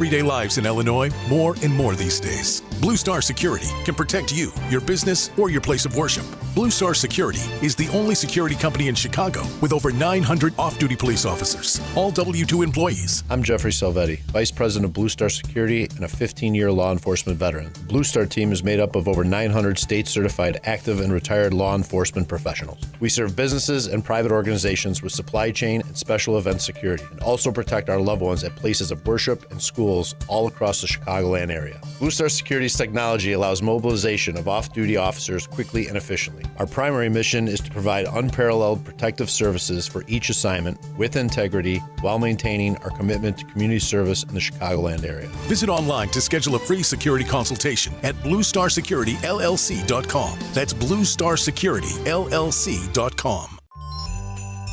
Everyday lives in Illinois, more and more these days. Blue Star Security can protect you, your business, or your place of worship. Blue Star Security is the only security company in Chicago with over 900 off-duty police officers, all W-2 employees. I'm Jeffrey Salvetti, Vice President of Blue Star Security and a 15-year law enforcement veteran. The Blue Star team is made up of over 900 state-certified active and retired law enforcement professionals. We serve businesses and private organizations with supply chain and special event security, and also protect our loved ones at places of worship and schools all across the Chicagoland area. Blue Star Security's technology allows mobilization of off-duty officers quickly and efficiently. Our primary mission is to provide unparalleled protective services for each assignment with integrity while maintaining our commitment to community service in the Chicagoland area. Visit online to schedule a free security consultation at bluestarsecuриtyllc.com. That's bluestarsecuриtyllc.com.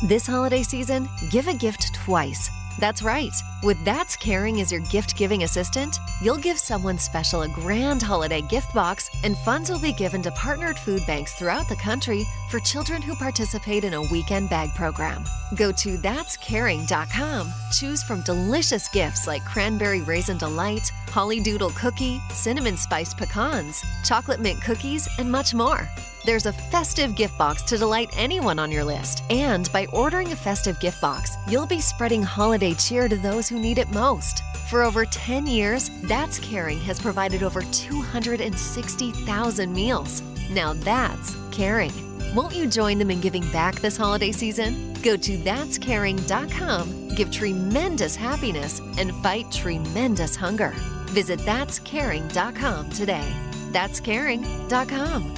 This holiday season, give a gift twice. That's right. With That's Caring as your gift-giving assistant, you'll give someone special a grand holiday gift box, and funds will be given to partnered food banks throughout the country for children who participate in a weekend bag program. Go to that'scaring.com. Choose from delicious gifts like cranberry raisin delight, holly doodle cookie, cinnamon spiced pecans, chocolate mint cookies, and much more. There's a festive gift box to delight anyone on your list. And by ordering a festive gift box, you'll be spreading holiday cheer to those who need it most. For over 10 years, That's Caring has provided over 260,000 meals. Now that's caring. Won't you join them in giving back this holiday season? Go to that'scaring.com, give tremendous happiness, and fight tremendous hunger. Visit that'scaring.com today. That'scaring.com.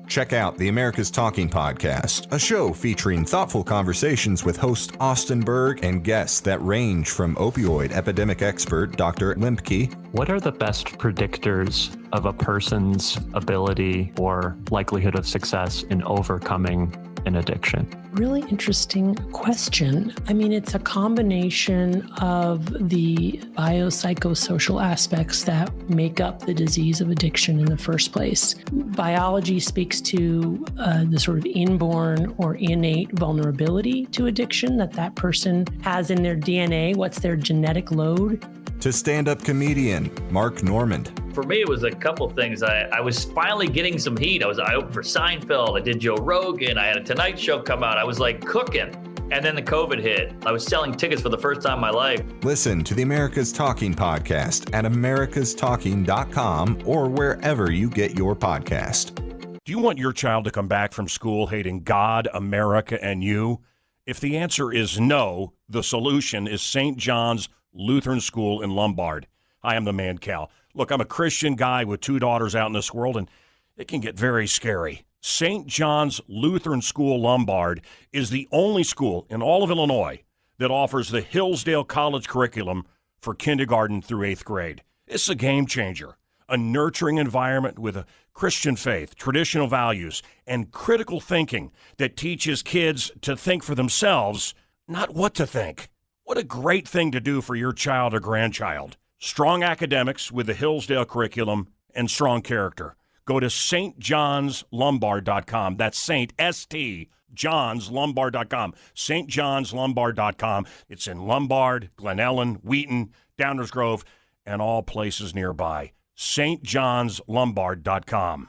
Check out the America's Talking podcast, a show featuring thoughtful conversations with host Austin Berg and guests that range from opioid epidemic expert Dr. Limpke. What are the best predictors of a person's ability or likelihood of success in overcoming an addiction? Really interesting question. I mean, it's a combination of the biopsychosocial aspects that make up the disease of addiction in the first place. Biology speaks to the sort of inborn or innate vulnerability to addiction that person has in their DNA. What's their genetic load? To stand-up comedian Mark Normand. For me, it was a couple things. I was finally getting some heat. I opened for Seinfeld. I did Joe Rogan. I had a Tonight Show come out. I was like cooking. And then the COVID hit. I was selling tickets for the first time in my life. Listen to the America's Talking podcast at americastalking.com or wherever you get your podcast. Do you want your child to come back from school hating God, America, and you? If the answer is no, the solution is St. John's Lutheran School in Lombard. I am the man, Cal. Look, I'm a Christian guy with 2 daughters out in this world, and it can get very scary. St. John's Lutheran School Lombard is the only school in all of Illinois that offers the Hillsdale College curriculum for kindergarten through 8th grade. It's a game changer. A nurturing environment with a Christian faith, traditional values, and critical thinking that teaches kids to think for themselves, not what to think. What a great thing to do for your child or grandchild. Strong academics with the Hillsdale curriculum and strong character. Go to stjohnslombard.com. That's Saint, S-T, johnslombard.com. stjohnslombard.com. It's in Lombard, Glen Ellen, Wheaton, Downers Grove, and all places nearby. stjohnslombard.com.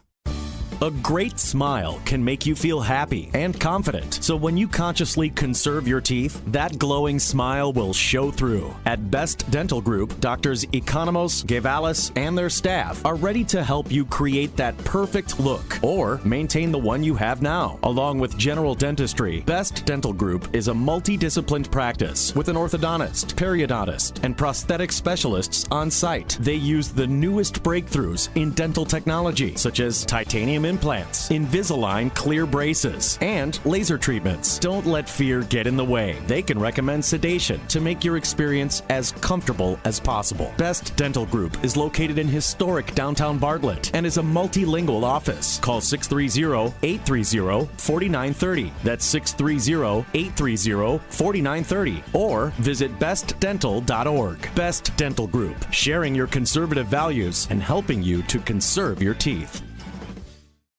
A great smile can make you feel happy and confident. So when you consciously conserve your teeth, that glowing smile will show through. At Best Dental Group, Doctors Economos, Gavalis, and their staff are ready to help you create that perfect look or maintain the one you have now. Along with general dentistry, Best Dental Group is a multidisciplined practice with an orthodontist, periodontist, and prosthetic specialists on site. They use the newest breakthroughs in dental technology, such as titanium implants, Invisalign clear braces, and laser treatments. Don't let fear get in the way. They can recommend sedation to make your experience as comfortable as possible. Best Dental Group is located in historic downtown Bartlett and is a multilingual office. Call 630-830-4930. That's 630-830-4930. Or visit bestdental.org. Best Dental Group, sharing your conservative values and helping you to conserve your teeth.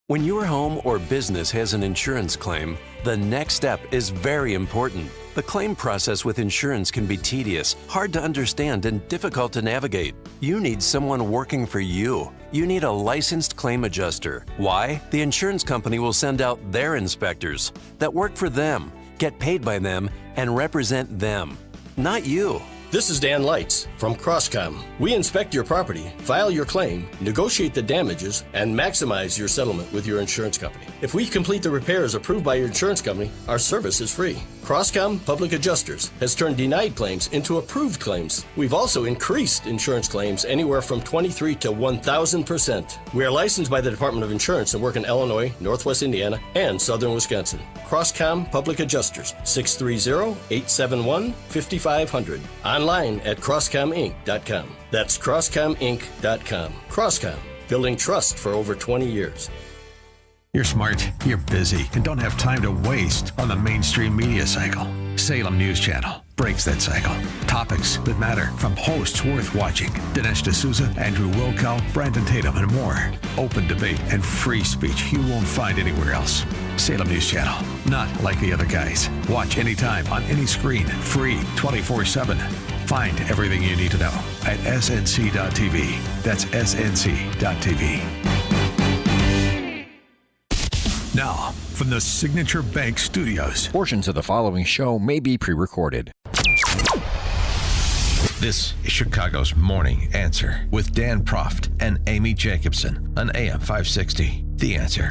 When your home or business has an insurance claim, the next step is very important. The claim process with insurance can be tedious, hard to understand, and difficult to navigate. You need someone working for you. You need a licensed claim adjuster. Why? The insurance company will send out their inspectors that work for them, get paid by them, and represent them, not you. This is Dan Lights from Crosscom. We inspect your property, file your claim, negotiate the damages, and maximize your settlement with your insurance company. If we complete the repairs approved by your insurance company, our service is free. Crosscom Public Adjusters has turned denied claims into approved claims. We've also increased insurance claims anywhere from 23 to 1,000%. We are licensed by the Department of Insurance and work in Illinois, Northwest Indiana, and Southern Wisconsin. Crosscom Public Adjusters, 630-871-5500. Online at crosscominc.com. That's crosscominc.com. Crosscom, building trust for over 20 years. You're smart, you're busy, and don't have time to waste on the mainstream media cycle. Salem News Channel breaks that cycle. Topics that matter from hosts worth watching. Dinesh D'Souza, Andrew Wilkow, Brandon Tatum, and more. Open debate and free speech you won't find anywhere else. Salem News Channel, not like the other guys. Watch anytime on any screen, free 24/7. Find everything you need to know at snc.tv. That's snc.tv. Now, from the Signature Bank Studios. Portions of the following show may be pre-recorded. This is Chicago's Morning Answer with Dan Proft and Amy Jacobson on AM 560. The Answer.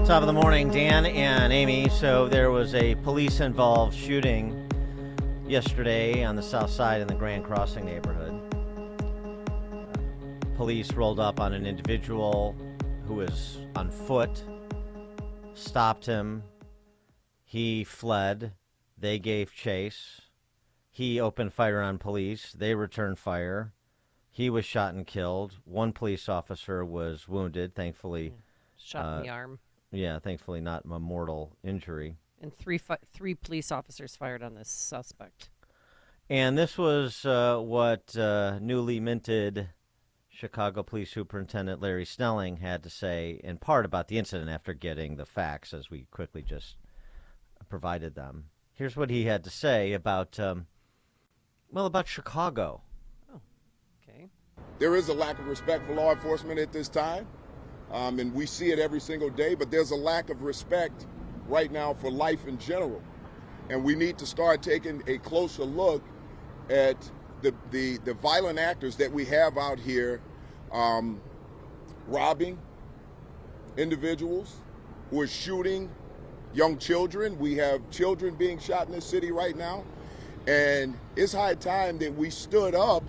Top of the morning, Dan and Amy. So there was a police-involved shooting yesterday on the south side in the Grand Crossing neighborhood. Police rolled up on an individual who was on foot, stopped him. He fled. They gave chase. He opened fire on police. They returned fire. He was shot and killed. One police officer was wounded, thankfully. Shot in the arm. Yeah, thankfully not a mortal injury. And three police officers fired on this suspect. And this was what newly minted Chicago Police Superintendent Larry Snelling had to say in part about the incident after getting the facts, as we quickly just provided them. Here's what he had to say about, about Chicago. Oh, okay. There is a lack of respect for law enforcement at this time, and we see it every single day, but there's a lack of respect right now for life in general. And we need to start taking a closer look at the violent actors that we have out here robbing individuals, who are shooting young children. We have children being shot in this city right now. And it's high time that we stood up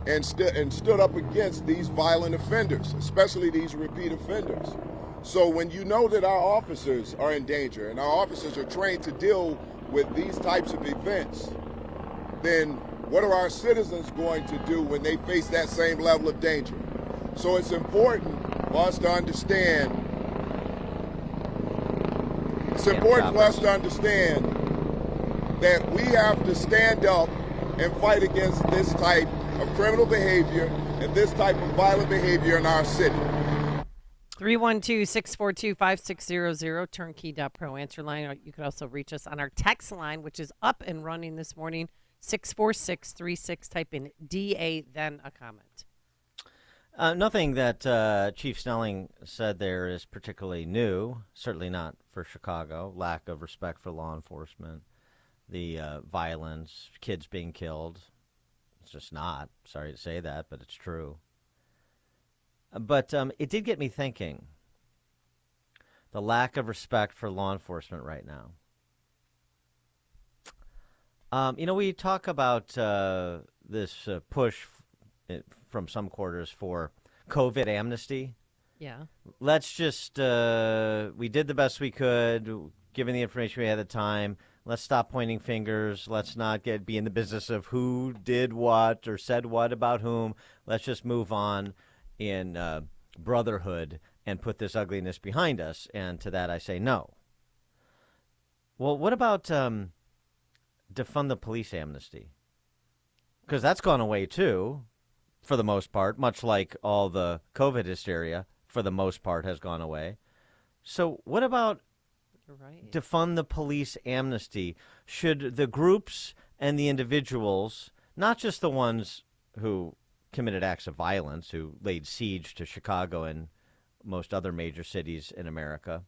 and stood up against these violent offenders, especially these repeat offenders. So when you know that our officers are in danger and our officers are trained to deal with these types of events, then what are our citizens going to do when they face that same level of danger? So it's important for us to understand. It's important for us to understand that we have to stand up and fight against this type of criminal behavior and this type of violent behavior in our city. 312-642-5600, turnkey.pro answer line. You could also reach us on our text line, which is up and running this morning, 64636. Type in DA, then a comment. Nothing that Chief Snelling said there is particularly new, certainly not for Chicago. Lack of respect for law enforcement, the violence, kids being killed. It's just not. Sorry to say that, but it's true. But it did get me thinking. The lack of respect for law enforcement right now. We talk about this push from some quarters for COVID amnesty. Yeah. Let's just, we did the best we could, given the information we had at the time. Let's stop pointing fingers. Let's not be in the business of who did what or said what about whom. Let's just move on in brotherhood and put this ugliness behind us. And to that I say no. Well, what about defund the police amnesty? Because that's gone away too. for the most part, much like all the COVID hysteria for the most part has gone away. So what about defund the police amnesty? Should the groups and the individuals, not just the ones who committed acts of violence, who laid siege to Chicago and most other major cities in America,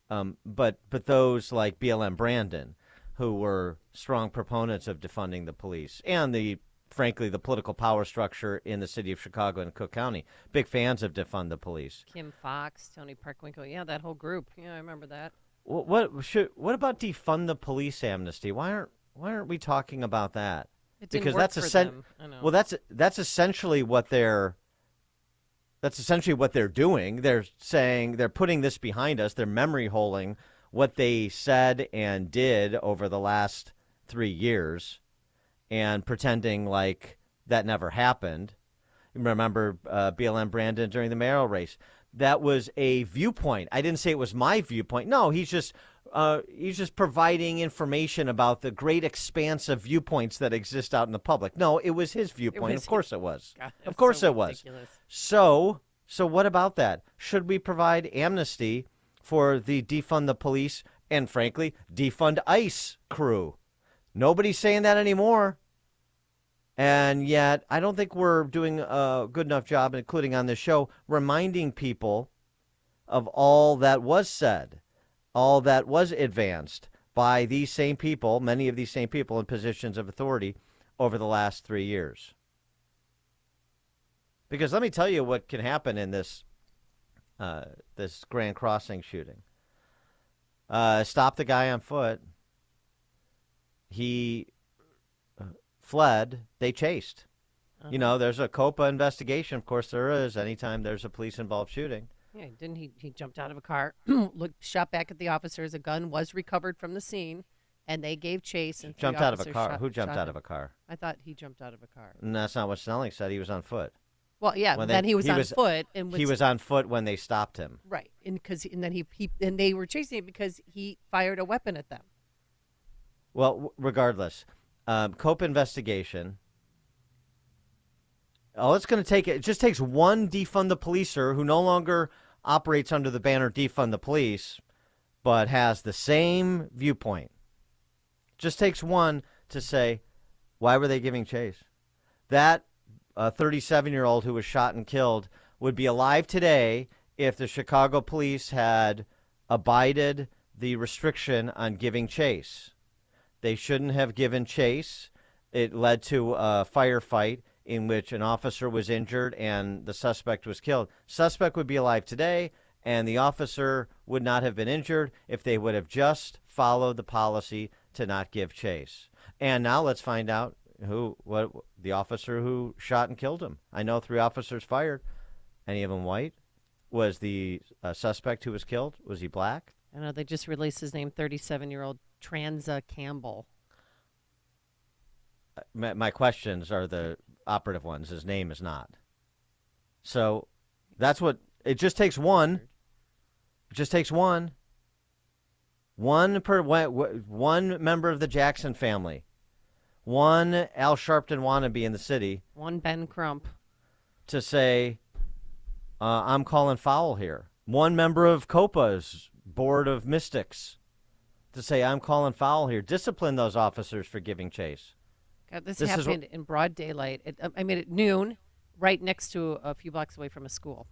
but those like BLM Brandon, who were strong proponents of defunding the police, and frankly, the political power structure in the city of Chicago and Cook County, big fans of defund the police. Kim Fox, Tony Parkwinkle, yeah, that whole group. Yeah, I remember that. What about defund the police amnesty? Why aren't we talking about that? It didn't work for them. I know. Well, that's essentially what they're doing. They're saying they're putting this behind us. They're memory holing what they said and did over the last 3 years and pretending like that never happened. Remember BLM Brandon during the mayoral race? That was a viewpoint. I didn't say it was my viewpoint. No, he's just providing information about the great expanse of viewpoints that exist out in the public. No, it was his viewpoint. Of course it was. God, of course so it was. ridiculous. So what about that? Should we provide amnesty for the defund the police and, frankly, defund ICE crew? Nobody's saying that anymore. And yet I don't think we're doing a good enough job, including on this show, reminding people of all that was said, all that was advanced by these same people, many of these same people in positions of authority over the last 3 years. Because let me tell you what can happen in this Grand Crossing shooting. Stop the guy on foot. He fled. They chased. Uh-huh. You know, there's a COPA investigation. Of course there is anytime there's a police-involved shooting. Yeah, didn't he jumped out of a car, shot back at the officers. A gun was recovered from the scene, and they gave chase. And jumped out of a car. Who jumped out of a car? I thought he jumped out of a car. And that's not what Snelling said. He was on foot. Well, yeah, then he was on foot. And he was on foot when they stopped him. Right, and then they were chasing him because he fired a weapon at them. Well, regardless, COPA investigation. All it's going to take, it just takes one defund the policer who no longer operates under the banner defund the police, but has the same viewpoint. Just takes one to say, why were they giving chase? That 37-year-old who was shot and killed would be alive today if the Chicago police had abided the restriction on giving chase. They shouldn't have given chase. It led to a firefight in which an officer was injured and the suspect was killed. Suspect would be alive today, and the officer would not have been injured if they would have just followed the policy to not give chase. And now let's find out what the officer who shot and killed him. I know 3 officers fired. Any of them white? Was the suspect who was killed, was he black? I know they just released his name, 37-year-old Tranza Campbell. My questions are the operative ones. His name is not. So that's what it just takes. One. It just takes one. One member of the Jackson family. One Al Sharpton wannabe in the city. One Ben Crump. To say, I'm calling foul here. One member of COPA's Board of Mystics to say, I'm calling foul here. Discipline those officers for giving chase. God, this happened in broad daylight. At noon, right next to a few blocks away from a school.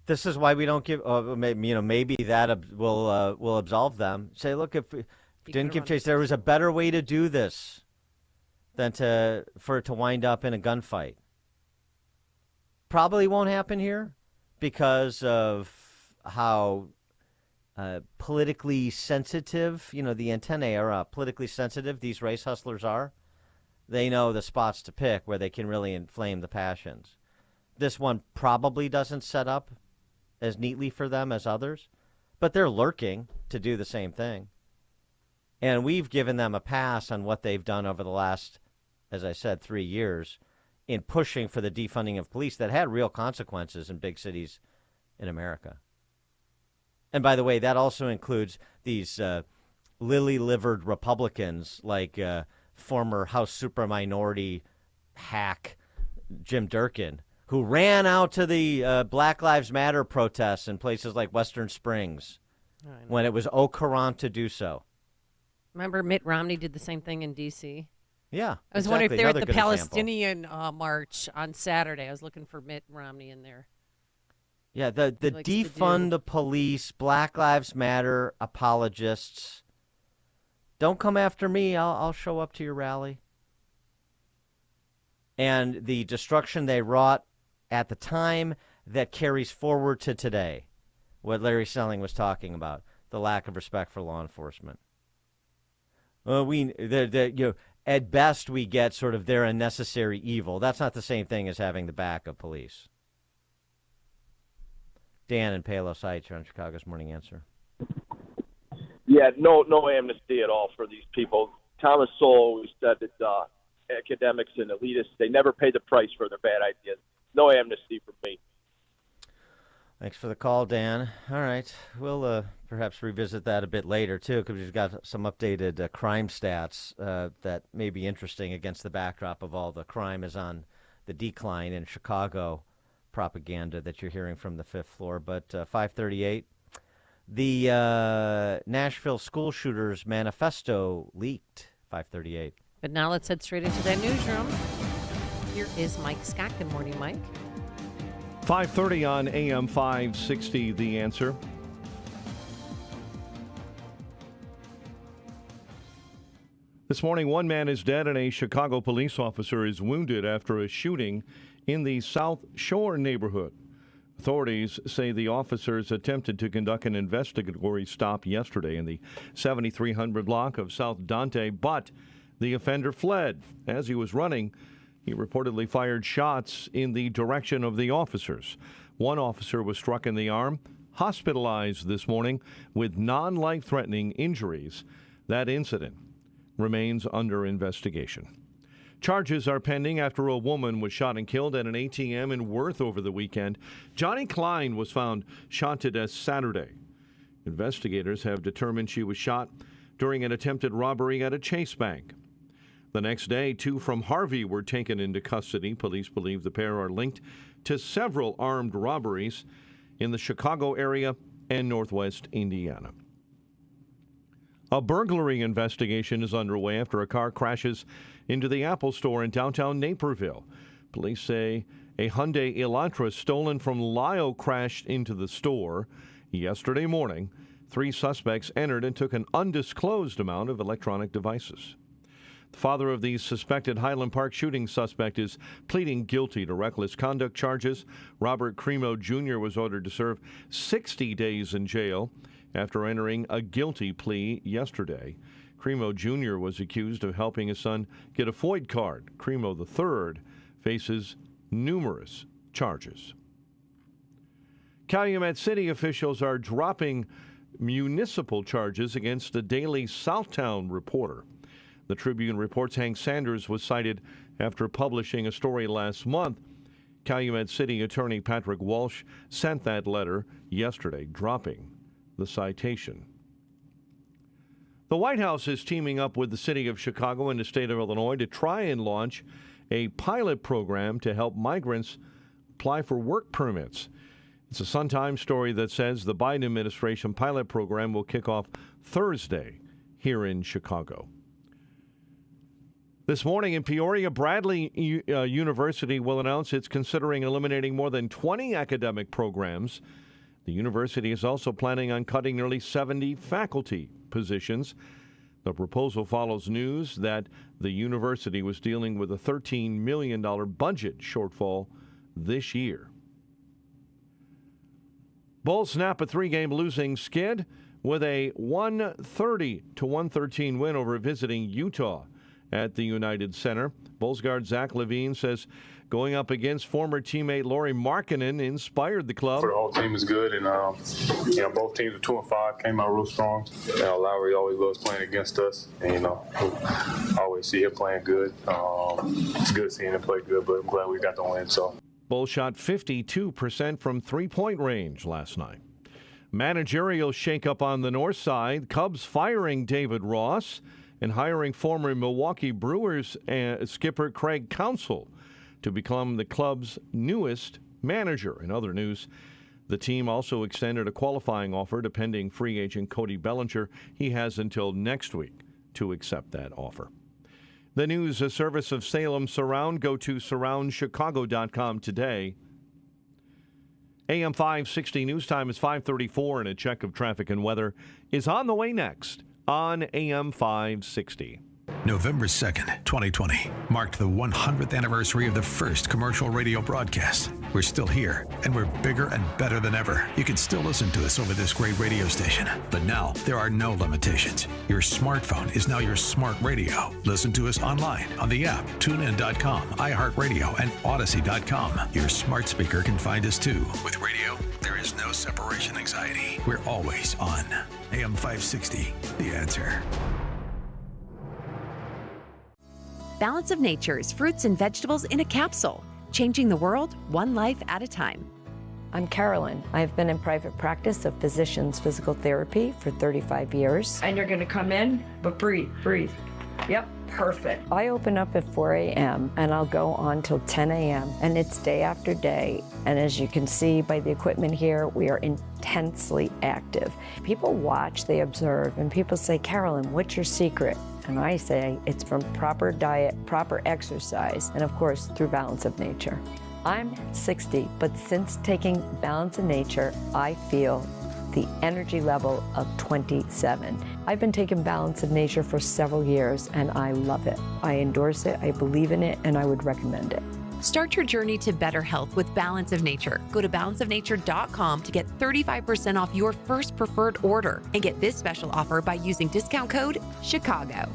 This is why we don't give. Maybe that will absolve them. Say, look, if we didn't give chase, there was a better way to do this than for it to wind up in a gunfight. Probably won't happen here because of how politically sensitive. The antennae are politically sensitive. These race hustlers are. They know the spots to pick where they can really inflame the passions. This one probably doesn't set up as neatly for them as others, but they're lurking to do the same thing. And we've given them a pass on what they've done over the last, as I said, 3 years in pushing for the defunding of police that had real consequences in big cities in America. And by the way, that also includes these lily-livered Republicans like former House super minority hack Jim Durkin, who ran out to the Black Lives Matter protests in places like Western Springs when it was au courant to do so. Remember Mitt Romney did the same thing in D.C.? Yeah. I was wondering if they're at the Palestinian march on Saturday. I was looking for Mitt Romney in there. Yeah, the defund the police, Black Lives Matter apologists. Don't come after me. I'll show up to your rally. And the destruction they wrought at the time that carries forward to today. What Larry Selling was talking about, the lack of respect for law enforcement. At best, we get sort of they're a necessary evil. That's not the same thing as having the back of police. Dan and Palos Heights, you're on Chicago's Morning Answer. Yeah, no amnesty at all for these people. Thomas Sowell always said that academics and elitists, they never pay the price for their bad ideas. No amnesty for me. Thanks for the call, Dan. All right. We'll perhaps revisit that a bit later, too, because we've got some updated crime stats that may be interesting against the backdrop of all the crime is on the decline in Chicago propaganda that you're hearing from the fifth floor. But 538, the Nashville school shooters Manifesto leaked. 538. But now let's head straight into that newsroom. Here is Mike Scott. Good morning, Mike. 5:30 on AM 560, The Answer. This morning, one man is dead and a Chicago police officer is wounded after a shooting in the South Shore neighborhood. Authorities say the officers attempted to conduct an investigatory stop yesterday in the 7300 block of South Dante, but the offender fled. As he was running, he reportedly fired shots in the direction of the officers. One officer was struck in the arm, hospitalized this morning with non-life-threatening injuries. That incident remains under investigation. Charges are pending after a woman was shot and killed at an ATM in Worth over the weekend. Johnny Klein was found shot to death Saturday. Investigators have determined she was shot during an attempted robbery at a Chase Bank. The next day, two from Harvey were taken into custody. Police believe the pair are linked to several armed robberies in the Chicago area and northwest Indiana. A burglary investigation is underway after a car crashes into the Apple store in downtown Naperville. Police say a Hyundai Elantra stolen from Lyle crashed into the store. Yesterday morning, 3 suspects entered and took an undisclosed amount of electronic devices. The father of the suspected Highland Park shooting suspect is pleading guilty to reckless conduct charges. Robert Cremo Jr. was ordered to serve 60 days in jail after entering a guilty plea yesterday. Cremo Jr. was accused of helping his son get a FOID card. Cremo III faces numerous charges. Calumet City officials are dropping municipal charges against a Daily Southtown reporter. The Tribune reports Hank Sanders was cited after publishing a story last month. Calumet City Attorney Patrick Walsh sent that letter yesterday, dropping the citation. The White House is teaming up with the city of Chicago and the state of Illinois to try and launch a pilot program to help migrants apply for work permits. It's a Sun-Times story that says the Biden administration pilot program will kick off Thursday here in Chicago. This morning in Peoria, Bradley University will announce it's considering eliminating more than 20 academic programs. The university is also planning on cutting nearly 70 faculty positions. The proposal follows news that the university was dealing with a $13 million budget shortfall this year. Bulls snap a 3-game losing skid with a 130-113 win over visiting Utah at the United Center. Bulls guard Zach LaVine says going up against former teammate Lauri Markkanen inspired the club. The whole team is good, and both teams are 2-5, came out real strong. Lowry always loves playing against us, and I always see him playing good. It's good seeing him play good, but I'm glad we got the win. So Bulls shot 52% from three-point range last night. Managerial shakeup on the north side. Cubs firing David Ross and hiring former Milwaukee Brewers skipper Craig Counsell to become the club's newest manager. In other news, the team also extended a qualifying offer to pending free agent Cody Bellinger. He has until next week to accept that offer. The news, a service of Salem Surround. Go to surroundchicago.com today. AM 560 news time is 5:34, and a check of traffic and weather is on the way next on AM 560. November 2nd, 2020, marked the 100th anniversary of the first commercial radio broadcast. We're still here, and we're bigger and better than ever. You can still listen to us over this great radio station, but now there are no limitations. Your smartphone is now your smart radio. Listen to us online on the app, tunein.com, iHeartRadio, and Odyssey.com. Your smart speaker can find us too. With radio, there is no separation anxiety. We're always on. AM 560, The Answer. Balance of Nature's fruits and vegetables in a capsule, changing the world one life at a time. I'm Carolyn. I've been in private practice of physicians physical therapy for 35 years. And you're going to come in, but breathe. Yep, perfect. I open up at 4 a.m. and I'll go on till 10 a.m. and it's day after day. And as you can see by the equipment here, we are intensely active. People watch, they observe, and people say, Carolyn, what's your secret? And I say it's from proper diet, proper exercise, and of course through Balance of Nature. I'm 60, but since taking Balance of Nature, I feel the energy level of 27. I've been taking Balance of Nature for several years, and I love it. I endorse it, I believe in it, and I would recommend it. Start your journey to better health with Balance of Nature. Go to balanceofnature.com to get 35% off your first preferred order and get this special offer by using discount code CHICAGO.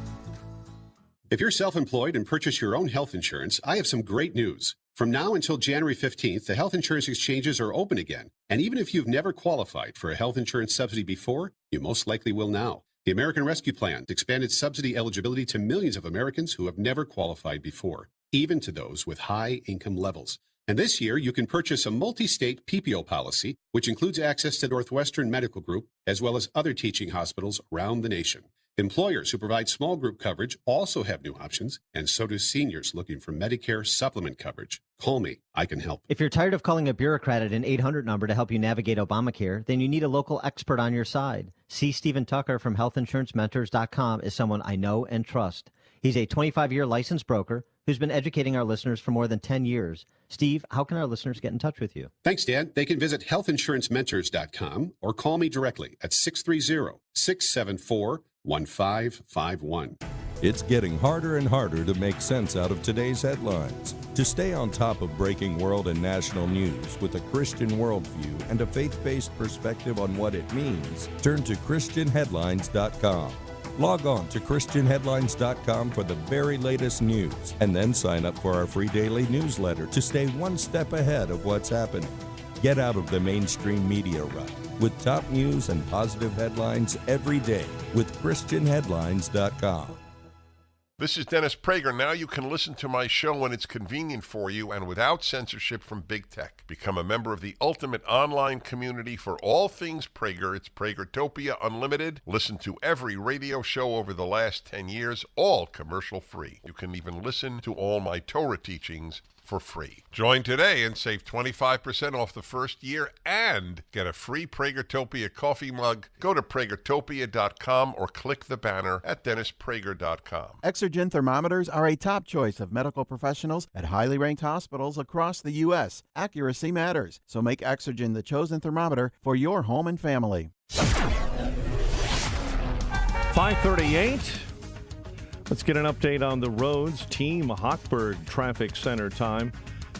If you're self-employed and purchase your own health insurance, I have some great news. From now until January 15th, the health insurance exchanges are open again. And even if you've never qualified for a health insurance subsidy before, you most likely will now. The American Rescue Plan expanded subsidy eligibility to millions of Americans who have never qualified before, even to those with high income levels. And this year, you can purchase a multi-state PPO policy, which includes access to Northwestern Medical Group, as well as other teaching hospitals around the nation. Employers who provide small group coverage also have new options, and so do seniors looking for Medicare supplement coverage. Call me. I can help. If you're tired of calling a bureaucrat at an 800 number to help you navigate Obamacare, then you need a local expert on your side. C. Stephen Tucker from healthinsurancementors.com is someone I know and trust. He's a 25-year licensed broker who's been educating our listeners for more than 10 years. Steve, how can our listeners get in touch with you? Thanks, Dan. They can visit healthinsurancementors.com or call me directly at 630-674-1551. It's getting harder and harder to make sense out of today's headlines. To stay on top of breaking world and national news with a Christian worldview and a faith-based perspective on what it means, turn to ChristianHeadlines.com. Log on to ChristianHeadlines.com for the very latest news, and then sign up for our free daily newsletter to stay one step ahead of what's happening. Get out of the mainstream media rut with top news and positive headlines every day with ChristianHeadlines.com. This is Dennis Prager. Now you can listen to my show when it's convenient for you and without censorship from big tech. Become a member of the ultimate online community for all things Prager. It's Pragertopia Unlimited. Listen to every radio show over the last 10 years, all commercial free. You can even listen to all my Torah teachings for free. Join today and save 25% off the first year and get a free Pragertopia coffee mug. Go to Pragertopia.com or click the banner at DennisPrager.com. Exergen thermometers are a top choice of medical professionals at highly ranked hospitals across the U.S. Accuracy matters, so make Exergen the chosen thermometer for your home and family. 5:38. Let's get an update on the roads. Team Hochberg Traffic Center time.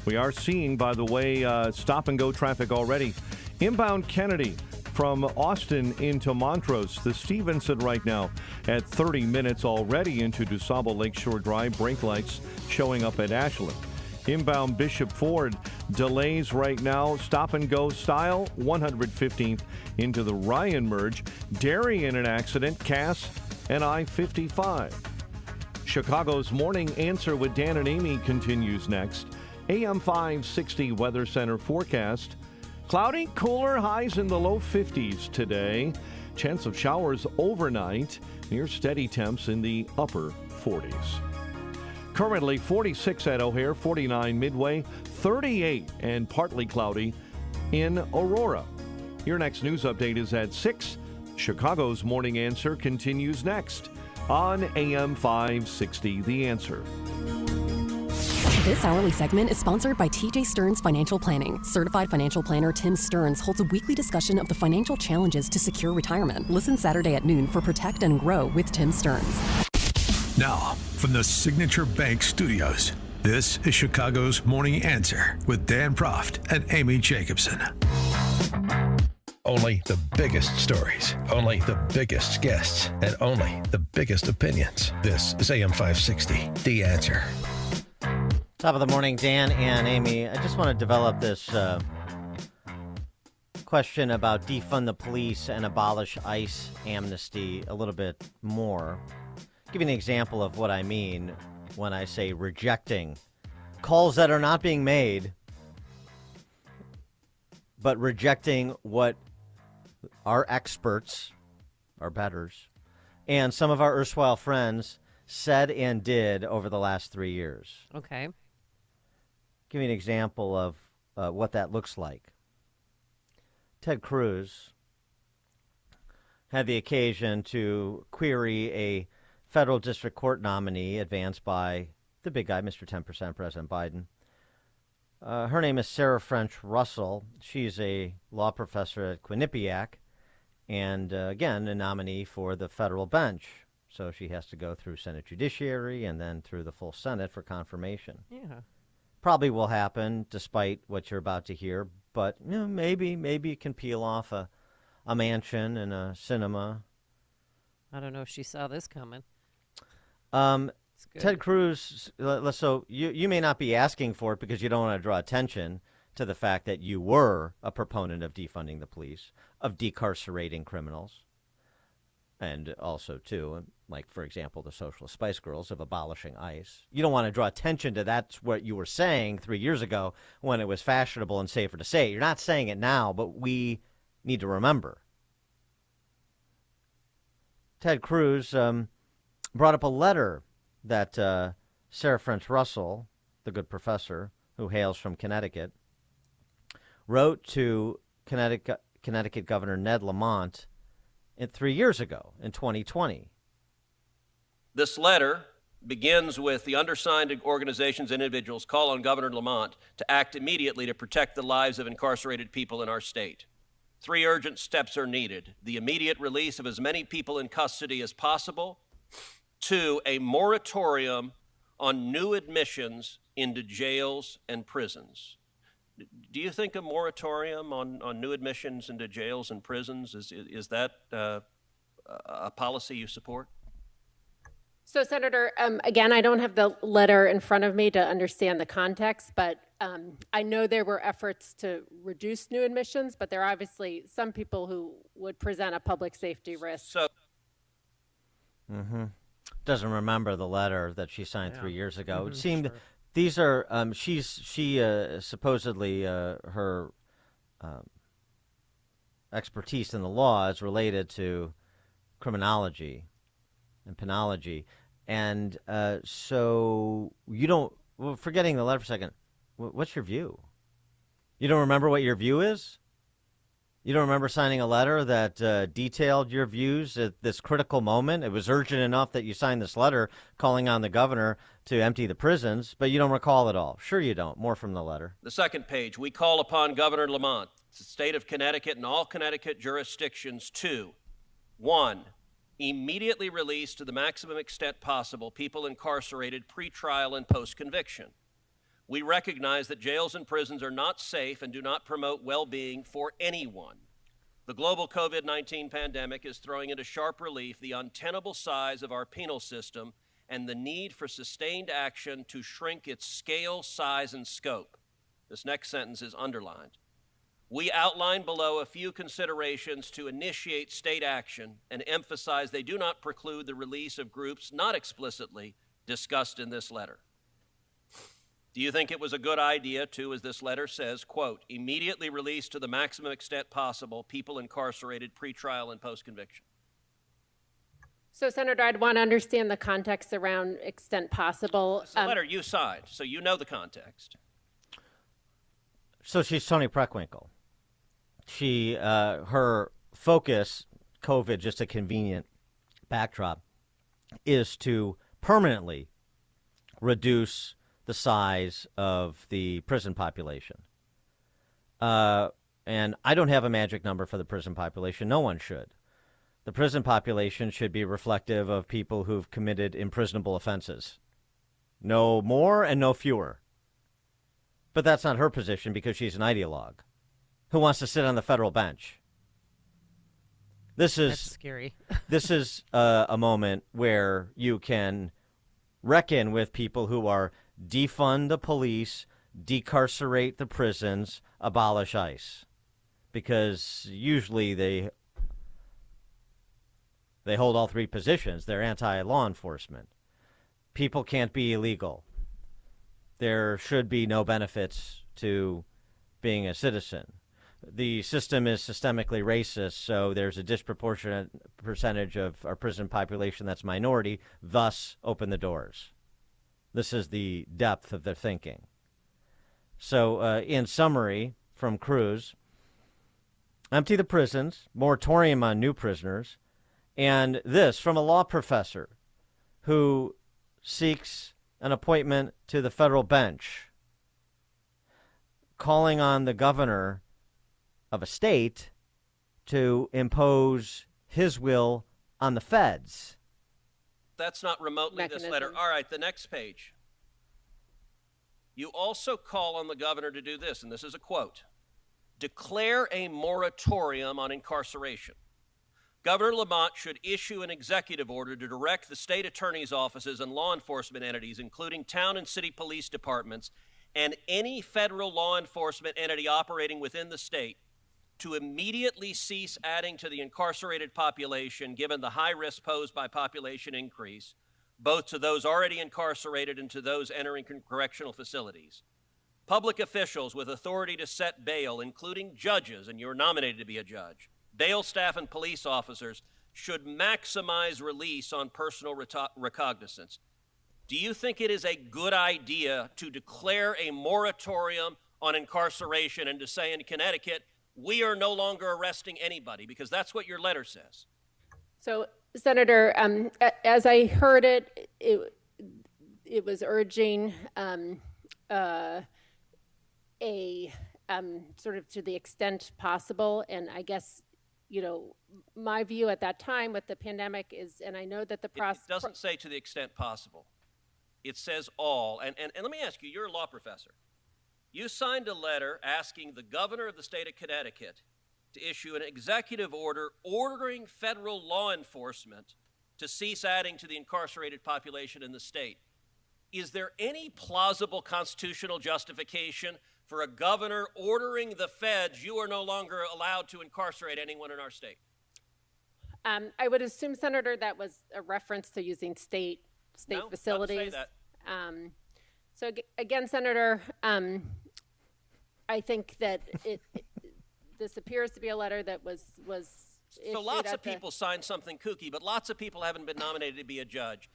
We are seeing, by the way, stop-and-go traffic already. Inbound Kennedy from Austin into Montrose. The Stevenson right now at 30 minutes already into DuSable Lakeshore Drive. Brake lights showing up at Ashland. Inbound Bishop Ford, delays right now, stop-and-go style, 115th into the Ryan merge. Darien, an accident, Cass and I-55. Chicago's Morning Answer with Dan and Amy continues next. AM 560 Weather Center forecast. Cloudy, cooler, highs in the low 50s today. Chance of showers overnight. Near steady temps in the upper 40s. Currently 46 at O'Hare, 49 Midway, 38 and partly cloudy in Aurora. Your next news update is at 6. Chicago's Morning Answer continues next on AM 560, The Answer. This hourly segment is sponsored by TJ Stearns Financial Planning. Certified financial planner Tim Stearns holds a weekly discussion of the financial challenges to secure retirement. Listen Saturday at noon for Protect and Grow with Tim Stearns. Now, from the Signature Bank Studios, this is Chicago's Morning Answer with Dan Proft and Amy Jacobson. Only the biggest stories, only the biggest guests, and only the biggest opinions. This is AM 560, The Answer. Top of the morning, Dan and Amy. I just want to develop this question about defund the police and abolish ICE amnesty a little bit more. Give you an example of what I mean when I say rejecting calls that are not being made, but rejecting what our experts, our betters, and some of our erstwhile friends said and did over the last 3 years. Okay. Give me an example of what that looks like. Ted Cruz had the occasion to query a federal district court nominee advanced by the big guy, Mr. 10%, President Biden. Her name is Sarah French Russell. She's a law professor at Quinnipiac and, again, a nominee for the federal bench. So she has to go through Senate Judiciary and then through the full Senate for confirmation. Yeah. Probably will happen, despite what you're about to hear. But maybe it can peel off a mansion and a cinema. I don't know if she saw this coming. Ted Cruz, so you may not be asking for it because you don't want to draw attention to the fact that you were a proponent of defunding the police, of decarcerating criminals, and also, too, like, for example, the Socialist Spice Girls, of abolishing ICE. You don't want to draw attention to that's what you were saying 3 years ago when it was fashionable and safer to say it. You're not saying it now, but we need to remember. Ted Cruz brought up a letter that Sarah French Russell, the good professor who hails from Connecticut, wrote to Connecticut Governor Ned Lamont 3 years ago, in 2020. This letter begins with the undersigned organizations and individuals call on Governor Lamont to act immediately to protect the lives of incarcerated people in our state. 3 urgent steps are needed: the immediate release of as many people in custody as possible, 2, a moratorium on new admissions into jails and prisons. Do you think a moratorium on new admissions into jails and prisons, is that a policy you support? So, Senator, again, I don't have the letter in front of me to understand the context, but I know there were efforts to reduce new admissions, but there are obviously some people who would present a public safety risk. So, doesn't remember the letter that she signed 3 years ago. It seemed sure. These are she supposedly her expertise in the law is related to criminology and penology, and so you don't. Well, forgetting the letter for a second, what's your view? You don't remember what your view is? You don't remember signing a letter that detailed your views at this critical moment? It was urgent enough that you signed this letter calling on the governor to empty the prisons, but you don't recall it all. Sure you don't. More from the letter. the second page, we call upon Governor Lamont, the state of Connecticut, and all Connecticut jurisdictions to, 1, immediately release to the maximum extent possible people incarcerated pre-trial and post-conviction. We recognize that jails and prisons are not safe and do not promote well-being for anyone. The global COVID-19 pandemic is throwing into sharp relief the untenable size of our penal system and the need for sustained action to shrink its scale, size, and scope. This next sentence is underlined. We outline below a few considerations to initiate state action and emphasize they do not preclude the release of groups not explicitly discussed in this letter. Do you think it was a good idea to, as this letter says, quote, immediately release to the maximum extent possible people incarcerated pre-trial and post-conviction? So, Senator, I'd want to understand the context around extent possible. It's the letter you signed, so you know the context. So she's Tony Preckwinkle. She, her focus, COVID, just a convenient backdrop, is to permanently reduce the size of the prison population. And I don't have a magic number for the prison population. No one should. The prison population should be reflective of people who've committed imprisonable offenses. No more and no fewer. But that's not her position because she's an ideologue who wants to sit on the federal bench. That's scary. This is a moment where you can reckon with people who are defund the police, decarcerate the prisons, abolish ICE. Because usually they hold all three positions. They're anti-law enforcement. People can't be illegal. There should be no benefits to being a citizen. The system is systemically racist, so there's a disproportionate percentage of our prison population that's minority, thus open the doors. This is the depth of their thinking. So in summary from Cruz, empty the prisons, moratorium on new prisoners, and this from a law professor who seeks an appointment to the federal bench, calling on the governor of a state to impose his will on the feds. That's not remotely this letter. All right, the next page. You also call on the governor to do this, and this is a quote. Declare a moratorium on incarceration. Governor Lamont should issue an executive order to direct the state attorney's offices and law enforcement entities, including town and city police departments, and any federal law enforcement entity operating within the state to immediately cease adding to the incarcerated population, given the high risk posed by population increase, both to those already incarcerated and to those entering correctional facilities. Public officials with authority to set bail, including judges, and you're nominated to be a judge, bail staff and police officers should maximize release on personal recognizance. Do you think it is a good idea to declare a moratorium on incarceration and to say in Connecticut, we are no longer arresting anybody? Because that's what your letter says. So, Senator, as I heard it, it was urging a sort of to the extent possible. And I guess, you know, my view at that time with the pandemic is, and I know that the process... It doesn't say to the extent possible. It says all. And let me ask you, you're a law professor. You signed a letter asking the governor of the state of Connecticut to issue an executive order ordering federal law enforcement to cease adding to the incarcerated population in the state. Is there any plausible constitutional justification for a governor ordering the feds, you are no longer allowed to incarcerate anyone in our state? I would assume, Senator, that was a reference to using state facilities. Doesn't say that. So again, Senator, I think that this appears to be a letter that was So lots of people signed something kooky, but lots of people haven't been nominated to be a judge.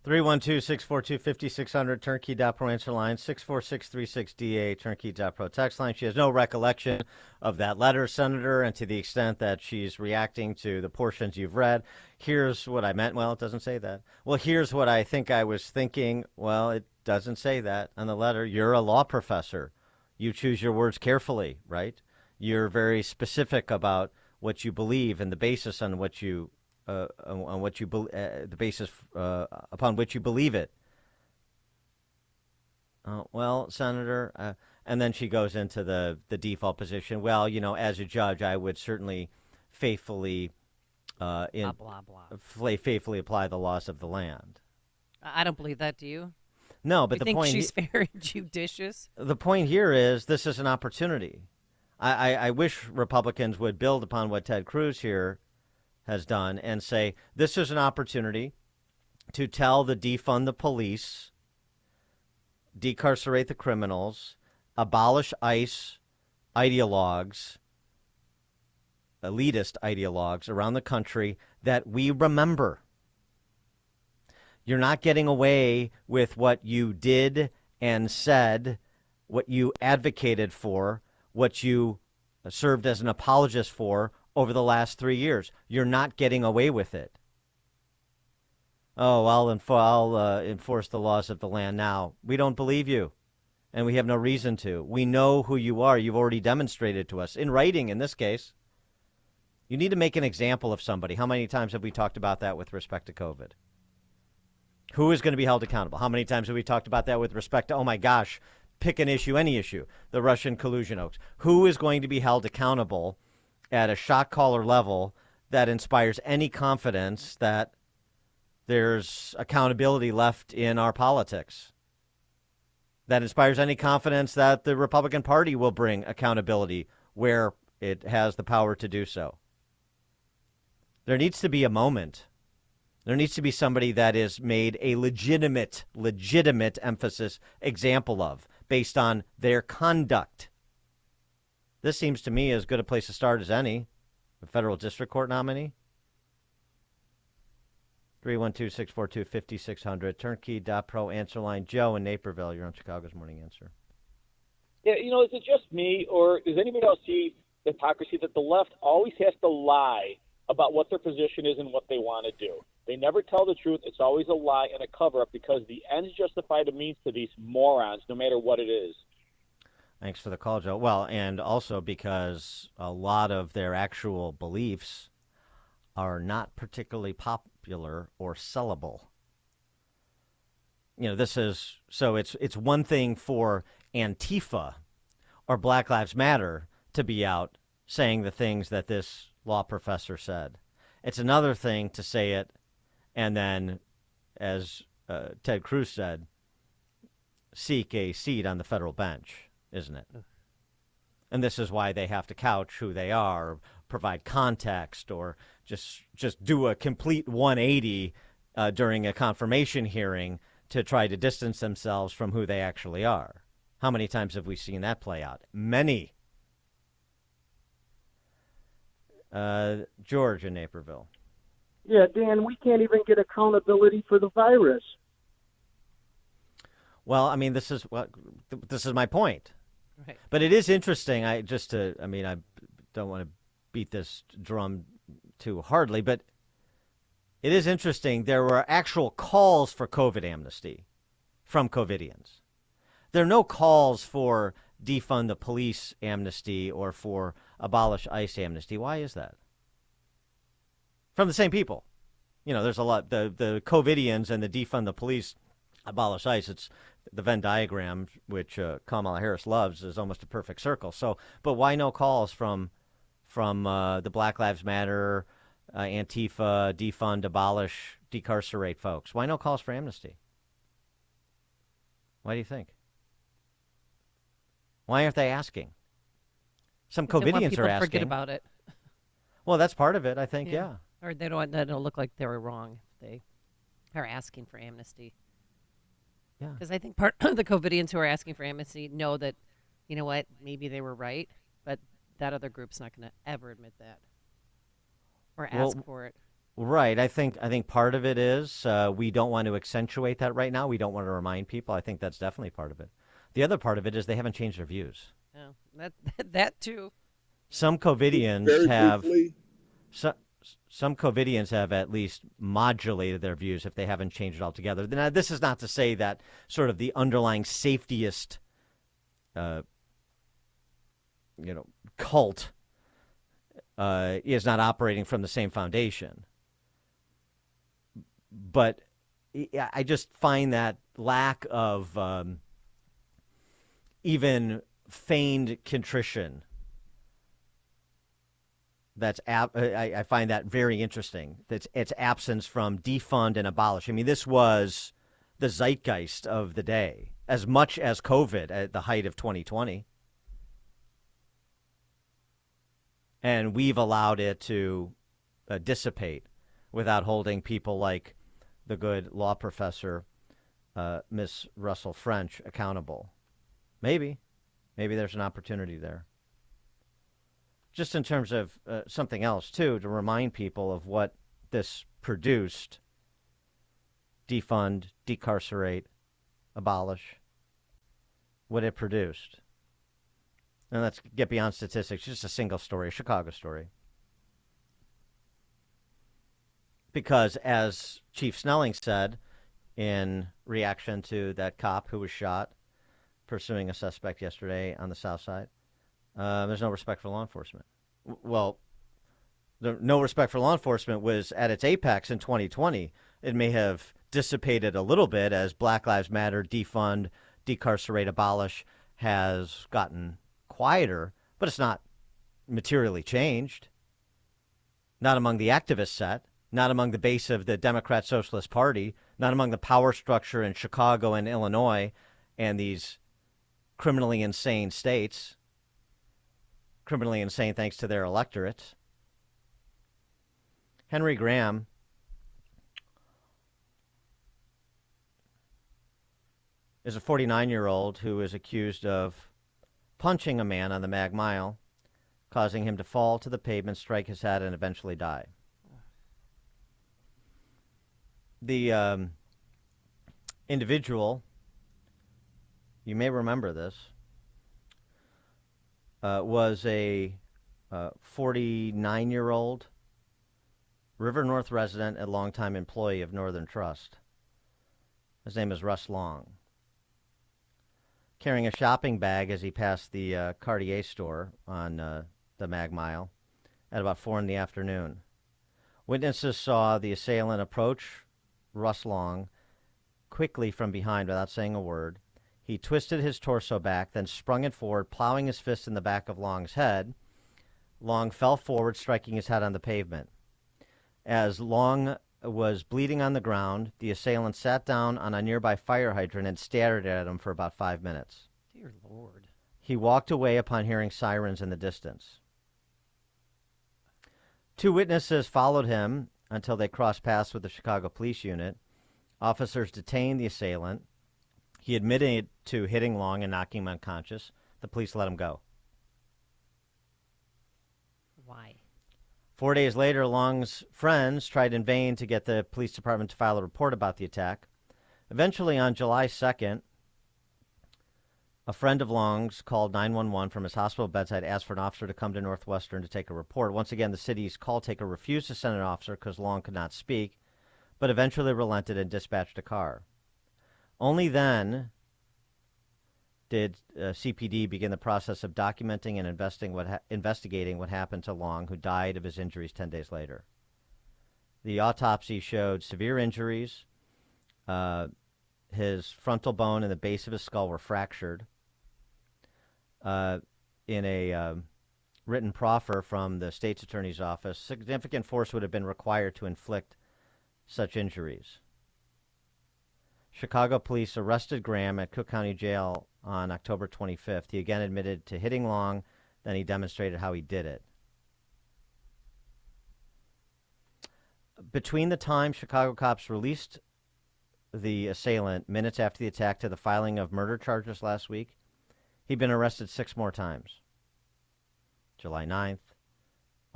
312-642-5600, turnkey.pro answer line, 64636DA, turnkey.pro text line. She has no recollection of that letter, Senator, and to the extent that she's reacting to the portions you've read, here's what I meant. Well, it doesn't say that. Well, here's what I think I was thinking. Well, it doesn't say that on the letter. You're a law professor. You choose your words carefully, right? You're very specific about what you believe and the basis on what you the basis upon which you believe it. Well, Senator, and then she goes into the default position. Well, you know, as a judge, I would certainly faithfully faithfully apply the laws of the land. I don't believe that. Do you? No, but you think she's very judicious. The point here is this is an opportunity. I wish Republicans would build upon what Ted Cruz here has done and say this is an opportunity to tell the defund the police, decarcerate the criminals, abolish ICE ideologues, elitist ideologues around the country, that we remember. You're not getting away with what you did and said, what you advocated for, what you served as an apologist for over the last 3 years. You're not getting away with it. Oh, I'll enforce the laws of the land now. We don't believe you, and we have no reason to. We know who you are. You've already demonstrated to us, in writing in this case. You need to make an example of somebody. How many times have we talked about that with respect to COVID? Who is going to be held accountable? How many times have we talked about that with respect to, oh my gosh, pick an issue, any issue, the Russian collusion hoax? Who is going to be held accountable at a shot caller level that inspires any confidence that there's accountability left in our politics? That inspires any confidence that the Republican Party will bring accountability where it has the power to do so? There needs to be a moment. There needs to be somebody that is made a legitimate emphasis example of based on their conduct. This seems to me as good a place to start as any. A federal district court nominee. 312-642-5600. Turnkey.pro answer line. Joe in Naperville, you're on Chicago's Morning Answer. Yeah, is it just me, or does anybody else see the hypocrisy that the left always has to lie about what their position is and what they want to do? They never tell the truth. It's always a lie and a cover-up because the ends justify the means to these morons, no matter what it is. Thanks for the call, Joe. Well, and also because a lot of their actual beliefs are not particularly popular or sellable. This is so it's one thing for Antifa or Black Lives Matter to be out saying the things that this law professor said. It's another thing to say it and then, as Ted Cruz said, seek a seat on the federal bench, isn't it? And this is why they have to couch who they are, provide context, or just do a complete 180 during a confirmation hearing to try to distance themselves from who they actually are. How many times have we seen that play out? Many. George in Naperville. Yeah, Dan, we can't even get accountability for the virus. Well, I mean, this is my point. Right. But it is interesting. I don't want to beat this drum too hardly, but it is interesting. There were actual calls for COVID amnesty from COVIDians. There are no calls for defund the police amnesty or for abolish ICE amnesty. Why is that? From the same people. There's a lot. The COVIDians and the defund the police, abolish ICE. It's the Venn diagram, which Kamala Harris loves, is almost a perfect circle. So, but why no calls from the Black Lives Matter, Antifa, defund, abolish, decarcerate folks? Why no calls for amnesty? Why do you think? Why aren't they asking? Some COVIDians are asking. Forget about it. Well, that's part of it, I think. Yeah. Or they don't want that to look like they were wrong if they are asking for amnesty. Yeah. Because I think part of the COVIDians who are asking for amnesty know that, you know what, maybe they were right, but that other group's not going to ever admit that or ask for it. Right. I think part of it is we don't want to accentuate that right now. We don't want to remind people. I think that's definitely part of it. The other part of it is they haven't changed their views. Yeah, that too. Some COVIDians have some COVIDians have at least modulated their views if they haven't changed it altogether. Now, this is not to say that sort of the underlying safetyist, cult is not operating from the same foundation. But I just find that lack of even feigned contrition. I find that very interesting. That's its absence from defund and abolish. I mean, this was the zeitgeist of the day, as much as COVID at the height of 2020. And we've allowed it to dissipate without holding people like the good law professor, Miss Russell French, accountable. Maybe there's an opportunity there. Just in terms of something else, too, to remind people of what this produced, defund, decarcerate, abolish, what it produced. And let's get beyond statistics, just a single story, a Chicago story. Because as Chief Snelling said in reaction to that cop who was shot pursuing a suspect yesterday on the South Side, there's no respect for law enforcement. Well, no respect for law enforcement was at its apex in 2020. It may have dissipated a little bit as Black Lives Matter, defund, decarcerate, abolish has gotten quieter, but it's not materially changed. Not among the activist set, not among the base of the Democrat Socialist Party, not among the power structure in Chicago and Illinois and these criminally insane states. Criminally insane thanks to their electorate. Henry Graham is a 49-year-old who is accused of punching a man on the Mag Mile, causing him to fall to the pavement, strike his head, and eventually die. The individual, you may remember this, was a 49-year-old River North resident and longtime employee of Northern Trust. His name is Russ Long. Carrying a shopping bag as he passed the Cartier store on the Mag Mile at about 4 in the afternoon. Witnesses saw the assailant approach Russ Long quickly from behind without saying a word. He twisted his torso back, then sprung it forward, plowing his fist in the back of Long's head. Long fell forward, striking his head on the pavement. As Long was bleeding on the ground, the assailant sat down on a nearby fire hydrant and stared at him for about 5 minutes. Dear Lord. He walked away upon hearing sirens in the distance. 2 witnesses followed him until they crossed paths with the Chicago Police Unit. Officers detained the assailant. He admitted to hitting Long and knocking him unconscious. The police let him go. Why? 4 days later, Long's friends tried in vain to get the police department to file a report about the attack. Eventually, on July 2nd, a friend of Long's called 911 from his hospital bedside, asked for an officer to come to Northwestern to take a report. Once again, the city's call taker refused to send an officer because Long could not speak, but eventually relented and dispatched a car. Only then did CPD begin the process of documenting and investigating what happened to Long, who died of his injuries 10 days later. The autopsy showed severe injuries. His frontal bone and the base of his skull were fractured. In a written proffer from the state's attorney's office, significant force would have been required to inflict such injuries. Chicago police arrested Graham at Cook County Jail on October 25th. He again admitted to hitting Long, then he demonstrated how he did it. Between the time Chicago cops released the assailant minutes after the attack to the filing of murder charges last week, he'd been arrested 6 more times. July 9th,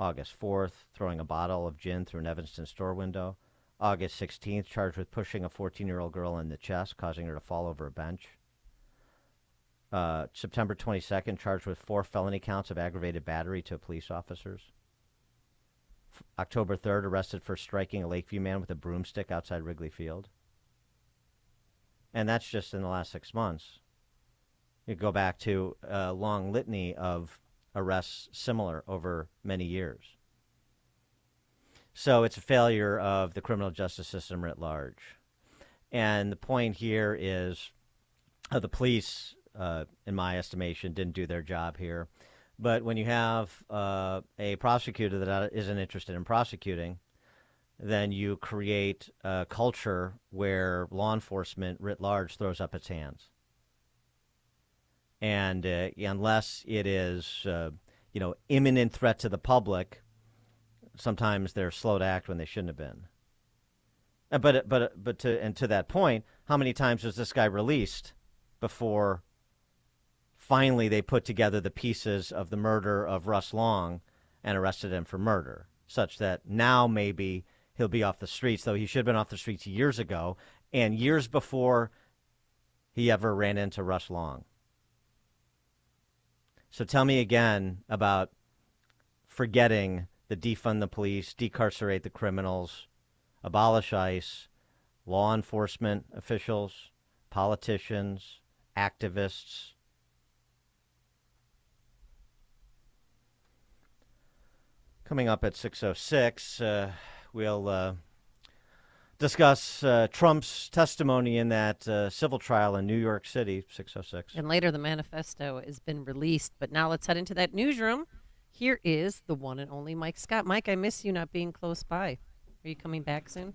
August 4th, throwing a bottle of gin through an Evanston store window. August 16th, charged with pushing a 14-year-old girl in the chest, causing her to fall over a bench. September 22nd, charged with 4 felony counts of aggravated battery to police officers. October 3rd, arrested for striking a Lakeview man with a broomstick outside Wrigley Field. And that's just in the last 6 months. You go back to a long litany of arrests similar over many years. So it's a failure of the criminal justice system writ large. And the point here is the police, in my estimation, didn't do their job here. But when you have a prosecutor that isn't interested in prosecuting, then you create a culture where law enforcement writ large throws up its hands. And unless it is, imminent threat to the public, sometimes they're slow to act when they shouldn't have been. But to that point, how many times was this guy released before finally they put together the pieces of the murder of Russ Long and arrested him for murder, such that now maybe he'll be off the streets, though he should have been off the streets years ago and years before he ever ran into Rush Long. So tell me again about forgetting the defund the police, decarcerate the criminals, abolish ICE, law enforcement officials, politicians, activists. Coming up at 6:06, we'll discuss Trump's testimony in that civil trial in New York City, 6:06. And later, the manifesto has been released. But now let's head into that newsroom. Here is the one and only Mike Scott. Mike, I miss you not being close by. Are you coming back soon?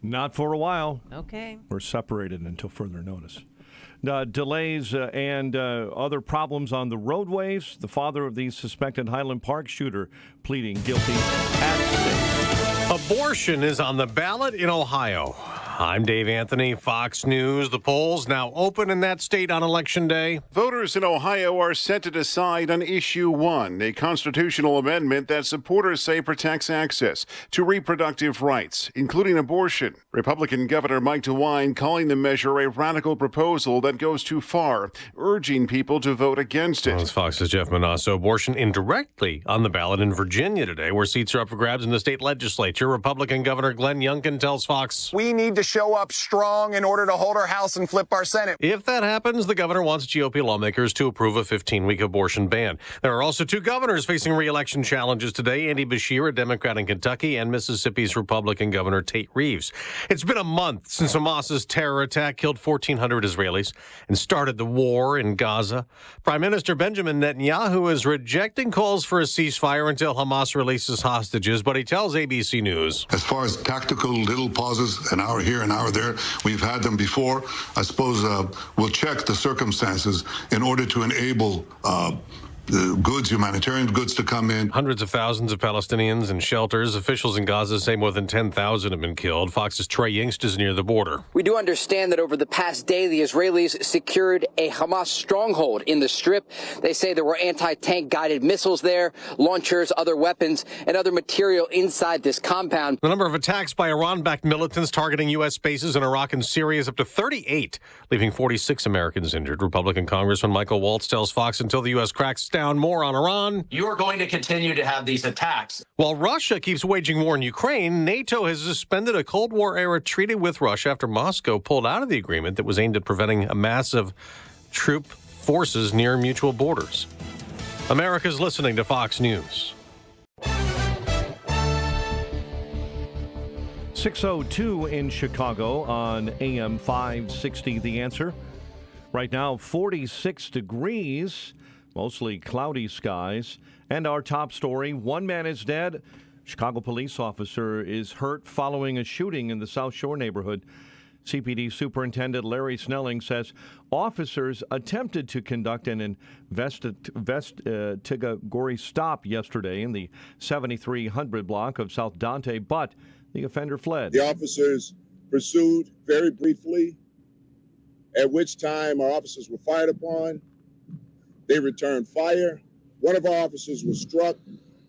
Not for a while. Okay. We're separated until further notice. Delays and other problems on the roadways. The father of the suspected Highland Park shooter pleading guilty at 6. Abortion is on the ballot in Ohio. I'm Dave Anthony, Fox News. The polls now open in that state on Election Day. Voters in Ohio are set to decide on Issue 1, a constitutional amendment that supporters say protects access to reproductive rights, including abortion. Republican Governor Mike DeWine calling the measure a radical proposal that goes too far, urging people to vote against it. Well, as Fox's Jeff Manasso, abortion indirectly on the ballot in Virginia today, where seats are up for grabs in the state legislature. Republican Governor Glenn Youngkin tells Fox, "We need to show up strong in order to hold our House and flip our Senate." If that happens, the governor wants GOP lawmakers to approve a 15-week abortion ban. There are also two governors facing re-election challenges today, Andy Beshear, a Democrat in Kentucky, and Mississippi's Republican Governor Tate Reeves. It's been a month since Hamas's terror attack killed 1,400 Israelis and started the war in Gaza. Prime Minister Benjamin Netanyahu is rejecting calls for a ceasefire until Hamas releases hostages, but he tells ABC News, "As far as tactical little pauses, an hour here, an hour there, we've had them before. I suppose we'll check the circumstances in order to enable the goods, humanitarian goods, to come in." Hundreds of thousands of Palestinians in shelters. Officials in Gaza say more than 10,000 have been killed. Fox's Trey Yingst is near the border. "We do understand that over the past day, the Israelis secured a Hamas stronghold in the Strip. They say there were anti-tank guided missiles there, launchers, other weapons, and other material inside this compound." The number of attacks by Iran-backed militants targeting U.S. bases in Iraq and Syria is up to 38, leaving 46 Americans injured. Republican Congressman Michael Waltz tells Fox until the U.S. cracks down more on Iran, "You are going to continue to have these attacks." While Russia keeps waging war in Ukraine, NATO has suspended a Cold War-era treaty with Russia after Moscow pulled out of the agreement that was aimed at preventing a massive troop forces near mutual borders. America's listening to Fox News. 6:02 in Chicago on AM 560, The Answer. Right now, 46 degrees. Mostly cloudy skies. And our top story, one man is dead. Chicago police officer is hurt following a shooting in the South Shore neighborhood. CPD Superintendent Larry Snelling says officers attempted to conduct an investigatory stop yesterday in the 7300 block of South Dante, but the offender fled. The officers pursued very briefly, at which time our officers were fired upon. They returned fire. One of our officers was struck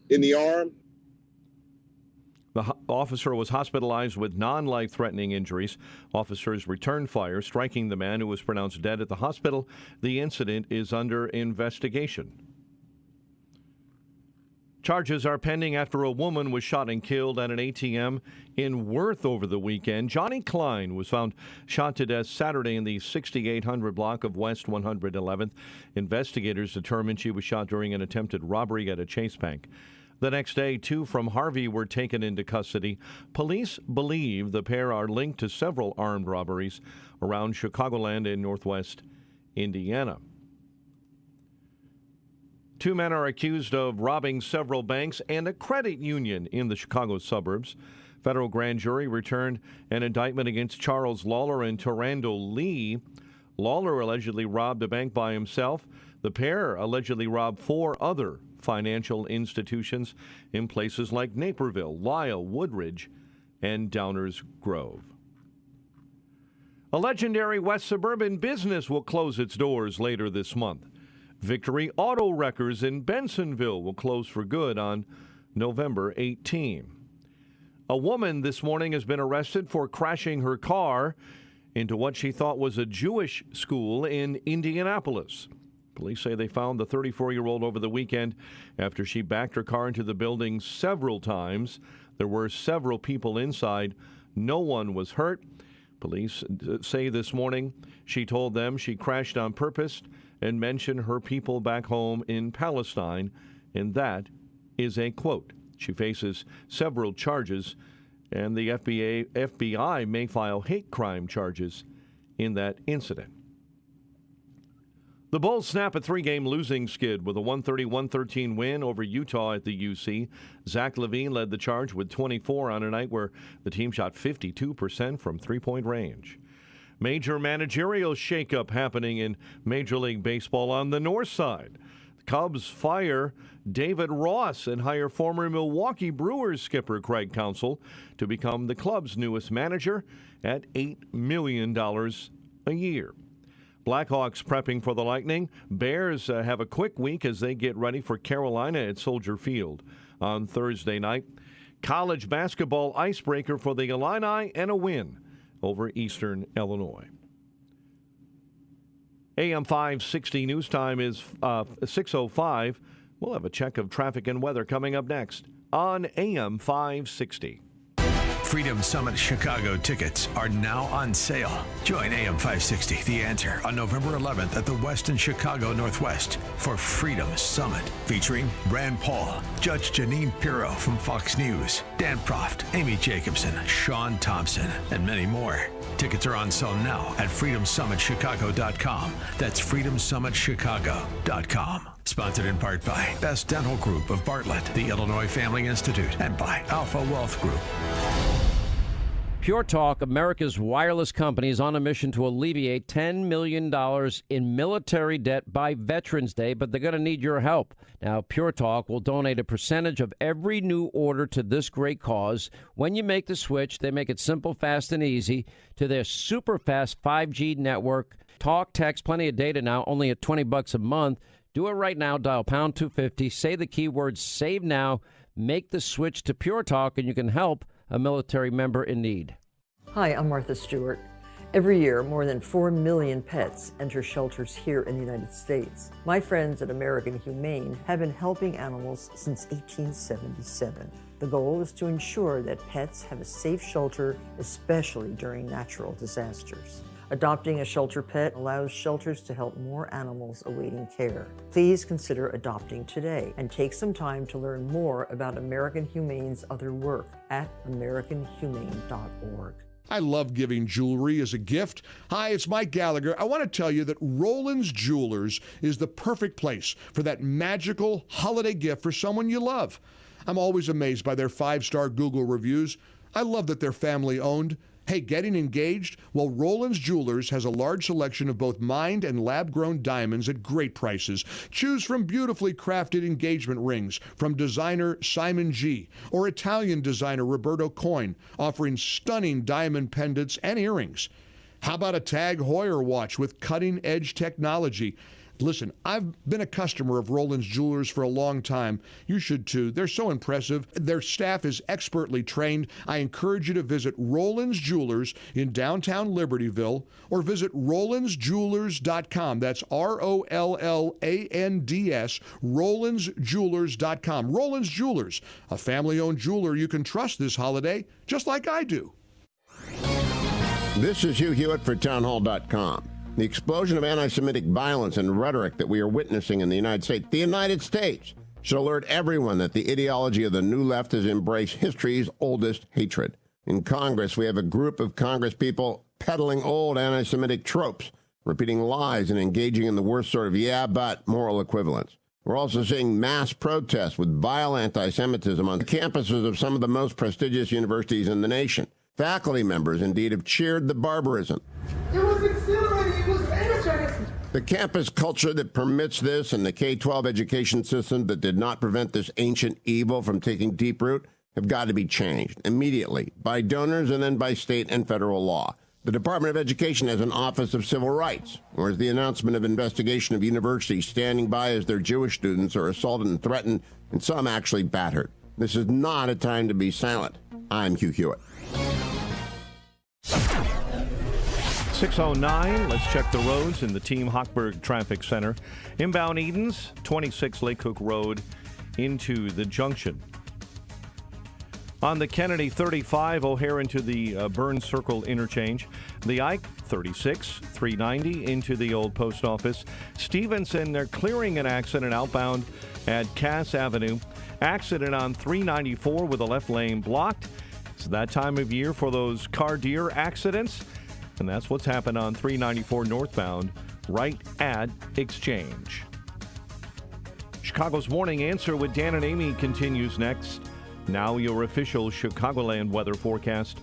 in the arm. The officer was hospitalized with non-life-threatening injuries. Officers returned fire, striking the man who was pronounced dead at the hospital. The incident is under investigation. Charges are pending after a woman was shot and killed at an ATM in Worth over the weekend. Johnny Klein was found shot to death Saturday in the 6800 block of West 111th. Investigators determined she was shot during an attempted robbery at a Chase Bank. The next day, two from Harvey were taken into custody. Police believe the pair are linked to several armed robberies around Chicagoland and Northwest Indiana. Two men are accused of robbing several banks and a credit union in the Chicago suburbs. Federal grand jury returned an indictment against Charles Lawler and Torando Lee. Lawler allegedly robbed a bank by himself. The pair allegedly robbed four other financial institutions in places like Naperville, Lisle, Woodridge, and Downers Grove. A legendary West Suburban business will close its doors later this month. Victory Auto Wreckers in Bensonville will close for good on November 18. A woman this morning has been arrested for crashing her car into what she thought was a Jewish school in Indianapolis. Police say they found the 34-year-old over the weekend after she backed her car into the building several times. There were several people inside. No one was hurt. Police say this morning she told them she crashed on purpose and mentioned her people back home in Palestine, and that is a quote. She faces several charges, and the FBI may file hate crime charges in that incident. The Bulls snap a 3-game losing skid with a 130-113 win over Utah at the UC. Zach LaVine led the charge with 24 on a night where the team shot 52% from three-point range. Major managerial shakeup happening in Major League Baseball on the north side. The Cubs fire David Ross and hire former Milwaukee Brewers skipper Craig Counsell to become the club's newest manager at $8 million a year. Blackhawks prepping for the Lightning. Bears have a quick week as they get ready for Carolina at Soldier Field on Thursday night. College basketball icebreaker for the Illini and a win over Eastern Illinois. AM 560 news time is 6:05. We'll have a check of traffic and weather coming up next on AM 560. Freedom Summit Chicago tickets are now on sale. Join AM 560, The Answer, on November 11th at the Westin Chicago Northwest for Freedom Summit, featuring Rand Paul, Judge Janine Pirro from Fox News, Dan Proft, Amy Jacobson, Sean Thompson, and many more. Tickets are on sale now at freedomsummitchicago.com. That's freedomsummitchicago.com. Sponsored in part by Best Dental Group of Bartlett, the Illinois Family Institute, and by Alpha Wealth Group. Pure Talk, America's wireless company, is on a mission to alleviate $10 million in military debt by Veterans Day, but they're going to need your help. Now, Pure Talk will donate a percentage of every new order to this great cause. When you make the switch, they make it simple, fast, and easy to their super fast 5G network. Talk, text, plenty of data now, only at $20 a month. Do it right now. Dial pound 250. Say the keyword SAVE NOW. Make the switch to Pure Talk, and you can help a military member in need. Hi, I'm Martha Stewart. Every year, more than 4 million pets enter shelters here in the United States. My friends at American Humane have been helping animals since 1877. The goal is to ensure that pets have a safe shelter, especially during natural disasters. Adopting a shelter pet allows shelters to help more animals awaiting care. Please consider adopting today and take some time to learn more about American Humane's other work at americanhumane.org. I love giving jewelry as a gift. Hi, it's Mike Gallagher. I want to tell you that Roland's Jewelers is the perfect place for that magical holiday gift for someone you love. I'm always amazed by their 5-star Google reviews. I love that they're family-owned. Hey, getting engaged? Well, Roland's Jewelers has a large selection of both mined and lab-grown diamonds at great prices. Choose from beautifully crafted engagement rings from designer Simon G. or Italian designer Roberto Coin, offering stunning diamond pendants and earrings. How about a Tag Heuer watch with cutting-edge technology? Listen, I've been a customer of Roland's Jewelers for a long time. You should too. They're so impressive. Their staff is expertly trained. I encourage you to visit Roland's Jewelers in downtown Libertyville or visit RolandsJewelers.com. That's ROLLANDS, RolandsJewelers.com. Roland's Jewelers, a family-owned jeweler you can trust this holiday, just like I do. This is Hugh Hewitt for townhall.com. The explosion of anti-Semitic violence and rhetoric that we are witnessing in the United States should alert everyone that the ideology of the New Left has embraced history's oldest hatred. In Congress, we have a group of Congress people peddling old anti-Semitic tropes, repeating lies and engaging in the worst sort of yeah, but moral equivalence. We're also seeing mass protests with vile anti-Semitism on the campuses of some of the most prestigious universities in the nation. Faculty members, indeed, have cheered the barbarism. It was exhilarating. It was energetic. The campus culture that permits this and the K-12 education system that did not prevent this ancient evil from taking deep root have got to be changed immediately by donors and then by state and federal law. The Department of Education has an Office of Civil Rights, whereas the announcement of investigation of universities standing by as their Jewish students are assaulted and threatened, and some actually battered. This is not a time to be silent. I'm Hugh Hewitt. 6:09. Let's check the roads in the Team Hochberg Traffic Center. Inbound Edens, 26 Lake Cook Road into the junction. On the Kennedy 35, O'Hare into the Burns Circle interchange. The Ike 36, 390 into the old post office. Stevenson, they're clearing an accident outbound at Cass Avenue. Accident on 394 with the left lane blocked. It's that time of year for those car deer accidents. And that's what's happened on 394 northbound right at Exchange. Chicago's Morning Answer with Dan and Amy continues next. Now your official Chicagoland weather forecast.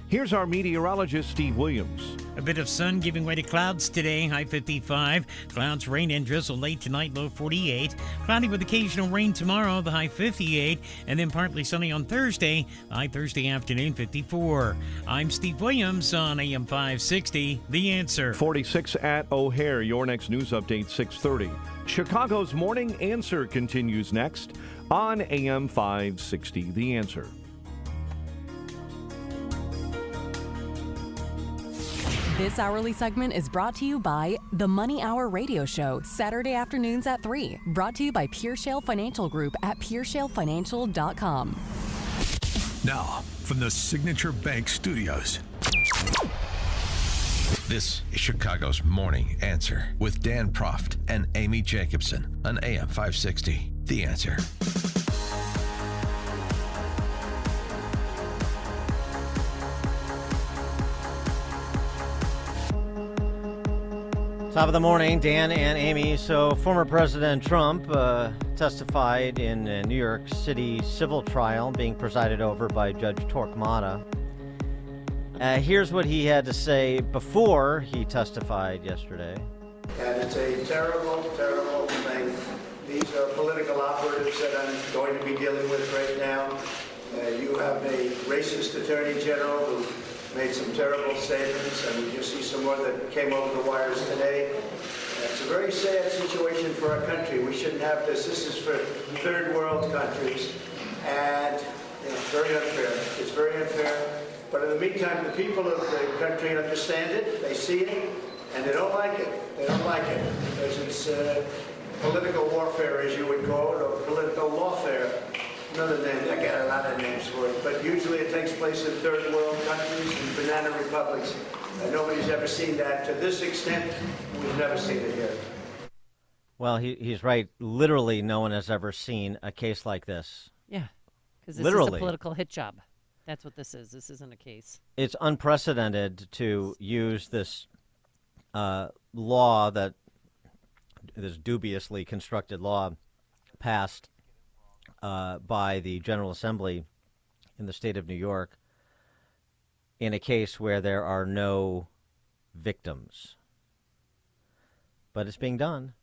Here's our meteorologist, Steve Williams. A bit of sun giving way to clouds today, high 55. Clouds, rain, and drizzle late tonight, low 48. Cloudy with occasional rain tomorrow, the high 58. And then partly sunny on Thursday, high Thursday afternoon, 54. I'm Steve Williams on AM 560, The Answer. 46 at O'Hare, your next news update, 6:30. Chicago's Morning Answer continues next on AM 560, The Answer. This hourly segment is brought to you by the Money Hour Radio Show, Saturday afternoons at 3. Brought to you by Pure Shale Financial Group at pureshalefinancial.com. Now, from the Signature Bank Studios, this is Chicago's Morning Answer with Dan Proft and Amy Jacobson on AM 560. The Answer. Top of the morning, Dan and Amy. So former President Trump testified in a New York City civil trial being presided over by Judge Torquemada. Here's what he had to say before he testified yesterday. And it's a terrible, terrible thing. These are political operatives that I'm going to be dealing with right now. You have a racist attorney general who made some terrible statements, and we just see some more that came over the wires today. It's a very sad situation for our country. We shouldn't have this. This is for third world countries, and very unfair. It's very unfair. But in the meantime, the people of the country understand it, they see it, and they don't like it. They don't like it because it's political warfare, as you would call it, or political lawfare. Another name, I got a lot of names for it, but usually it takes place in third world countries and banana republics. Nobody's ever seen that to this extent. We've never seen it here. Well, he's right. Literally, no one has ever seen a case like this. Yeah, because this Literally. is a political hit job. That's what this is. This isn't a case. It's unprecedented to use this law, that this dubiously constructed law passed by the General Assembly in the state of New York in a case where there are no victims. But it's being done.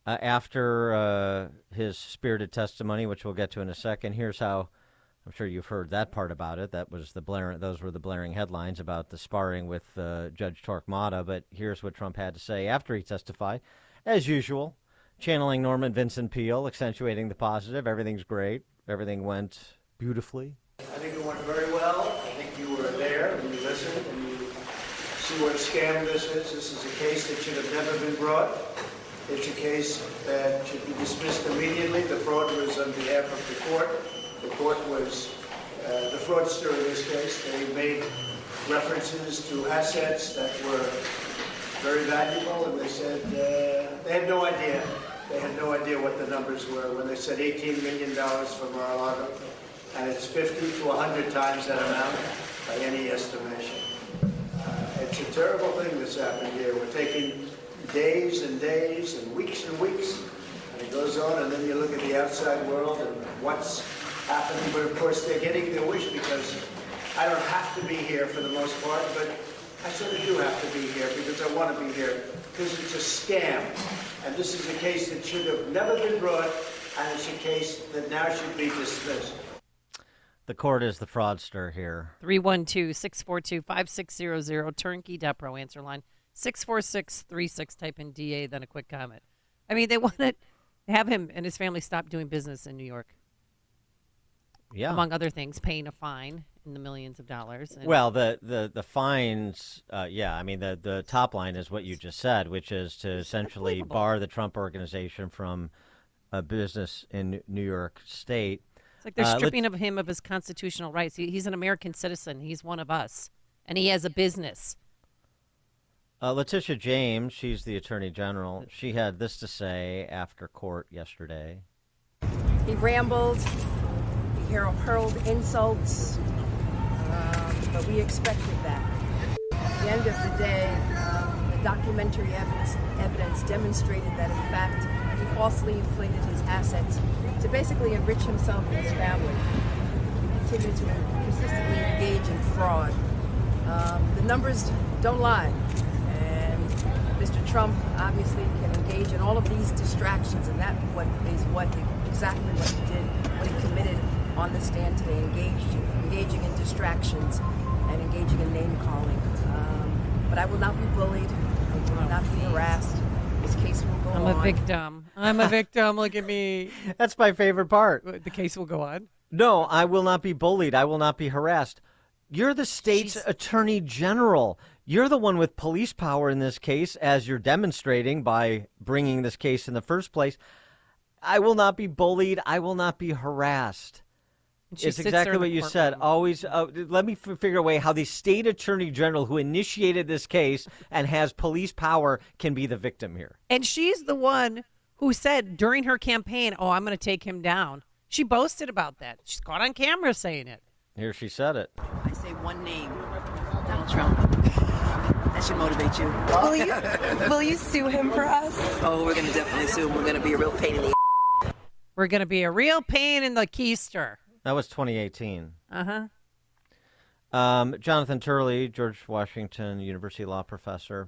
After his spirited testimony, which we'll get to in a second, here's how, I'm sure you've heard that part about it. Those were the blaring headlines about the sparring with Judge Torquemada. But here's what Trump had to say after he testified. As usual, channeling Norman Vincent Peale, accentuating the positive. Everything's great. Everything went beautifully. I think it went very well. I think you were there and you listened and you see what a scam this is. This is a case that should have never been brought. It's a case that should be dismissed immediately. The fraud was on behalf of the court. The court was the fraudster in this case. They made references to assets that were very valuable, and they said they had no idea. They had no idea what the numbers were when they said $18 million from Mar-a-Lago, and it's 50 to 100 times that amount by any estimation. It's a terrible thing that's happened here. We're taking days and days and weeks, and it goes on, and then you look at the outside world and what's happening. But of course, they're getting their wish because I don't have to be here for the most part, but I sort of do have to be here because I want to be here because it's a scam. And this is a case that should have never been brought, and it's a case that now should be dismissed. The court is the fraudster here. 312-642-5600, turnkey.pro, answer line 64636, type in DA, then a quick comment. I mean, they want to have him and his family stop doing business in New York. among other things, paying a fine in the millions of dollars. And well, the fines, I mean, the top line is what you just said, which is to essentially bar the Trump organization from a business in New York State. It's like they're stripping of him of his constitutional rights. He's an American citizen. He's one of us, and he has a business. Letitia James, she's the Attorney General. She had this to say after court yesterday. He rambled. He hurled insults, but we expected that. At the end of the day, the documentary evidence demonstrated that, in fact, he falsely inflated his assets to basically enrich himself and his family. He continued to consistently engage in fraud. The numbers don't lie. And Mr. Trump obviously can engage in all of these distractions, and that exactly what he did, what he committed on the stand today, engaging in distractions and engaging in name-calling. But I will not be bullied. I will not be harassed. This case will go on. I'm a victim. I'm a victim. Look at me. That's my favorite part. The case will go on. No, I will not be bullied. I will not be harassed. You're the state's attorney general. You're the one with police power in this case, as you're demonstrating by bringing this case in the first place. I will not be bullied. I will not be harassed. It's exactly what you said. Always, let me figure a way how the state attorney general who initiated this case and has police power can be the victim here. And she's the one who said during her campaign, "Oh, I'm going to take him down." She boasted about that. She's caught on camera saying it. Here she said it. I say one name, Donald Trump. That should motivate you. Will you sue him for us? Oh, we're going to definitely sue him. We're going to be a real pain in the We're going to be a real pain in the keister. That was 2018. Uh-huh. Jonathan Turley, George Washington University law professor.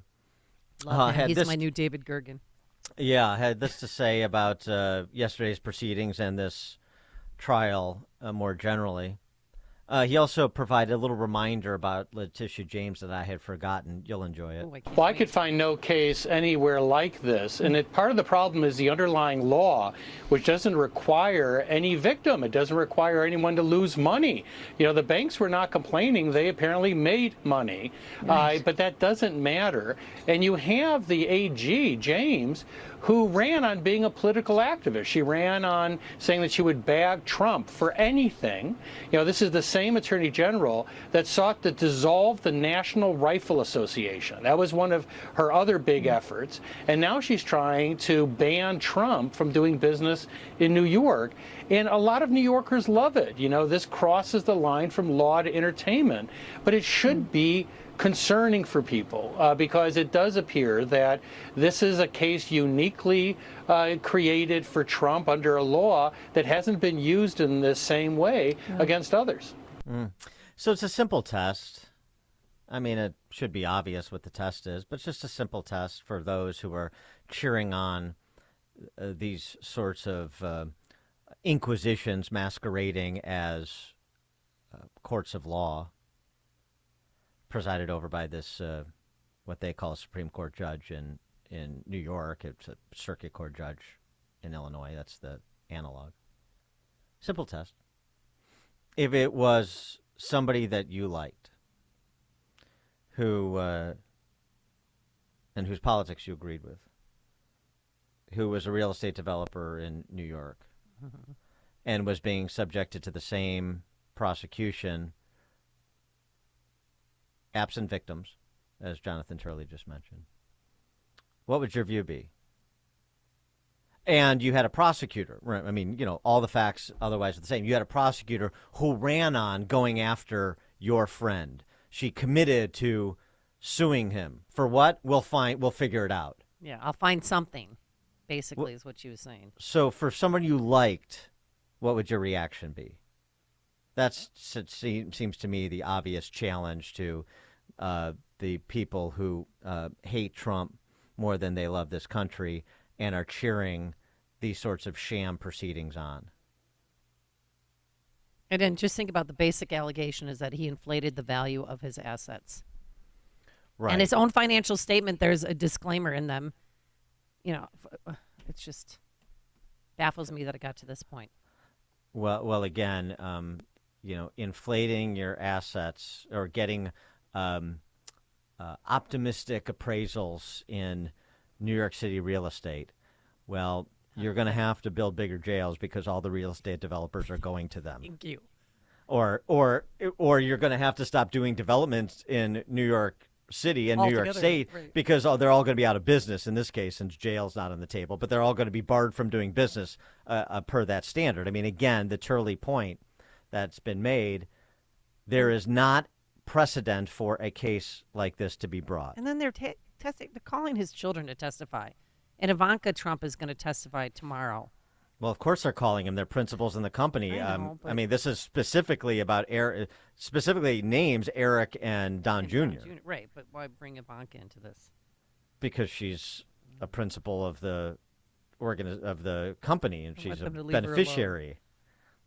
Love him. He's my new David Gergen. Yeah, had this to say about yesterday's proceedings and this trial more generally. He also provided a little reminder about Letitia James that I had forgotten. You'll enjoy it. Well, I could find no case anywhere like this. And part of the problem is the underlying law, which doesn't require any victim. It doesn't require anyone to lose money. You know, the banks were not complaining. They apparently made money. Right. But that doesn't matter. And you have the AG, James, who ran on being a political activist. She ran on saying that she would bag Trump for anything. You know, this is the same attorney general that sought to dissolve the National Rifle Association. That was one of her other big efforts. And now she's trying to ban Trump from doing business in New York. And a lot of New Yorkers love it. You know, this crosses the line from law to entertainment. But it should be concerning for people because it does appear that this is a case uniquely created for Trump under a law that hasn't been used in this same way against others. So it's a simple test. I mean, it should be obvious what the test is, but it's just a simple test for those who are cheering on these sorts of inquisitions masquerading as courts of law, presided over by this, what they call a Supreme Court judge in New York. It's a circuit court judge in Illinois. That's the analog. Simple test. If it was somebody that you liked, who and whose politics you agreed with, who was a real estate developer in New York, and was being subjected to the same prosecution, absent victims, as Jonathan Turley just mentioned, what would your view be? And you had a prosecutor, I mean, you know, all the facts otherwise are the same. You had a prosecutor who ran on going after your friend. She committed to suing him. For what? We'll figure it out. Yeah, I'll find something, basically, is what she was saying. So for someone you liked, what would your reaction be? That seems to me the obvious challenge to the people who hate Trump more than they love this country and are cheering these sorts of sham proceedings on. And then just think about the basic allegation is that he inflated the value of his assets. Right. And his own financial statement, there's a disclaimer in them. You know, it's just baffles me that it got to this point. Well, again, inflating your assets or getting optimistic appraisals in New York City real estate. Well, you're going to have to build bigger jails because all the real estate developers are going to them. Thank you. Or you're going to have to stop doing developments in New York City and New York State because they're all going to be out of business in this case, since jail's not on the table. But they're all going to be barred from doing business per that standard. I mean, again, the Turley point that's been made, there is not precedent for a case like this to be brought. And then they're calling his children to testify. And Ivanka Trump is going to testify tomorrow. Well, of course they're calling him. They're principals in the company. I mean, this is specifically about specifically names Eric and Don Jr. Right, but why bring Ivanka into this? Because she's a principal of the company, and she's a beneficiary.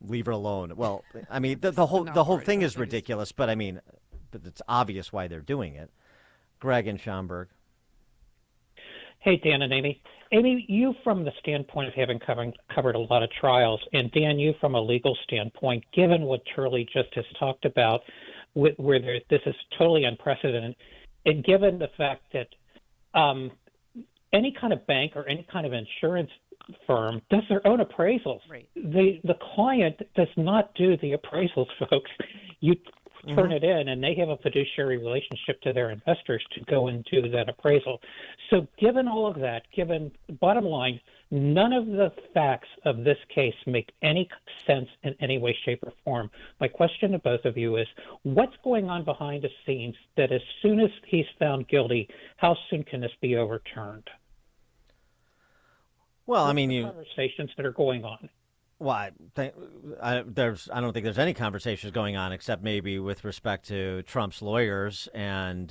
Leave her alone. Well, I mean, the whole thing is ridiculous, but I mean, but it's obvious why they're doing it. Greg in Schaumburg. Hey, Dan and Amy. Amy, you from the standpoint of having covered a lot of trials, and Dan, you from a legal standpoint, given what Turley just has talked about, where this is totally unprecedented, and given the fact that any kind of bank or any kind of insurance firm does their own appraisals. Right. The client does not do the appraisals, folks. You turn it in, and they have a fiduciary relationship to their investors to go and do that appraisal. So given all of that, bottom line, none of the facts of this case make any sense in any way, shape, or form. My question to both of you is, what's going on behind the scenes that as soon as he's found guilty, how soon can this be overturned? Well, I mean, conversations that are going on. Well, I don't think there's any conversations going on except maybe with respect to Trump's lawyers and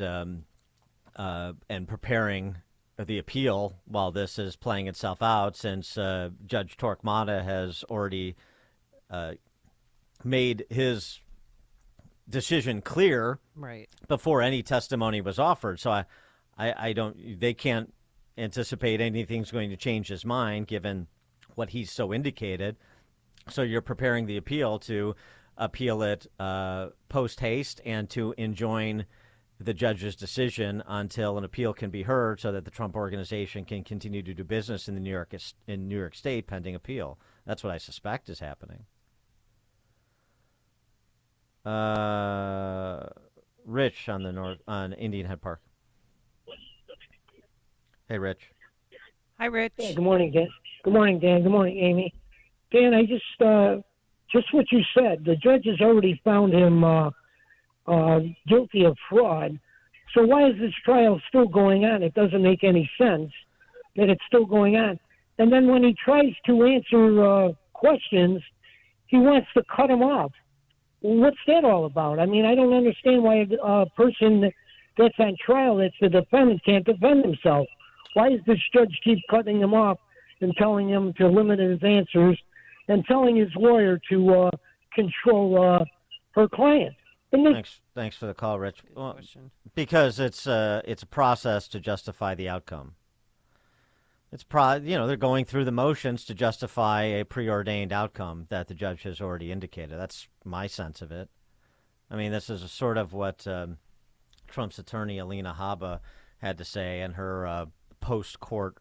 preparing the appeal while this is playing itself out, since Judge Torquemada has already made his decision clear before any testimony was offered. So they can't anticipate anything's going to change his mind given what he's so indicated. So you're preparing the appeal to appeal it post haste and to enjoin the judge's decision until an appeal can be heard, so that the Trump organization can continue to do business in New York State pending appeal. That's what I suspect is happening. Rich on Indian Head Park. Hey, Rich. Hi, Rich. Hey, good morning, Dan. Good morning, Dan. Good morning, Amy. Dan, I just what you said. The judge has already found him guilty of fraud. So why is this trial still going on? It doesn't make any sense that it's still going on. And then when he tries to answer questions, he wants to cut him off. What's that all about? I mean, I don't understand why a person that's on trial, that's the defendant, can't defend himself. Why does this judge keep cutting him off and telling him to limit his answers and telling his lawyer to control her client? Thanks for the call, Rich. Well, because it's a process to justify the outcome. They're going through the motions to justify a preordained outcome that the judge has already indicated. That's my sense of it. I mean, this is sort of what Trump's attorney Alina Habba had to say in her post-court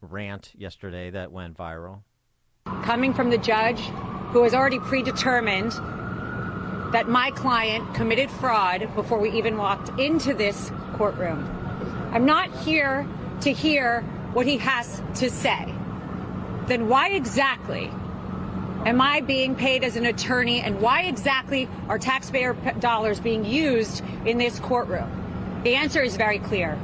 rant yesterday that went viral. Coming from the judge who has already predetermined that my client committed fraud before we even walked into this courtroom. I'm not here to hear what he has to say. Then why exactly am I being paid as an attorney, and why exactly are taxpayer dollars being used in this courtroom? The answer is very clear.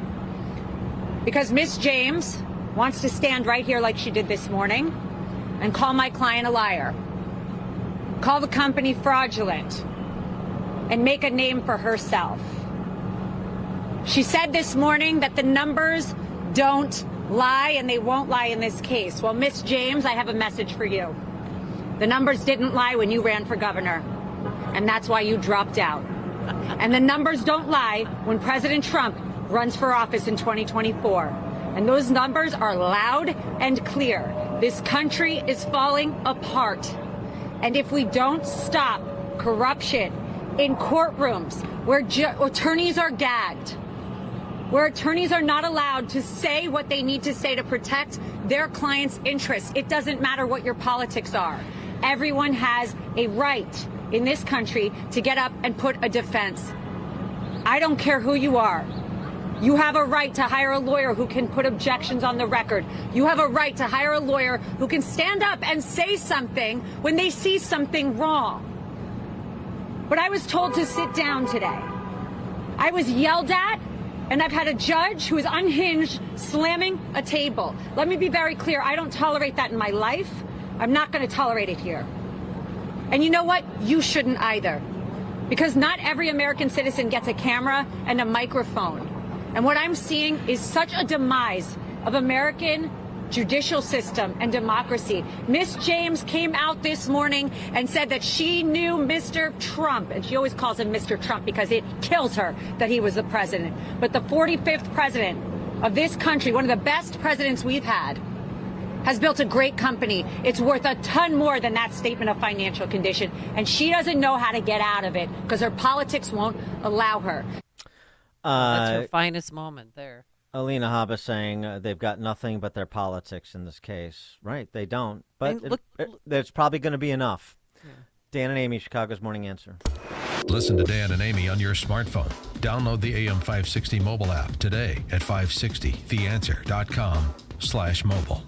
Because Miss James wants to stand right here like she did this morning and call my client a liar, call the company fraudulent, and make a name for herself. She said this morning that the numbers don't lie, and they won't lie in this case. Well, Miss James, I have a message for you. The numbers didn't lie when you ran for governor, and that's why you dropped out. And the numbers don't lie when President Trump runs for office in 2024. And those numbers are loud and clear. This country is falling apart. And if we don't stop corruption in courtrooms where attorneys are gagged, where attorneys are not allowed to say what they need to say to protect their clients' interests, it doesn't matter what your politics are. Everyone has a right in this country to get up and put a defense. I don't care who you are. You have a right to hire a lawyer who can put objections on the record. You have a right to hire a lawyer who can stand up and say something when they see something wrong. But I was told to sit down today. I was yelled at, and I've had a judge who is unhinged slamming a table. Let me be very clear. I don't tolerate that in my life. I'm not going to tolerate it here. And you know what? You shouldn't either. Because not every American citizen gets a camera and a microphone. And what I'm seeing is such a demise of American judicial system and democracy. Miss James came out this morning and said that she knew Mr. Trump, and she always calls him Mr. Trump because it kills her that he was the president. But the 45th president of this country, one of the best presidents we've had, has built a great company. It's worth a ton more than that statement of financial condition. And she doesn't know how to get out of it because her politics won't allow her. That's her finest moment there. Alina Habba saying they've got nothing but their politics in this case. Right, they don't. But there's probably going to be enough. Yeah. Dan and Amy, Chicago's Morning Answer. Listen to Dan and Amy on your smartphone. Download the AM 560 mobile app today at 560theanswer.com/mobile.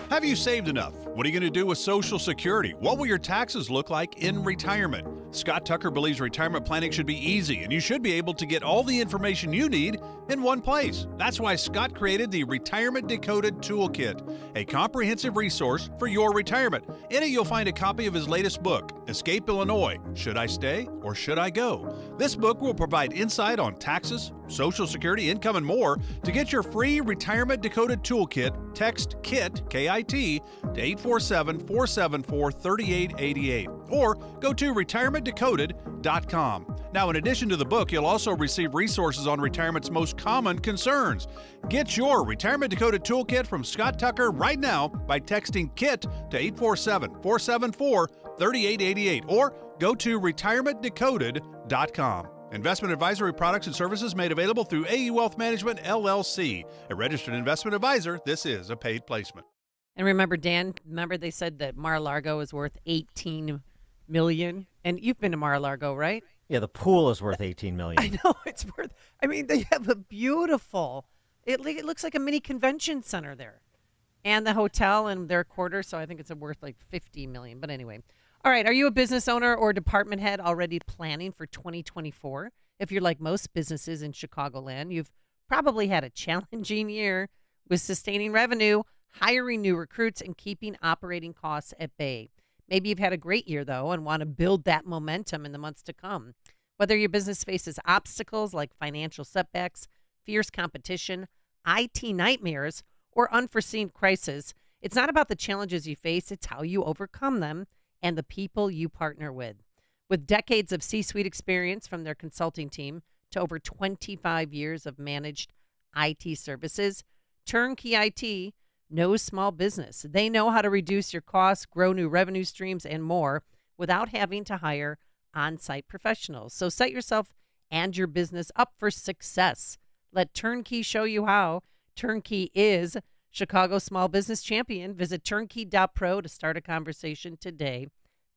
Have you saved enough? What are you going to do with Social Security? What will your taxes look like in retirement? Scott Tucker believes retirement planning should be easy, and you should be able to get all the information you need in one place. That's why Scott created the Retirement Decoded Toolkit, a comprehensive resource for your retirement. In it, you'll find a copy of his latest book, Escape Illinois: Should I Stay or Should I Go? This book will provide insight on taxes, Social Security, income, and more. To get your free Retirement Decoded Toolkit, text KIT, K-I-T, to 847-474-3888, or go to retirementdecoded.com. Now, in addition to the book, you'll also receive resources on retirement's most common concerns. Get your Retirement Decoded Toolkit from Scott Tucker right now by texting KIT to 847-474-3888, or go to retirementdecoded.com. Investment advisory products and services made available through AE Wealth Management, LLC. A registered investment advisor, this is a paid placement. And remember, Dan, they said that Mar-a-Lago is worth $18 million? And you've been to Mar-a-Lago, right? Yeah, the pool is worth $18 million. I know, it's worth, they have a beautiful, it looks like a mini convention center there. And the hotel and their quarters, so I think it's worth like $50 million. But anyway. All right, are you a business owner or department head already planning for 2024? If you're like most businesses in Chicagoland, you've probably had a challenging year with sustaining revenue, hiring new recruits, and keeping operating costs at bay. Maybe you've had a great year, though, and want to build that momentum in the months to come. Whether your business faces obstacles like financial setbacks, fierce competition, IT nightmares, or unforeseen crises, it's not about the challenges you face, it's how you overcome them and the people you partner with. With decades of C-suite experience from their consulting team to over 25 years of managed IT services, Turnkey IT knows small business. They know how to reduce your costs, grow new revenue streams, and more without having to hire on-site professionals. So set yourself and your business up for success. Let Turnkey show you how. Turnkey is Chicago's small business champion. Visit turnkey.pro to start a conversation today.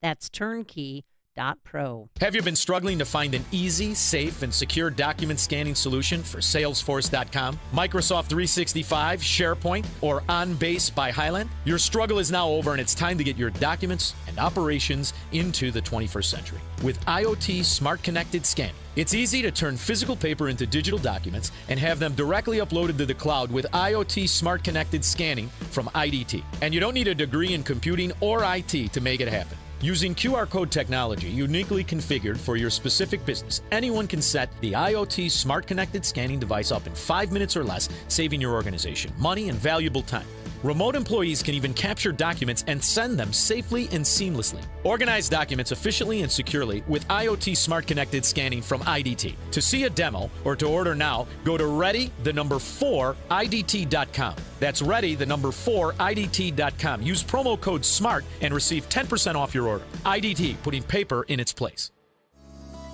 That's turnkey.pro. Have you been struggling to find an easy, safe, and secure document scanning solution for Salesforce.com, Microsoft 365, SharePoint, or OnBase by Highland? Your struggle is now over, and it's time to get your documents and operations into the 21st century. With IoT Smart Connected Scanning, it's easy to turn physical paper into digital documents and have them directly uploaded to the cloud with IoT Smart Connected Scanning from IDT. And you don't need a degree in computing or IT to make it happen. Using QR code technology uniquely configured for your specific business, anyone can set the IoT Smart Connected Scanning device up in 5 minutes or less, saving your organization money and valuable time. Remote employees can even capture documents and send them safely and seamlessly. Organize documents efficiently and securely with IoT Smart Connected Scanning from IDT. To see a demo or to order now, go to ready4idt.com. That's ready4idt.com. Use promo code SMART and receive 10% off your order. IDT, putting paper in its place.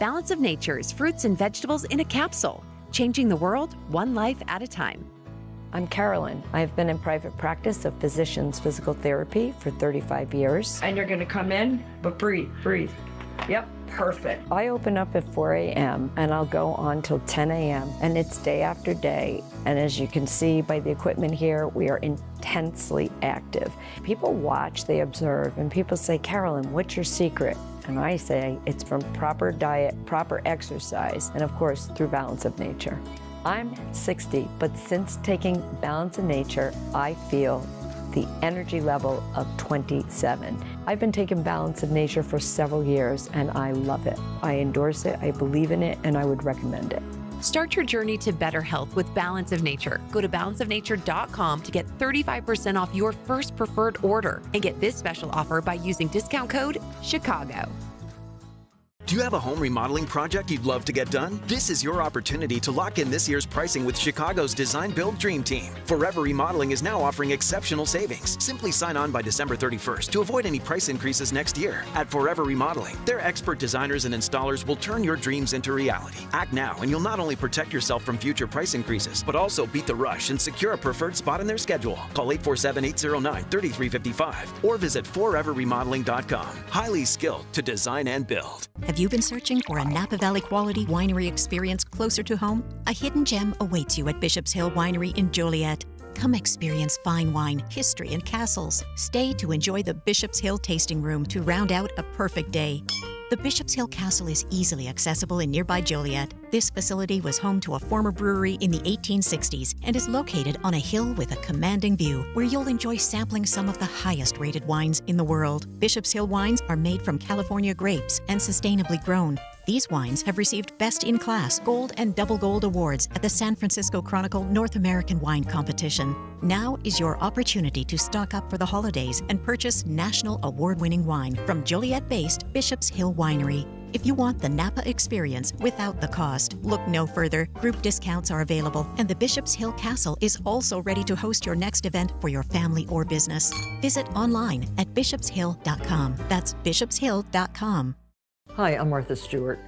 Balance of Nature's fruits and vegetables in a capsule, changing the world one life at a time. I'm Carolyn. I've been in private practice of physician's physical therapy for 35 years. And you're going to come in, but breathe. Yep, perfect. I open up at 4 a.m. and I'll go on till 10 a.m. and it's day after day. And as you can see by the equipment here, we are intensely active. People watch, they observe, and people say, Carolyn, what's your secret? And I say it's from proper diet, proper exercise, and of course, through Balance of Nature. I'm 60, but since taking Balance of Nature, I feel the energy level of 27. I've been taking Balance of Nature for several years, and I love it. I endorse it, I believe in it, and I would recommend it. Start your journey to better health with Balance of Nature. Go to balanceofnature.com to get 35% off your first preferred order and get this special offer by using discount code CHICAGO. Do you have a home remodeling project you'd love to get done? This is your opportunity to lock in this year's pricing with Chicago's Design Build Dream Team. Forever Remodeling is now offering exceptional savings. Simply sign on by December 31st to avoid any price increases next year. At Forever Remodeling, their expert designers and installers will turn your dreams into reality. Act now and you'll not only protect yourself from future price increases, but also beat the rush and secure a preferred spot in their schedule. Call 847-809-3355 or visit foreverremodeling.com. Highly skilled to design and build. Have you been searching for a Napa Valley quality winery experience closer to home? A hidden gem awaits you at Bishop's Hill Winery in Joliet. Come experience fine wine, history, and castles. Stay to enjoy the Bishop's Hill Tasting Room to round out a perfect day. The Bishop's Hill Castle is easily accessible in nearby Joliet. This facility was home to a former brewery in the 1860s and is located on a hill with a commanding view where you'll enjoy sampling some of the highest rated wines in the world. Bishop's Hill wines are made from California grapes and sustainably grown. These wines have received Best in Class, Gold, and Double Gold awards at the San Francisco Chronicle North American Wine Competition. Now is your opportunity to stock up for the holidays and purchase national award-winning wine from Joliet-based Bishop's Hill Winery. If you want the Napa experience without the cost, look no further. Group discounts are available, and the Bishop's Hill Castle is also ready to host your next event for your family or business. Visit online at bishopshill.com. That's bishopshill.com. Hi, I'm Martha Stewart.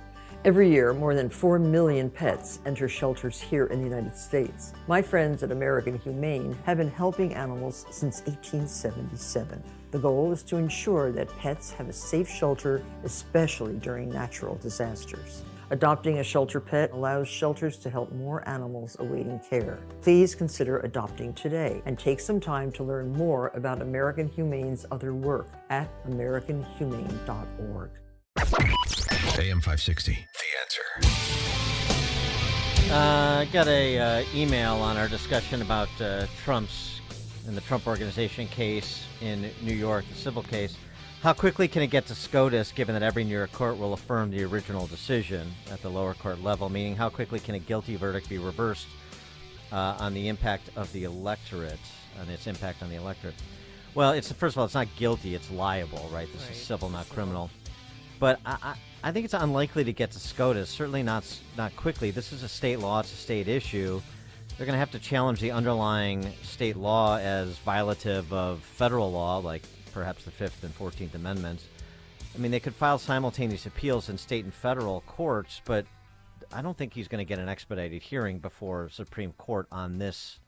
Every year, more than 4 million pets enter shelters here in the United States. My friends at American Humane have been helping animals since 1877. The goal is to ensure that pets have a safe shelter, especially during natural disasters. Adopting a shelter pet allows shelters to help more animals awaiting care. Please consider adopting today and take some time to learn more about American Humane's other work at americanhumane.org. AM 560, The Answer. Got a email on our discussion about Trump's and the Trump Organization case in New York, the civil case. How quickly can it get to SCOTUS, given that every New York court will affirm the original decision at the lower court level? Meaning, how quickly can a guilty verdict be reversed on the impact of the electorate, on its impact on the electorate? Well, first of all, it's not guilty; it's liable, right? This is civil, not criminal. But I think it's unlikely to get to SCOTUS, certainly not quickly. This is a state law. It's a state issue. They're going to have to challenge the underlying state law as violative of federal law, like perhaps the 5th and 14th Amendments. I mean, they could file simultaneous appeals in state and federal courts, but I don't think he's going to get an expedited hearing before Supreme Court on this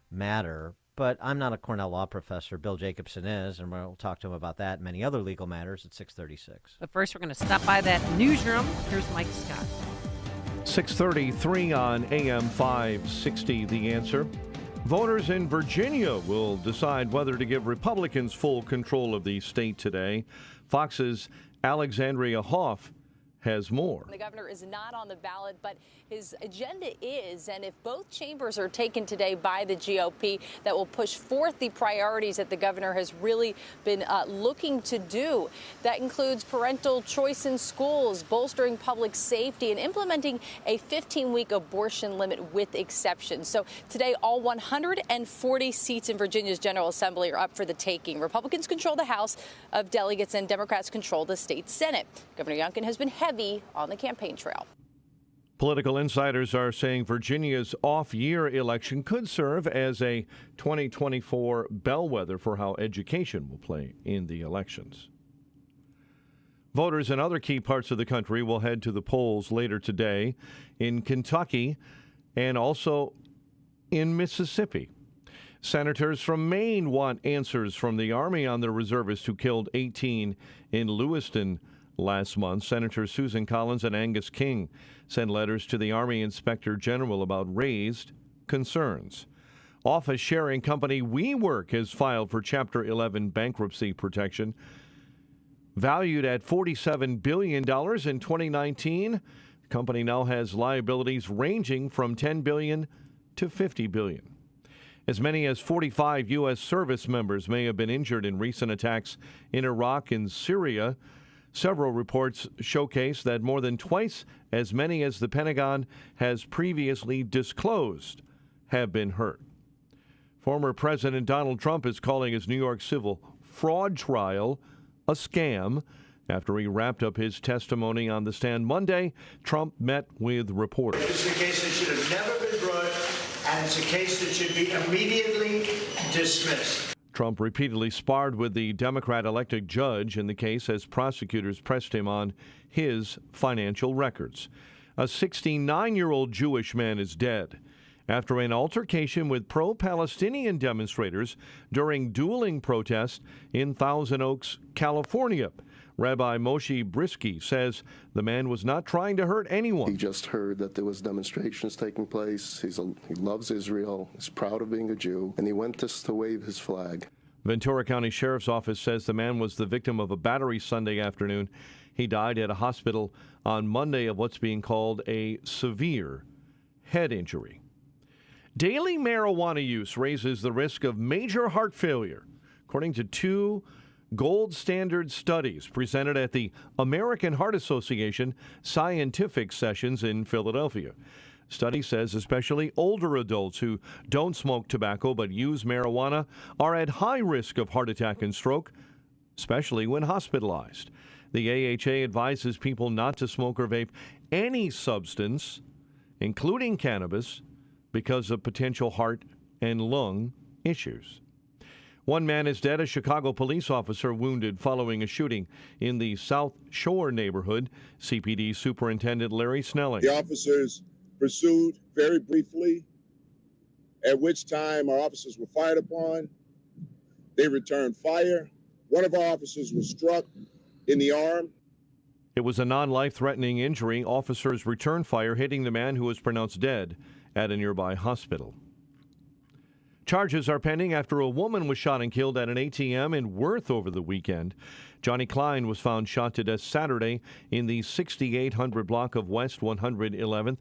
matter. But I'm not a Cornell law professor. Bill Jacobson is, and we'll talk to him about that and many other legal matters at 6:36. But first, we're going to stop by that newsroom. Here's Mike Scott. 6:33 on AM 560, The Answer. Voters in Virginia will decide whether to give Republicans full control of the state today. Fox's Alexandria Hoff has more. The governor is not on the ballot, but his agenda is, and if both chambers are taken today by the GOP, that will push forth the priorities that the governor has really been looking to do. That includes parental choice in schools, bolstering public safety, and implementing a 15-week abortion limit with exceptions. So today, all 140 seats in Virginia's General Assembly are up for the taking. Republicans control the House of Delegates and Democrats control the state Senate. Governor Youngkin has been heavy on the campaign trail. Political insiders are saying Virginia's off-year election could serve as a 2024 bellwether for how education will play in the elections. Voters in other key parts of the country will head to the polls later today in Kentucky and also in Mississippi. Senators from Maine want answers from the Army on the reservists who killed 18 in Lewiston last month. Senators Susan Collins and Angus King sent letters to the Army Inspector General about raised concerns. Office sharing company WeWork has filed for Chapter 11 bankruptcy protection. Valued at $47 billion in 2019, the company now has liabilities ranging from $10 billion to $50 billion. As many as 45 U.S. service members may have been injured in recent attacks in Iraq and Syria. Several reports showcase that more than twice as many as the Pentagon has previously disclosed have been hurt. Former President Donald Trump is calling his New York civil fraud trial a scam. After he wrapped up his testimony on the stand Monday, Trump met with reporters. This is a case that should have never been brought, and it's a case that should be immediately dismissed. Trump repeatedly sparred with the Democrat-elected judge in the case as prosecutors pressed him on his financial records. A 69-year-old Jewish man is dead after an altercation with pro-Palestinian demonstrators during dueling protests in Thousand Oaks, California. Rabbi Moshe Brisky says the man was not trying to hurt anyone. He just heard that there was demonstrations taking place. He loves Israel. He's proud of being a Jew, and he went just to wave his flag. Ventura County Sheriff's Office says the man was the victim of a battery Sunday afternoon. He died at a hospital on Monday of what's being called a severe head injury. Daily marijuana use raises the risk of major heart failure, according to two gold standard studies presented at the American Heart Association scientific sessions in Philadelphia. Study says especially older adults who don't smoke tobacco but use marijuana are at high risk of heart attack and stroke, especially when hospitalized. The AHA advises people not to smoke or vape any substance, including cannabis, because of potential heart and lung issues. One man is dead, a Chicago police officer wounded following a shooting in the South Shore neighborhood. CPD Superintendent Larry Snelling. The officers pursued very briefly, at which time our officers were fired upon. They returned fire. One of our officers was struck in the arm. It was a non-life-threatening injury. Officers returned fire, hitting the man who was pronounced dead at a nearby hospital. Charges are pending after a woman was shot and killed at an ATM in Worth over the weekend. Johnny Klein was found shot to death Saturday in the 6800 block of West 111th.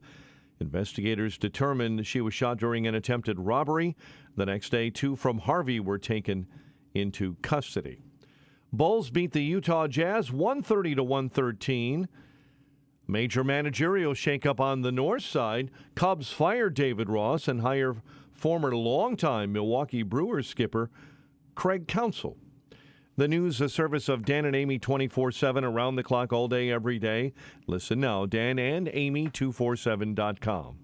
Investigators determined she was shot during an attempted robbery. The next day, two from Harvey were taken into custody. Bulls beat the Utah Jazz 130-113. Major managerial shakeup on the north side. Cubs fire David Ross and hire former longtime Milwaukee Brewers skipper Craig Counsell. The news, a service of Dan and Amy 24/7, around the clock, all day, every day. Listen now, Dan and Amy 247.com.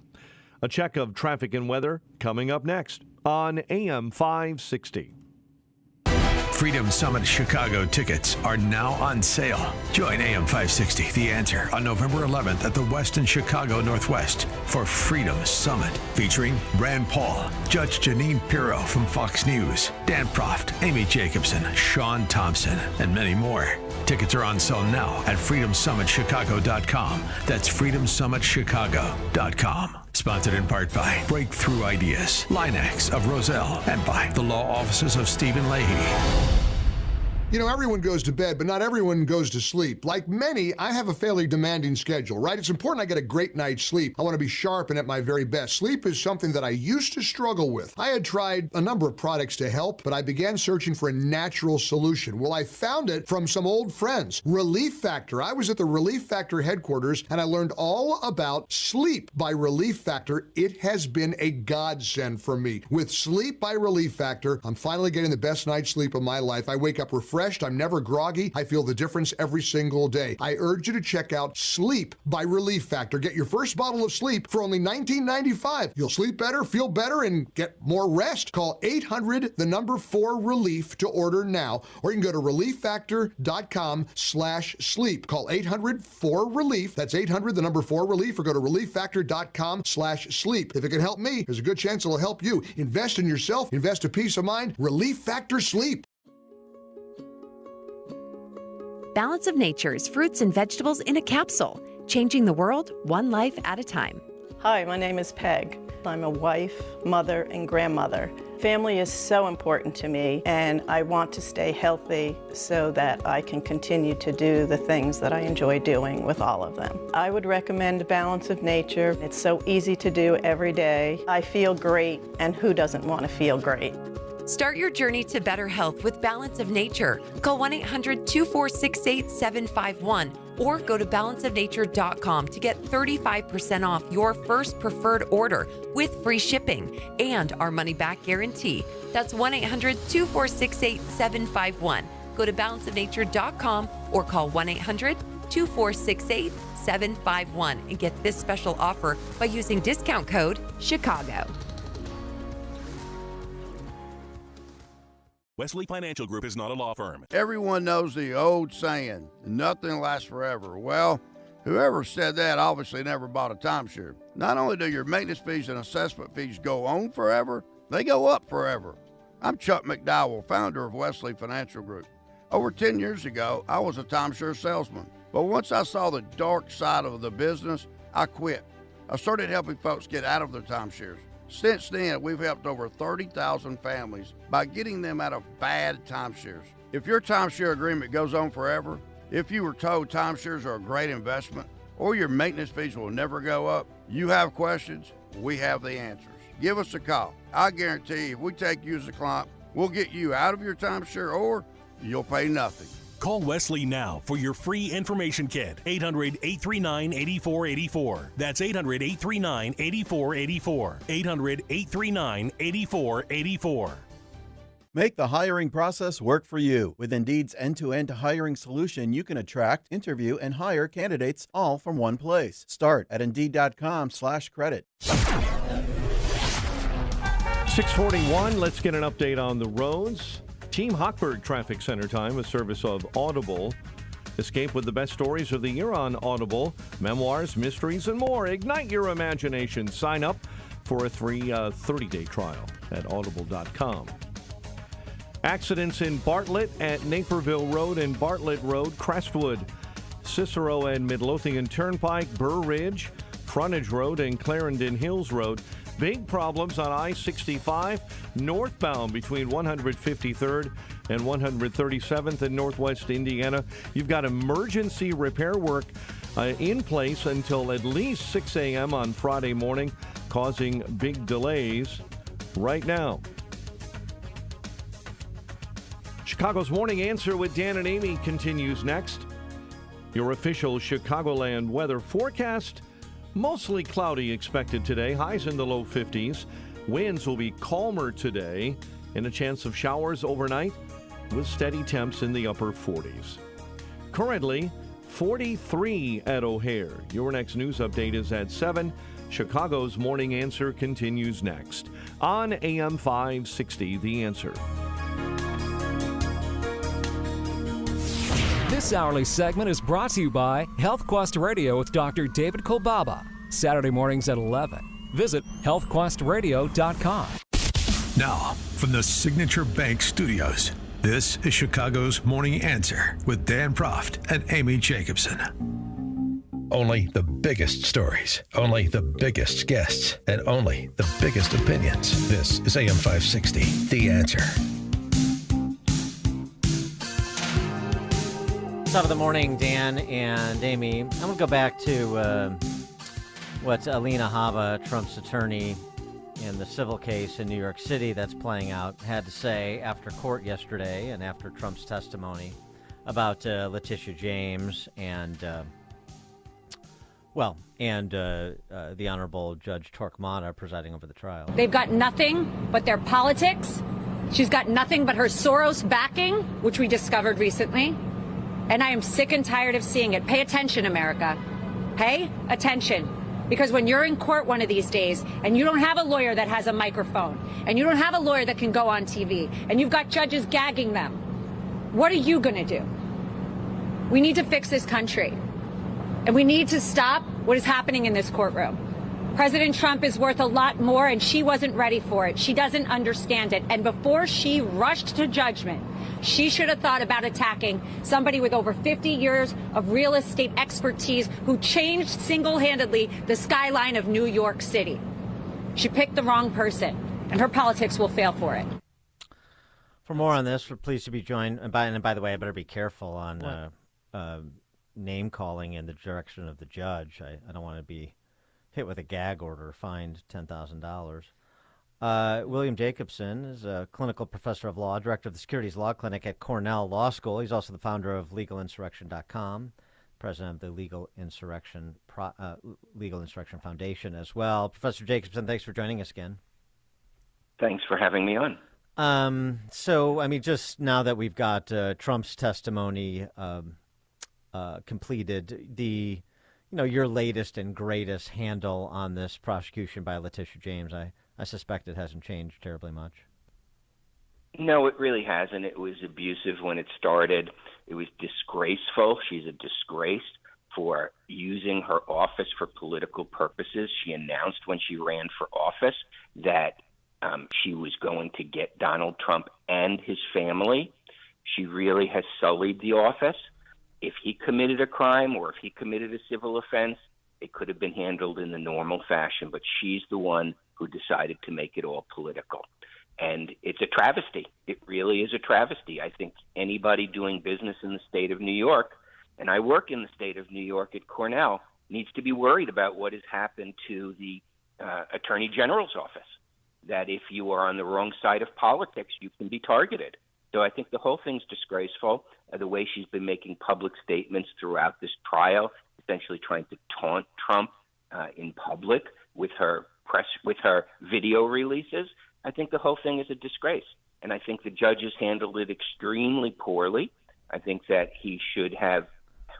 A check of traffic and weather coming up next on AM 560. Freedom Summit Chicago tickets are now on sale. Join AM 560, The Answer, on November 11th at the Westin Chicago Northwest for Freedom Summit, featuring Rand Paul, Judge Janine Pirro from Fox News, Dan Proft, Amy Jacobson, Sean Thompson, and many more. Tickets are on sale now at freedomsummitchicago.com. That's freedomsummitchicago.com. Sponsored in part by Breakthrough Ideas, Linex of Roselle, and by the law offices of Stephen Leahy. You know, everyone goes to bed, but not everyone goes to sleep. Like many, I have a fairly demanding schedule, right? It's important I get a great night's sleep. I want to be sharp and at my very best. Sleep is something that I used to struggle with. I had tried a number of products to help, but I began searching for a natural solution. Well, I found it from some old friends, Relief Factor. I was at the Relief Factor headquarters, and I learned all about Sleep by Relief Factor. It has been a godsend for me. With Sleep by Relief Factor, I'm finally getting the best night's sleep of my life. I wake up refreshed. I'm never groggy. I feel the difference every single day. I urge you to check out Sleep by Relief Factor. Get your first bottle of Sleep for only $19.95. You'll sleep better, feel better, and get more rest. Call 800-4-RELIEF to order now, or you can go to relieffactor.com/sleep. Call 800-4-RELIEF. That's 800-4-RELIEF, or go to relieffactor.com/sleep. If it can help me, there's a good chance it'll help you. Invest in yourself. Invest a peace of mind. Relief Factor Sleep. Balance of Nature's fruits and vegetables in a capsule, changing the world one life at a time. Hi, my name is Peg. I'm a wife, mother, and grandmother. Family is so important to me, and I want to stay healthy so that I can continue to do the things that I enjoy doing with all of them. I would recommend Balance of Nature. It's so easy to do every day. I feel great, and who doesn't want to feel great? Start your journey to better health with Balance of Nature. Call 1-800-246-8751 or go to balanceofnature.com to get 35% off your first preferred order with free shipping and our money-back guarantee. That's 1-800-246-8751. Go to balanceofnature.com or call 1-800-246-8751 and get this special offer by using discount code CHICAGO. Wesley Financial Group is not a law firm. Everyone knows the old saying, nothing lasts forever. Well, whoever said that obviously never bought a timeshare. Not only do your maintenance fees and assessment fees go on forever, they go up forever. I'm Chuck McDowell, founder of Wesley Financial Group. Over 10 years ago, I was a timeshare salesman. But once I saw the dark side of the business, I quit. I started helping folks get out of their timeshares. Since then, we've helped over 30,000 families by getting them out of bad timeshares. If your timeshare agreement goes on forever, if you were told timeshares are a great investment, or your maintenance fees will never go up, you have questions, we have the answers. Give us a call. I guarantee if we take you as a client, we'll get you out of your timeshare or you'll pay nothing. Call Wesley now for your free information kit. 800-839-8484. That's 800-839-8484. 800-839-8484. Make the hiring process work for you. With Indeed's end-to-end hiring solution, you can attract, interview, and hire candidates all from one place. Start at Indeed.com/credit. 641, let's get an update on the roads. Team Hochberg Traffic Center time, a service of Audible. Escape with the best stories of the year on Audible. Memoirs, mysteries, and more. Ignite your imagination. Sign up for a free 30-day trial at audible.com. Accidents in Bartlett at Naperville Road and Bartlett Road, Crestwood, Cicero and Midlothian Turnpike, Burr Ridge, Frontage Road, and Clarendon Hills Road. Big problems on I-65 northbound between 153rd and 137th in northwest Indiana. You've got emergency repair work in place until at least 6 a.m. on Friday morning, causing big delays right now. Chicago's Morning Answer with Dan and Amy continues next. Your official Chicagoland weather forecast. Mostly cloudy expected today, highs in the low 50s. Winds will be calmer today and a chance of showers overnight with steady temps in the upper 40s. Currently, 43 at O'Hare. Your next news update is at 7. Chicago's Morning Answer continues next on AM 560, The Answer. This hourly segment is brought to you by Health Quest Radio with Dr. David Kolbaba. Saturday mornings at 11. Visit healthquestradio.com. Now, from the Signature Bank Studios, this is Chicago's Morning Answer with Dan Proft and Amy Jacobson. Only the biggest stories, only the biggest guests, and only the biggest opinions. This is AM 560, The Answer. Top of the morning, Dan and Amy. I'm going to go back to what Alina Habba, Trump's attorney in the civil case in New York City that's playing out, had to say after court yesterday and after Trump's testimony about Letitia James and, the Honorable Judge Torquemada presiding over the trial. They've got nothing but their politics. She's got nothing but her Soros backing, which we discovered recently. And I am sick and tired of seeing it. Pay attention, America. Pay attention. Because when you're in court one of these days and you don't have a lawyer that has a microphone and you don't have a lawyer that can go on TV and you've got judges gagging them, what are you going to do? We need to fix this country. And we need to stop what is happening in this courtroom. President Trump is worth a lot more, and she wasn't ready for it. She doesn't understand it. And before she rushed to judgment, she should have thought about attacking somebody with over 50 years of real estate expertise who changed single-handedly the skyline of New York City. She picked the wrong person, and her politics will fail for it. For more on this, we're pleased to be joined. And by the way, I better be careful on name calling in the direction of the judge. I don't want to be hit with a gag order, fined $10,000. William Jacobson is a clinical professor of law, director of the Securities Law Clinic at Cornell Law School. He's also the founder of LegalInsurrection.com, president of the Legal Insurrection Foundation as well. Professor Jacobson, thanks for joining us again. Thanks for having me on. Just now that we've got Trump's testimony completed, your latest and greatest handle on this prosecution by Letitia James, I suspect it hasn't changed terribly much. No, it really hasn't. It was abusive when it started. It was disgraceful. She's a disgrace for using her office for political purposes. She announced when she ran for office that she was going to get Donald Trump and his family. She really has sullied the office. If he committed a crime or if he committed a civil offense, it could have been handled in the normal fashion, but she's the one who decided to make it all political. And it's a travesty. It really is a travesty. I think anybody doing business in the state of New York, and I work in the state of New York at Cornell, needs to be worried about what has happened to the Attorney General's office, that if you are on the wrong side of politics, you can be targeted. So I think the whole thing's disgraceful, the way she's been making public statements throughout this trial, essentially trying to taunt Trump in public with her video releases. I think the whole thing is a disgrace. And I think the judges handled it extremely poorly. I think that he should have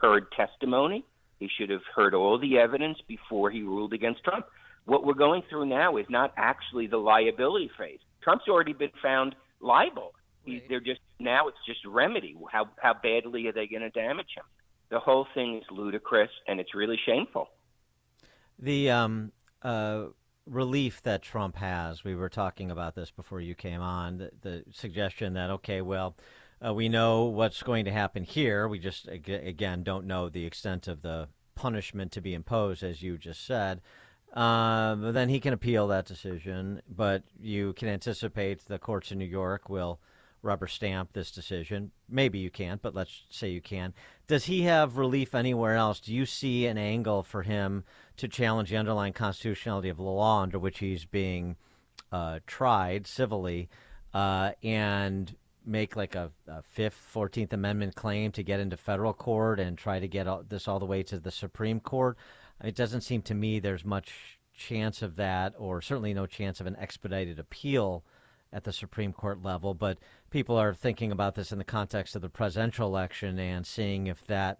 heard testimony. He should have heard all the evidence before he ruled against Trump. What we're going through now is not actually the liability phase. Trump's already been found liable. Now it's just remedy. How badly are they going to damage him? The whole thing is ludicrous, and it's really shameful. The relief that Trump has, we were talking about this before you came on, the suggestion that, we know what's going to happen here. We just, again, don't know the extent of the punishment to be imposed, as you just said. But then he can appeal that decision, but you can anticipate the courts in New York will rubber stamp this decision. Maybe you can't, but let's say you can. Does he have relief anywhere else? Do you see an angle for him to challenge the underlying constitutionality of the law under which he's being tried civilly and make like a Fifth, 14th Amendment claim to get into federal court and try to get this all the way to the Supreme Court? It doesn't seem to me there's much chance of that, or certainly no chance of an expedited appeal at the Supreme Court level, but people are thinking about this in the context of the presidential election and seeing if that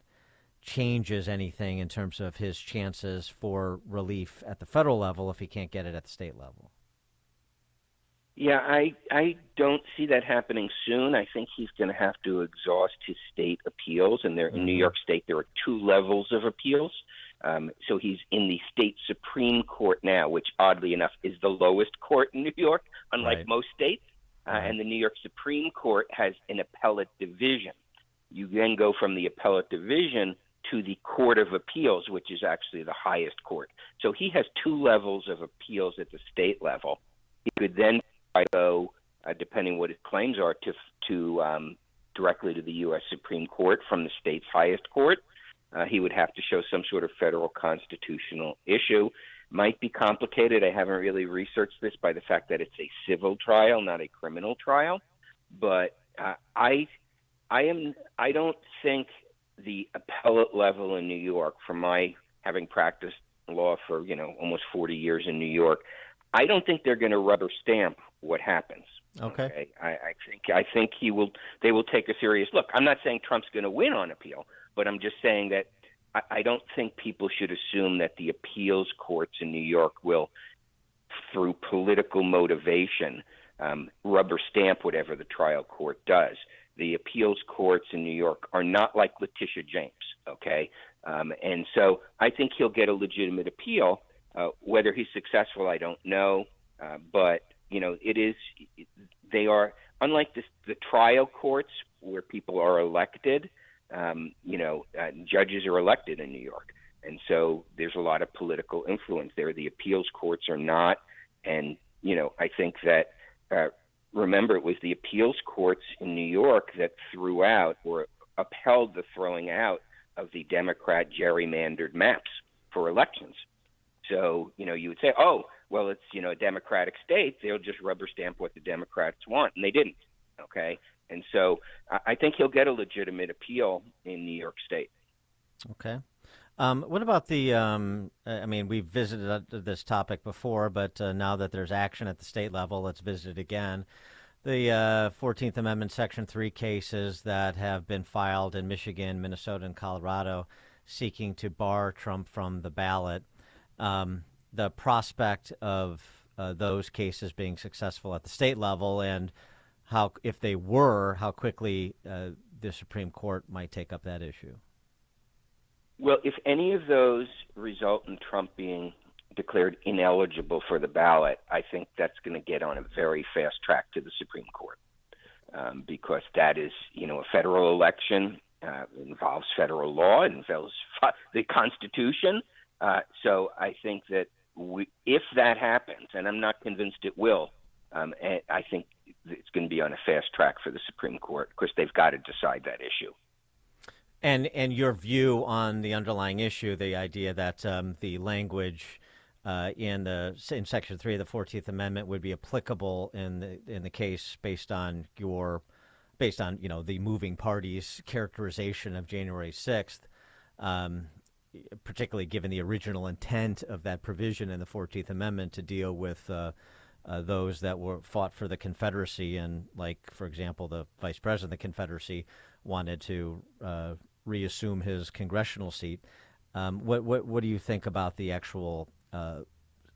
changes anything in terms of his chances for relief at the federal level if he can't get it at the state level. Yeah, I don't see that happening soon. I think he's going to have to exhaust his state appeals, and in New York State there are two levels of appeals. So he's in the state Supreme Court now, which oddly enough is the lowest court in New York, unlike most states. And the New York Supreme Court has an appellate division. You then go from the appellate division to the Court of Appeals, which is actually the highest court. So he has two levels of appeals at the state level. He could then try to go, depending what his claims are, to directly to the U.S. Supreme Court from the state's highest court. He would have to show some sort of federal constitutional issue. Might be complicated. I haven't really researched this by the fact that it's a civil trial, not a criminal trial. But I don't think the appellate level in New York, from my having practiced law for almost 40 years in New York, I don't think they're going to rubber stamp what happens. Okay. I think they will take a serious look. I'm not saying Trump's going to win on appeal, but I'm just saying that I don't think people should assume that the appeals courts in New York will, through political motivation, rubber stamp whatever the trial court does. The appeals courts in New York are not like Letitia James, okay? And so I think he'll get a legitimate appeal. Whether he's successful, I don't know. But, they are, unlike the trial courts where people are elected, judges are elected in New York. And so there's a lot of political influence there. The appeals courts are not. And, I think that, remember, it was the appeals courts in New York that threw out or upheld the throwing out of the Democrat gerrymandered maps for elections. So, you would say, oh, well, it's, a Democratic state. They'll just rubber stamp what the Democrats want. And they didn't. Okay. And so I think he'll get a legitimate appeal in New York State. Okay. What about we've visited this topic before, but now that there's action at the state level, let's visit it again. The 14th Amendment Section 3 cases that have been filed in Michigan, Minnesota, and Colorado seeking to bar Trump from the ballot. The prospect of those cases being successful at the state level, and how, if they were, how quickly the Supreme Court might take up that issue. Well, if any of those result in Trump being declared ineligible for the ballot, I think that's going to get on a very fast track to the Supreme Court, because that is, a federal election, involves federal law, it involves the Constitution. So I think that if that happens, and I'm not convinced it will, I think it's going to be on a fast track for the Supreme Court. Of course, they've got to decide that issue. And your view on the underlying issue, the idea that the language in Section 3 of the 14th Amendment would be applicable in the case based on the moving party's characterization of January 6th, particularly given the original intent of that provision in the 14th Amendment to deal with those that were fought for the Confederacy, and, like, for example, the Vice President of the Confederacy wanted to reassume his congressional seat. What do you think about the actual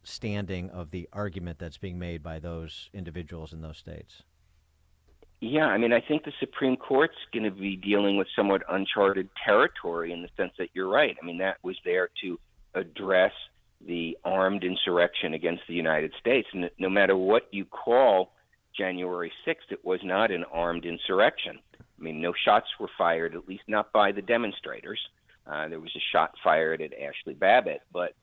standing of the argument that's being made by those individuals in those states? Yeah, I think the Supreme Court's going to be dealing with somewhat uncharted territory in the sense that you're right. That was there to address the armed insurrection against the United States. And no matter what you call January 6th, it was not an armed insurrection. No shots were fired, at least not by the demonstrators. There was a shot fired at Ashley Babbitt, but,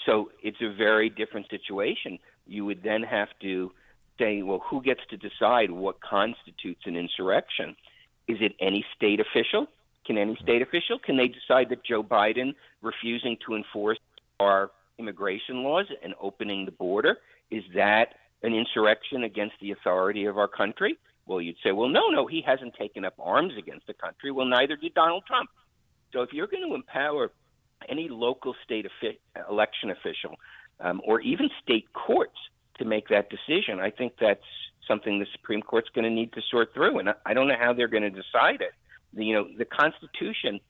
so it's a very different situation. You would then have to say, well, who gets to decide what constitutes an insurrection? Is it any state official? Can they decide that Joe Biden refusing to enforce our immigration laws and opening the border, is that an insurrection against the authority of our country? Well, you'd say, well, no, he hasn't taken up arms against the country. Well, neither did Donald Trump. So if you're going to empower any local state election official or even state courts to make that decision, I think that's something the Supreme Court's going to need to sort through. And I don't know how they're going to decide it. The Constitution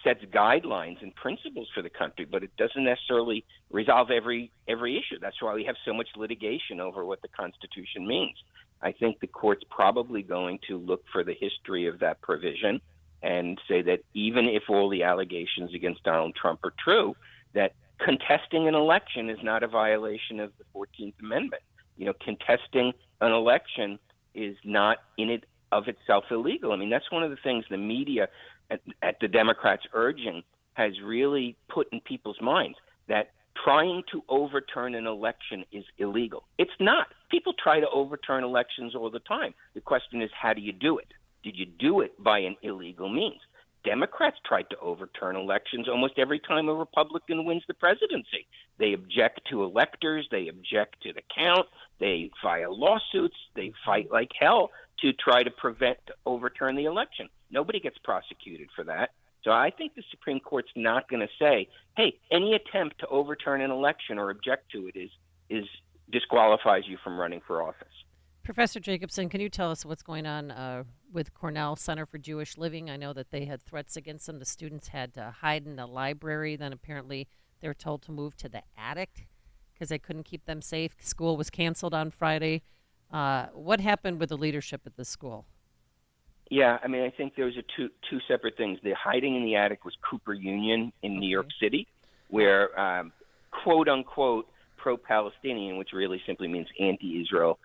sets guidelines and principles for the country, but it doesn't necessarily resolve every issue. That's why we have so much litigation over what the Constitution means. I think the court's probably going to look for the history of that provision and say that even if all the allegations against Donald Trump are true, that contesting an election is not a violation of the 14th Amendment. Contesting an election is not in it of itself illegal. That's one of the things the media at the Democrats' urging has really put in people's minds, that trying to overturn an election is illegal. It's not. People try to overturn elections all the time. The question is, how do you do it? Did you do it by an illegal means? Democrats tried to overturn elections almost every time a Republican wins the presidency. They object to electors. They object to the count. They file lawsuits. They fight like hell to try to overturn the election. Nobody gets prosecuted for that. So I think the Supreme Court's not going to say, hey, any attempt to overturn an election or object to it is disqualifies you from running for office. Professor Jacobson, can you tell us what's going on with Cornell Center for Jewish Living? I know that they had threats against them. The students had to hide in the library. Then apparently they were told to move to the attic because they couldn't keep them safe. School was canceled on Friday. What happened with the leadership at the school? Yeah, I mean, I think those are two separate things. The hiding in the attic was Cooper Union in New York City, where quote-unquote pro-Palestinian, which really simply means anti-Israel,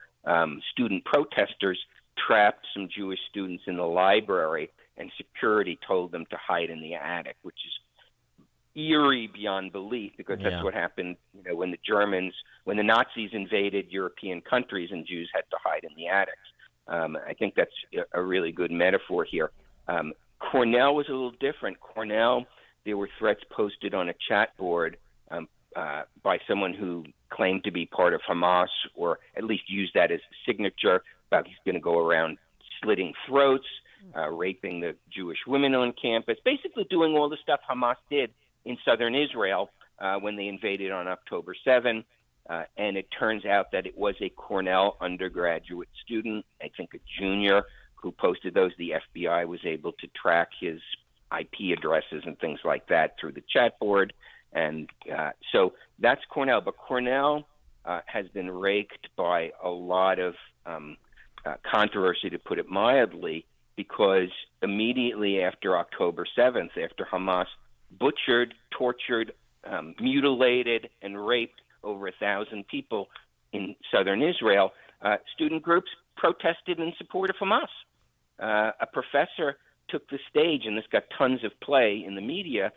student protesters trapped some Jewish students in the library, and security told them to hide in the attic, which is eerie beyond belief, because that's what happened, when the Nazis invaded European countries and Jews had to hide in the attics. I think that's a really good metaphor here. Cornell was a little different. Cornell, there were threats posted on a chat board by someone who claimed to be part of Hamas, or at least used that as a signature, about he's going to go around slitting throats, raping the Jewish women on campus, basically doing all the stuff Hamas did in southern Israel when they invaded on October 7. And it turns out that it was a Cornell undergraduate student, I think a junior, who posted those. The FBI was able to track his IP addresses and things like that through the chat board. And so that's Cornell. But Cornell has been raked by a lot of controversy, to put it mildly, because immediately after October 7th, after Hamas butchered, tortured, mutilated, and raped over 1,000 people in southern Israel, student groups protested in support of Hamas. A professor took the stage, and this got tons of play in the media,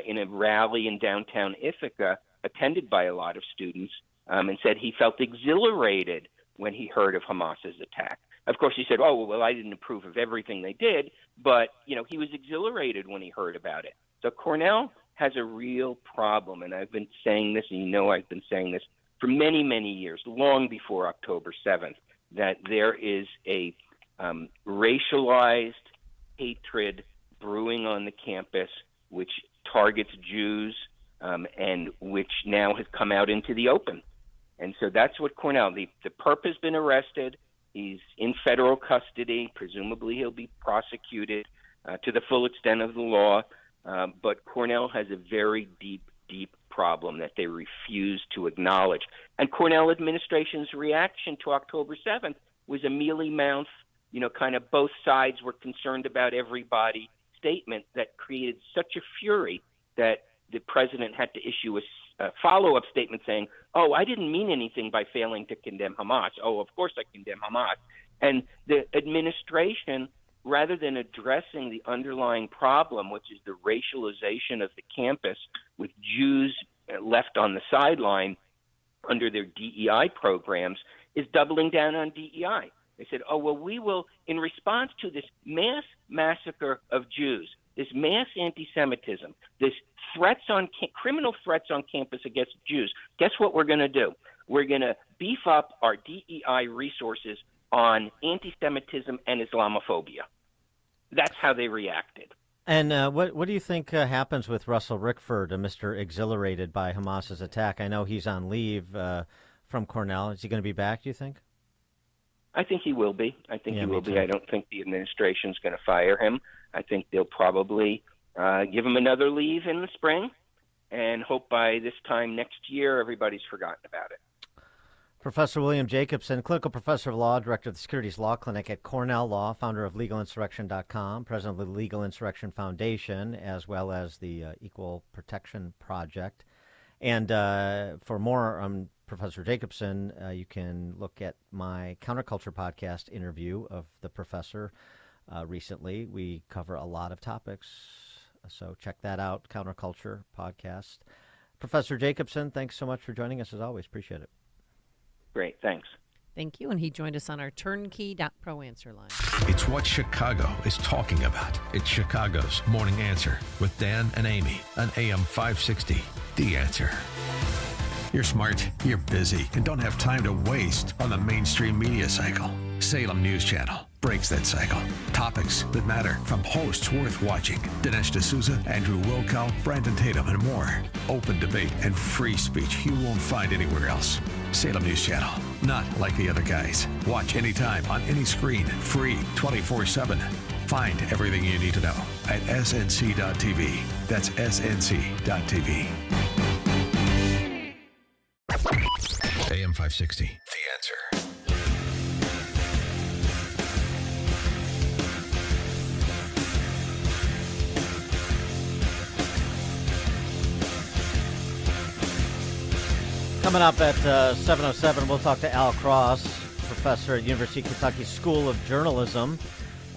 in a rally in downtown Ithaca, attended by a lot of students, and said he felt exhilarated when he heard of Hamas's attack. Of course, he said, oh, well, I didn't approve of everything they did, but, he was exhilarated when he heard about it. So Cornell has a real problem, and I've been saying this, and I've been saying this for many, many years, long before October 7th, that there is a racialized hatred brewing on the campus, which targets Jews, and which now has come out into the open. And so that's what Cornell, the perp has been arrested. He's in federal custody. Presumably he'll be prosecuted to the full extent of the law. But Cornell has a very deep, deep problem that they refuse to acknowledge. And Cornell administration's reaction to October 7th was a mealy-mouthed, kind of both sides were concerned about everybody statement that created such a fury that the president had to issue a follow-up statement saying, oh, I didn't mean anything by failing to condemn Hamas. Oh, of course I condemn Hamas. And the administration, rather than addressing the underlying problem, which is the racialization of the campus with Jews left on the sideline under their DEI programs, is doubling down on DEI. They said, oh, well, we will, in response to this mass massacre of Jews, this mass anti-Semitism, this criminal threats on campus against Jews, guess what we're going to do? We're going to beef up our DEI resources on anti-Semitism and Islamophobia. That's how they reacted. And what do you think happens with Russell Rickford, Mr. Exhilarated by Hamas's attack? I know he's on leave from Cornell. Is he going to be back, do you think? I think he will be. I don't think the administration's going to fire him. I think they'll probably give him another leave in the spring and hope by this time next year everybody's forgotten about it. Professor William Jacobson, clinical professor of law, director of the Securities Law Clinic at Cornell Law, founder of LegalInsurrection.com, president of the Legal Insurrection Foundation, as well as the Equal Protection Project. And for more on Professor Jacobson, you can look at my Counterculture podcast interview of the professor recently. We cover a lot of topics, so check that out, Counterculture podcast. Professor Jacobson, thanks so much for joining us as always. Appreciate it. Great, thanks. Thank you. And he joined us on our turnkey.pro answer line. It's what Chicago is talking about. It's Chicago's Morning Answer with Dan and Amy on AM 560. The Answer. You're smart, you're busy, and don't have time to waste on the mainstream media cycle. Salem News Channel breaks that cycle. Topics that matter from hosts worth watching. Dinesh D'Souza, Andrew Wilkow, Brandon Tatum, and more. Open debate and free speech you won't find anywhere else. Salem News Channel. Not like the other guys. Watch anytime on any screen. Free 24/7. Find everything you need to know at snc.tv. That's snc.tv. AM 560. The Answer. Coming up at 7:07, we'll talk to Al Cross, professor at University of Kentucky School of Journalism,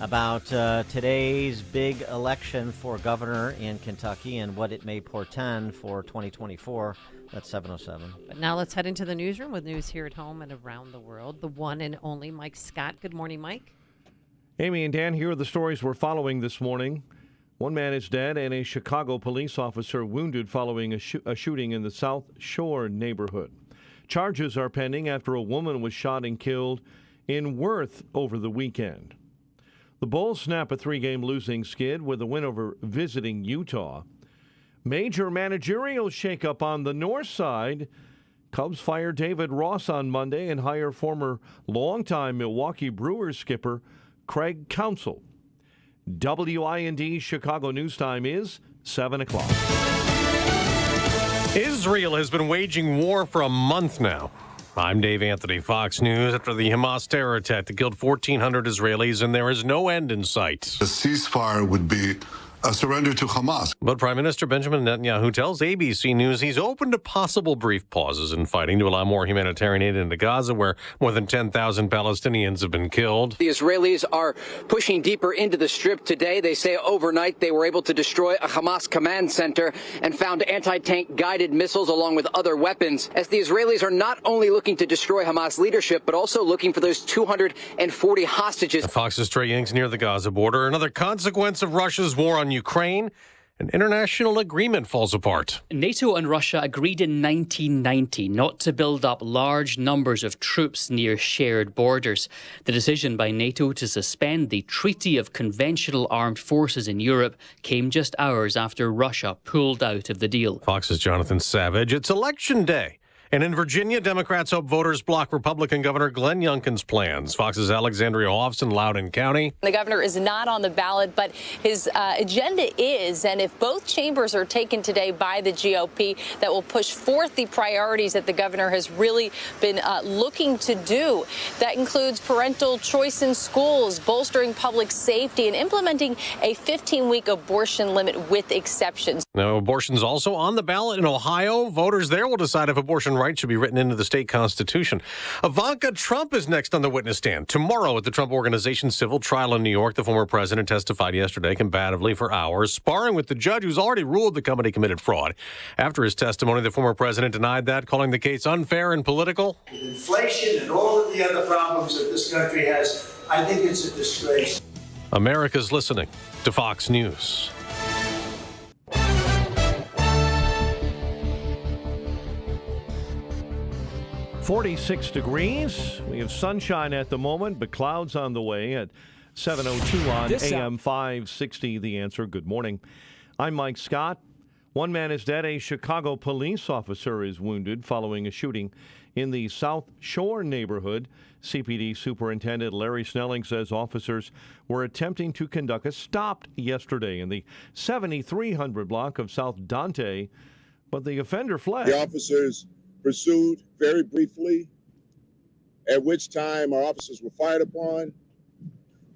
about today's big election for governor in Kentucky and what it may portend for 2024. That's 7:07. But now let's head into the newsroom with news here at home and around the world. The one and only Mike Scott. Good morning, Mike. Amy and Dan, here are the stories we're following this morning. One man is dead and a Chicago police officer wounded following a shooting in the South Shore neighborhood. Charges are pending after a woman was shot and killed in Worth over the weekend. The Bulls snap a 3-game losing skid with a win over visiting Utah. Major managerial shakeup on the north side. Cubs fire David Ross on Monday and hire former longtime Milwaukee Brewers skipper Craig Counsell. WIND Chicago News Time is 7 o'clock. Israel has been waging war for a month now. I'm Dave Anthony, Fox News. After the Hamas terror attack that killed 1,400 Israelis, and there is no end in sight. A ceasefire would be a surrender to Hamas. But Prime Minister Benjamin Netanyahu tells ABC News he's open to possible brief pauses in fighting to allow more humanitarian aid into Gaza, where more than 10,000 Palestinians have been killed. The Israelis are pushing deeper into the Strip today. They say overnight they were able to destroy a Hamas command center and found anti-tank guided missiles along with other weapons, as the Israelis are not only looking to destroy Hamas leadership, but also looking for those 240 hostages. Fox's Trey Yanks near the Gaza border. Another consequence of Russia's war on Ukraine, an international agreement falls apart. NATO and Russia agreed in 1990 not to build up large numbers of troops near shared borders. The decision by NATO to suspend the Treaty of Conventional Armed Forces in Europe came just hours after Russia pulled out of the deal. Fox's Jonathan Savage. It's election day. And in Virginia, Democrats hope voters block Republican Governor Glenn Youngkin's plans. Fox's Alexandria Hoffs in Loudoun County. The governor is not on the ballot, but his agenda is, and if both chambers are taken today by the GOP, that will push forth the priorities that the governor has really been looking to do. That includes parental choice in schools, bolstering public safety, and implementing a 15-week abortion limit with exceptions. Now, abortion's also on the ballot in Ohio. Voters there will decide if abortion rights should be written into the state constitution. Ivanka Trump is next on the witness stand. Tomorrow at the Trump Organization's civil trial in New York, the former president testified yesterday combatively for hours, sparring with the judge who's already ruled the company committed fraud. After his testimony, the former president denied that, calling the case unfair and political. Inflation and all of the other problems that this country has, I think it's a disgrace. America's listening to Fox News. .46 degrees. We have sunshine at the moment, but clouds on the way at 7:02 on AM 560. The Answer. Good morning. I'm Mike Scott. One man is dead. A Chicago police officer is wounded following a shooting in the South Shore neighborhood. CPD Superintendent Larry Snelling says officers were attempting to conduct a stop yesterday in the 7300 block of South Dante, but the offender fled. The officers pursued very briefly, at which time our officers were fired upon.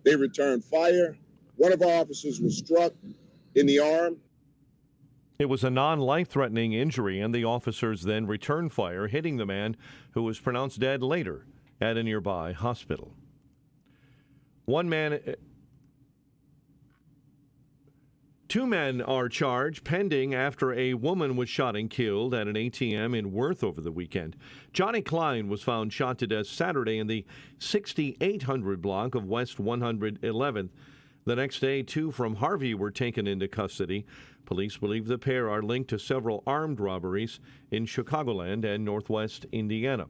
They returned fire. One of our officers was struck in the arm. It was a non-life-threatening injury, and the officers then returned fire, hitting the man who was pronounced dead later at a nearby hospital. 2 men are charged pending after a woman was shot and killed at an ATM in Worth over the weekend. Johnny Klein was found shot to death Saturday in the 6800 block of West 111th. The next day, 2 from Harvey were taken into custody. Police believe the pair are linked to several armed robberies in Chicagoland and Northwest Indiana.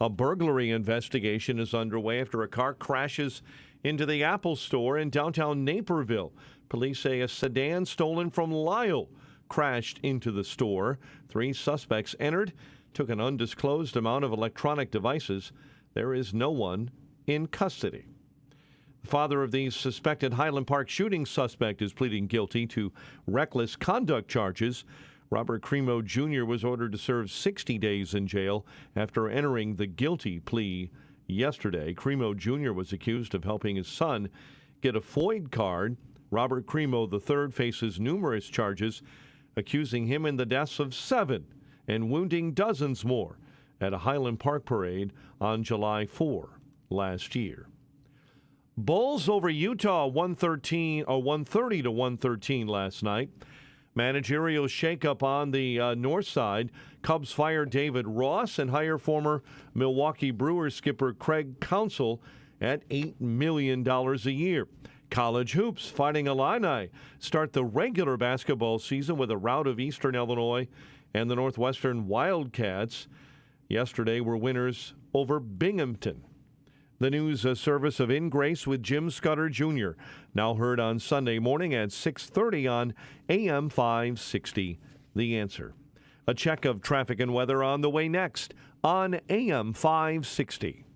A burglary investigation is underway after a car crashes into the Apple store in downtown Naperville. Police say a sedan stolen from Lyle crashed into the store. 3 suspects entered, took an undisclosed amount of electronic devices. There is no one in custody. The father of the suspected Highland Park shooting suspect is pleading guilty to reckless conduct charges. Robert Cremo Jr. was ordered to serve 60 days in jail after entering the guilty plea yesterday. Cremo Jr. was accused of helping his son get a FOID card. Robert Cremo III faces numerous charges, accusing him in the deaths of 7 and wounding dozens more at a Highland Park parade on July 4 last year. Bulls over Utah 130 to 113 last night. Managerial shakeup on the north side. Cubs fire David Ross and hire former Milwaukee Brewers skipper Craig Counsell at $8 million a year. College hoops Fighting Illini start the regular basketball season with a rout of Eastern Illinois and the Northwestern Wildcats. Yesterday were winners over Binghamton. The news service of In Grace with Jim Scudder Jr., now heard on Sunday morning at 6:30 on AM 560. The Answer. A check of traffic and weather on the way next on AM 560.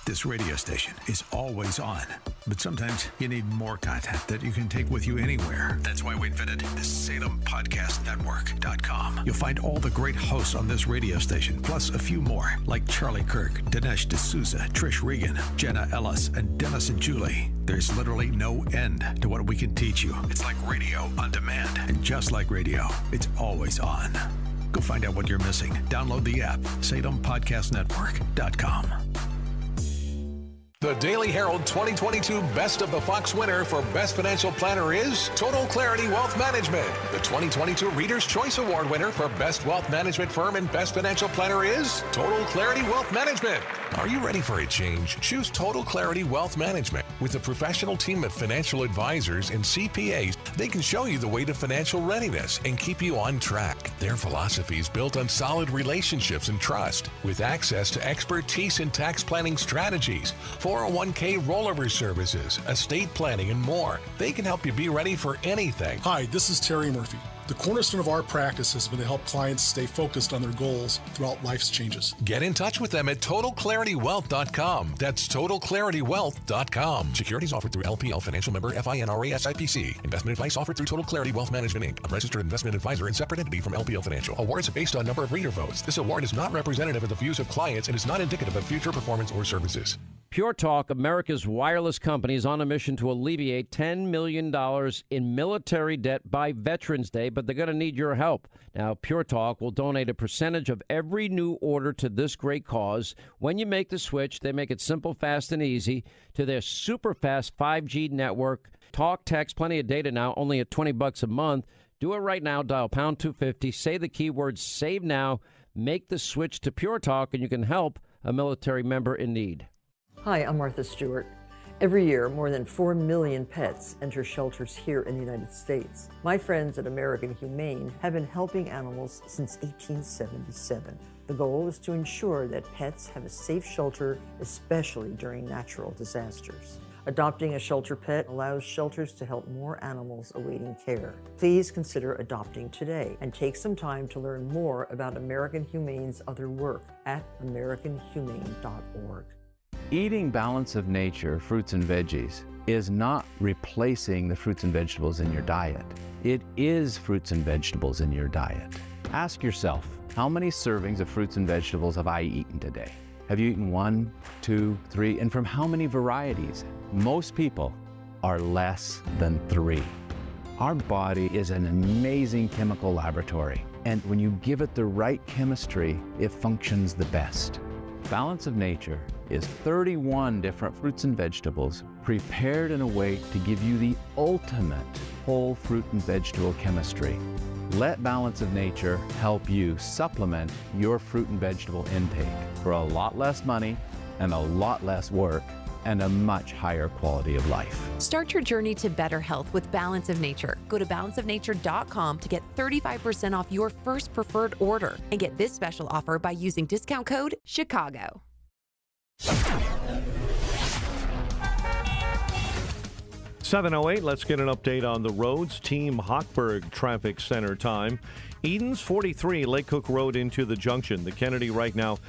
This radio station is always on, but sometimes you need more content that you can take with you anywhere. That's why we invented the Salem Podcast Network.com. You'll find all the great hosts on this radio station, plus a few more, like Charlie Kirk, Dinesh D'Souza, Trish Regan, Jenna Ellis, and Dennis and Julie. There's literally no end to what we can teach you. It's like radio on demand, and just like radio, it's always on. Go find out what you're missing. Download the app, SalemPodcastNetwork.com. The Daily Herald 2022 Best of the Fox winner for Best Financial Planner is Total Clarity Wealth Management. The 2022 Reader's Choice Award winner for Best Wealth Management Firm and Best Financial Planner is Total Clarity Wealth Management. Are you ready for a change? Choose Total Clarity Wealth Management. With a professional team of financial advisors and CPAs, they can show you the way to financial readiness and keep you on track. Their philosophy is built on solid relationships and trust, with access to expertise in tax planning strategies, 401k rollover services, estate planning, and more. They can help you be ready for anything. Hi, this is Terry Murphy. The cornerstone of our practice has been to help clients stay focused on their goals throughout life's changes. Get in touch with them at TotalClarityWealth.com. That's TotalClarityWealth.com. Securities offered through LPL Financial Member FINRA SIPC. Investment advice offered through Total Clarity Wealth Management Inc., a registered investment advisor and separate entity from LPL Financial. Awards are based on number of reader votes. This award is not representative of the views of clients and is not indicative of future performance or services. Pure Talk, America's wireless company, is on a mission to alleviate $10 million in military debt by Veterans Day, but they're going to need your help. Now, Pure Talk will donate a percentage of every new order to this great cause. When you make the switch, they make it simple, fast, and easy to their super fast 5G network. Talk, text, plenty of data now, only at $20 a month. Do it right now. Dial pound 250. Say the keyword SAVE NOW. Make the switch to Pure Talk, and you can help a military member in need. Hi, I'm Martha Stewart. Every year, more than 4 million pets enter shelters here in the United States. My friends at American Humane have been helping animals since 1877. The goal is to ensure that pets have a safe shelter, especially during natural disasters. Adopting a shelter pet allows shelters to help more animals awaiting care. Please consider adopting today and take some time to learn more about American Humane's other work at americanhumane.org. Eating balance of nature, fruits and veggies, is not replacing the fruits and vegetables in your diet. It is fruits and vegetables in your diet. Ask yourself, how many servings of fruits and vegetables have I eaten today? Have you eaten 1, 2, 3, and from how many varieties? Most people are less than 3. Our body is an amazing chemical laboratory, and when you give it the right chemistry, it functions the best. Balance of Nature is 31 different fruits and vegetables prepared in a way to give you the ultimate whole fruit and vegetable chemistry. Let Balance of Nature help you supplement your fruit and vegetable intake for a lot less money and a lot less work and a much higher quality of life. Start your journey to better health with Balance of Nature. Go to balanceofnature.com to get 35% off your first preferred order and get this special offer by using discount code CHICAGO. 7:08, let's get an update on the roads. Team Hochberg Traffic Center time. Eden's 43, Lake Cook Road into the junction. The Kennedy right now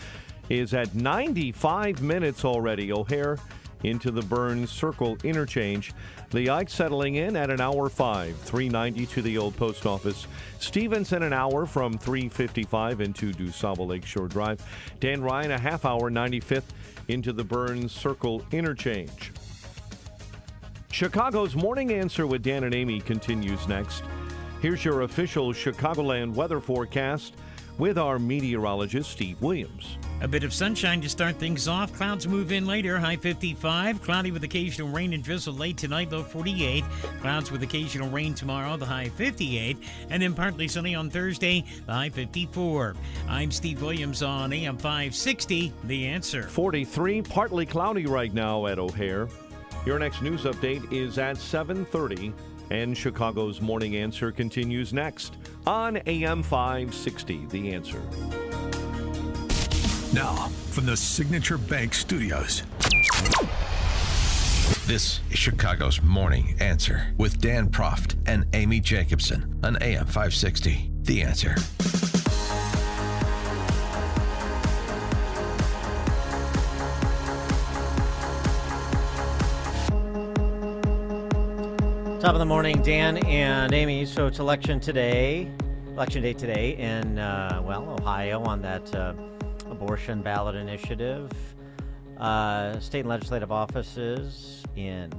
is at 95 minutes already. O'Hare into the Burns Circle interchange. The Ike settling in at an hour 5, 390 to the old post office. Stevenson an hour from 355 into DuSable Lakeshore Drive. Dan Ryan a half hour, 95th into the Burns Circle interchange. Chicago's Morning Answer with Dan and Amy continues next. Here's your official Chicagoland weather forecast with our meteorologist, Steve Williams. A bit of sunshine to start things off. Clouds move in later, high 55. Cloudy with occasional rain and drizzle late tonight, low 48. Clouds with occasional rain tomorrow, the high 58. And then partly sunny on Thursday, the high 54. I'm Steve Williams on AM 560, The Answer. 43, partly cloudy right now at O'Hare. Your next news update is at 7:30, and Chicago's Morning Answer continues next on AM 560, The Answer. Now, from the Signature Bank Studios. This is Chicago's Morning Answer with Dan Proft and Amy Jacobson on AM 560, The Answer. Top of the morning, Dan and Amy. So it's election day today in, Ohio on that abortion ballot initiative. State and legislative offices in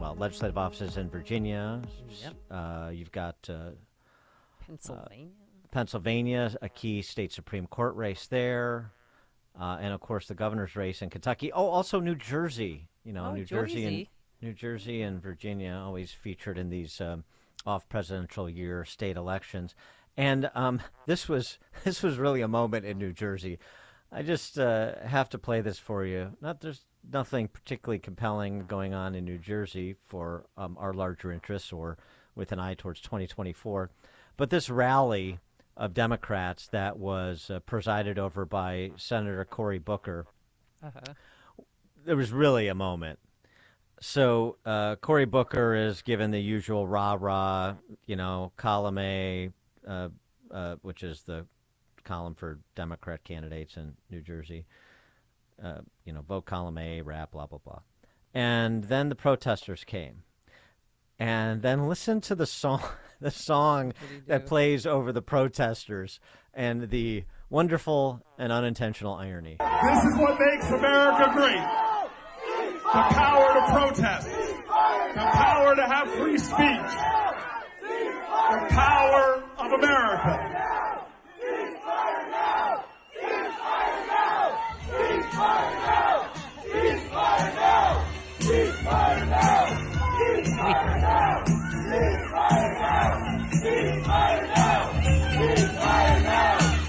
Virginia. Yep. You've got Pennsylvania, a key state Supreme Court race there. And, of course, the governor's race in Kentucky. Oh, also New Jersey. New Jersey and Virginia always featured in these off-presidential year state elections. And this was really a moment in New Jersey. I just have to play this for you. There's nothing particularly compelling going on in New Jersey for our larger interests or with an eye towards 2024. But this rally of Democrats that was presided over by Senator Cory Booker, there was really a moment. So Cory Booker is given the usual rah-rah, column A, which is the column for Democrat candidates in New Jersey. Vote column A, rap, blah, blah, blah. And then the protesters came. And then listen to the song that plays over the protesters and the wonderful and unintentional irony. This is what makes America great. The power to protest. The power to have free speech. The power of America.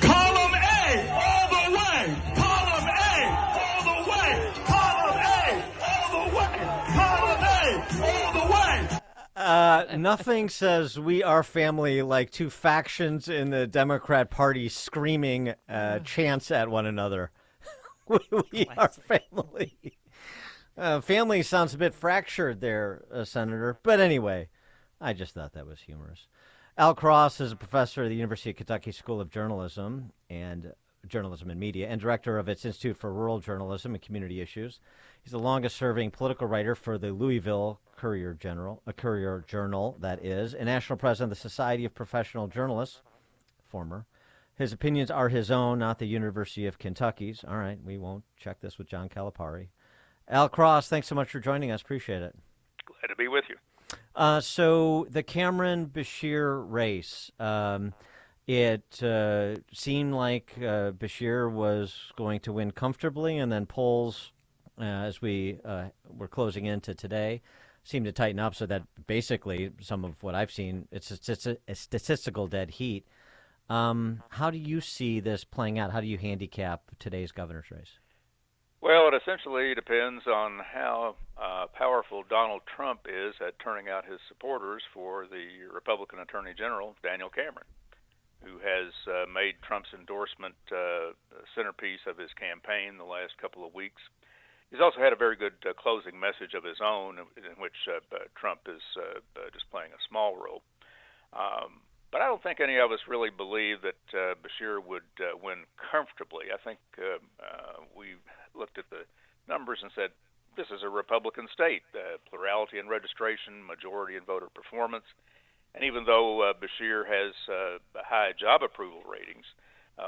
Column A, all the way. Column A, all the way. Column A, all the way. Column A, all the way. Nothing says we are family like two factions in the Democrat Party screaming chants at one another. We are family. Family sounds a bit fractured there, Senator. But anyway, I just thought that was humorous. Al Cross is a professor at the University of Kentucky School of Journalism and Media and director of its Institute for Rural Journalism and Community Issues. He's the longest-serving political writer for the Louisville Courier Journal, that is, a national president of the Society of Professional Journalists, former. His opinions are his own, not the University of Kentucky's. All right, we won't check this with John Calipari. Al Cross, thanks so much for joining us. Appreciate it. Glad to be with you. So the Cameron-Beshear race, it seemed like Beshear was going to win comfortably, and then polls as we're closing into today, seem to tighten up so that basically some of what I've seen, it's a statistical dead heat. How do you see this playing out? How do you handicap today's governor's race? Well, it essentially depends on how powerful Donald Trump is at turning out his supporters for the Republican Attorney General, Daniel Cameron, who has made Trump's endorsement a centerpiece of his campaign the last couple of weeks. He's also had a very good closing message of his own in which Trump is just playing a small role. But I don't think any of us really believe that Beshear would win comfortably. I think we looked at the numbers and said, this is a Republican state, plurality in registration, majority in voter performance. And even though Beshear has high job approval ratings,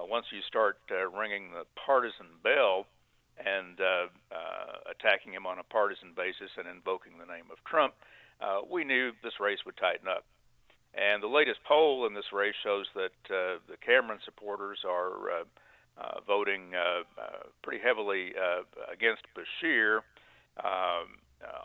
once you start ringing the partisan bell and attacking him on a partisan basis and invoking the name of Trump, we knew this race would tighten up. And the latest poll in this race shows that the Cameron supporters are voting pretty heavily against Beshear,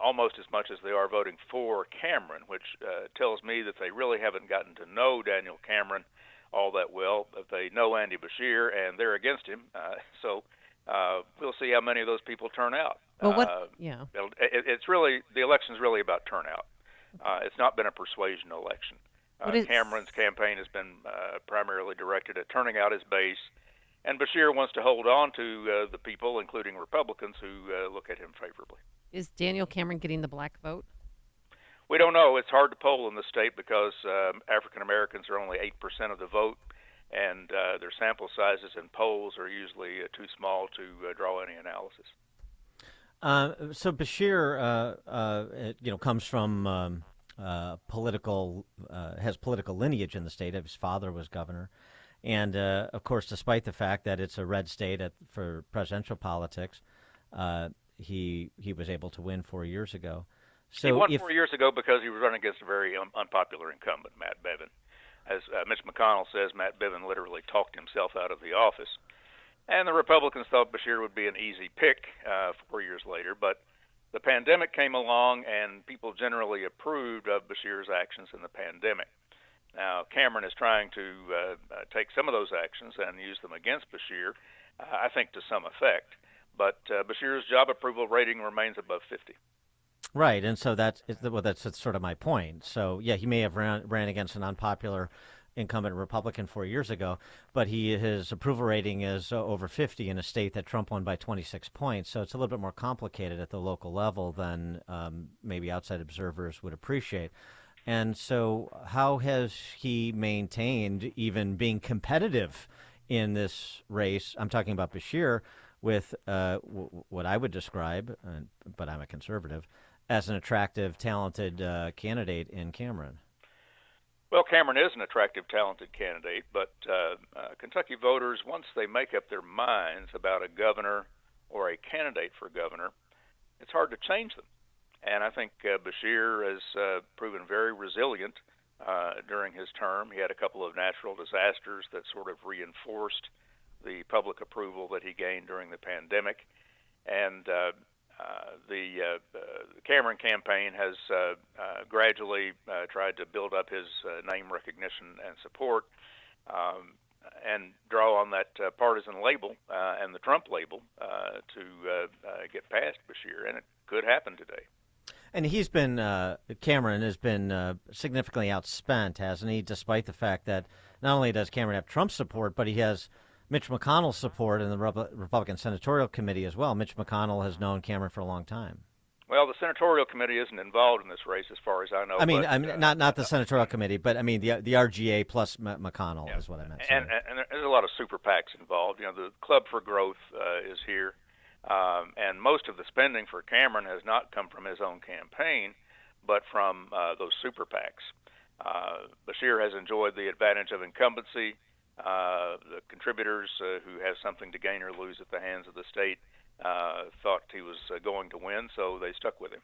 almost as much as they are voting for Cameron, which tells me that they really haven't gotten to know Daniel Cameron all that well. They know Andy Beshear, and they're against him. So we'll see how many of those people turn out. Well, it's really, the election's really about turnout. It's not been a persuasion election. Cameron's campaign has been primarily directed at turning out his base, and Beshear wants to hold on to the people, including Republicans, who look at him favorably. Is Daniel Cameron getting the black vote? We don't know. It's hard to poll in the state because African Americans are only 8% of the vote, and their sample sizes in polls are usually too small to draw any analysis. So Beshear, comes from has political lineage in the state. His father was governor, and of course, despite the fact that it's a red state for presidential politics, he was able to win 4 years ago. So he won 4 years ago because he was running against a very unpopular incumbent, Matt Bevin. As Mitch McConnell says, Matt Bevin literally talked himself out of the office. And the Republicans thought Beshear would be an easy pick 4 years later, but the pandemic came along and people generally approved of Beshear's actions in the pandemic. Now, Cameron is trying to take some of those actions and use them against Beshear, I think to some effect. But Beshear's job approval rating remains above 50. Right, and so that's sort of my point. So, yeah, he may have ran against an unpopular incumbent Republican 4 years ago, but his approval rating is over 50 in a state that Trump won by 26 points. So it's a little bit more complicated at the local level than maybe outside observers would appreciate. And so how has he maintained even being competitive in this race? I'm talking about Beshear with what I would describe, but I'm a conservative, as an attractive, talented candidate in Cameron. Well, Cameron is an attractive, talented candidate, but Kentucky voters, once they make up their minds about a governor or a candidate for governor, it's hard to change them. And I think Beshear has proven very resilient during his term. He had a couple of natural disasters that sort of reinforced the public approval that he gained during the pandemic. And the Cameron campaign has gradually tried to build up his name recognition and support and draw on that partisan label and the Trump label to get past Beshear, and it could happen today. And Cameron has been significantly outspent, hasn't he, despite the fact that not only does Cameron have Trump's support, but he has Mitch McConnell's support in the Republican Senatorial Committee as well. Mitch McConnell has known Cameron for a long time. Well, the Senatorial Committee isn't involved in this race as far as I know. I mean, not the Senatorial Committee, but I mean the RGA plus McConnell is what I meant. And there's a lot of super PACs involved. You know, the Club for Growth is here. And most of the spending for Cameron has not come from his own campaign, but from those super PACs. Beshear has enjoyed the advantage of incumbency. The contributors who have something to gain or lose at the hands of the state thought he was going to win, so they stuck with him.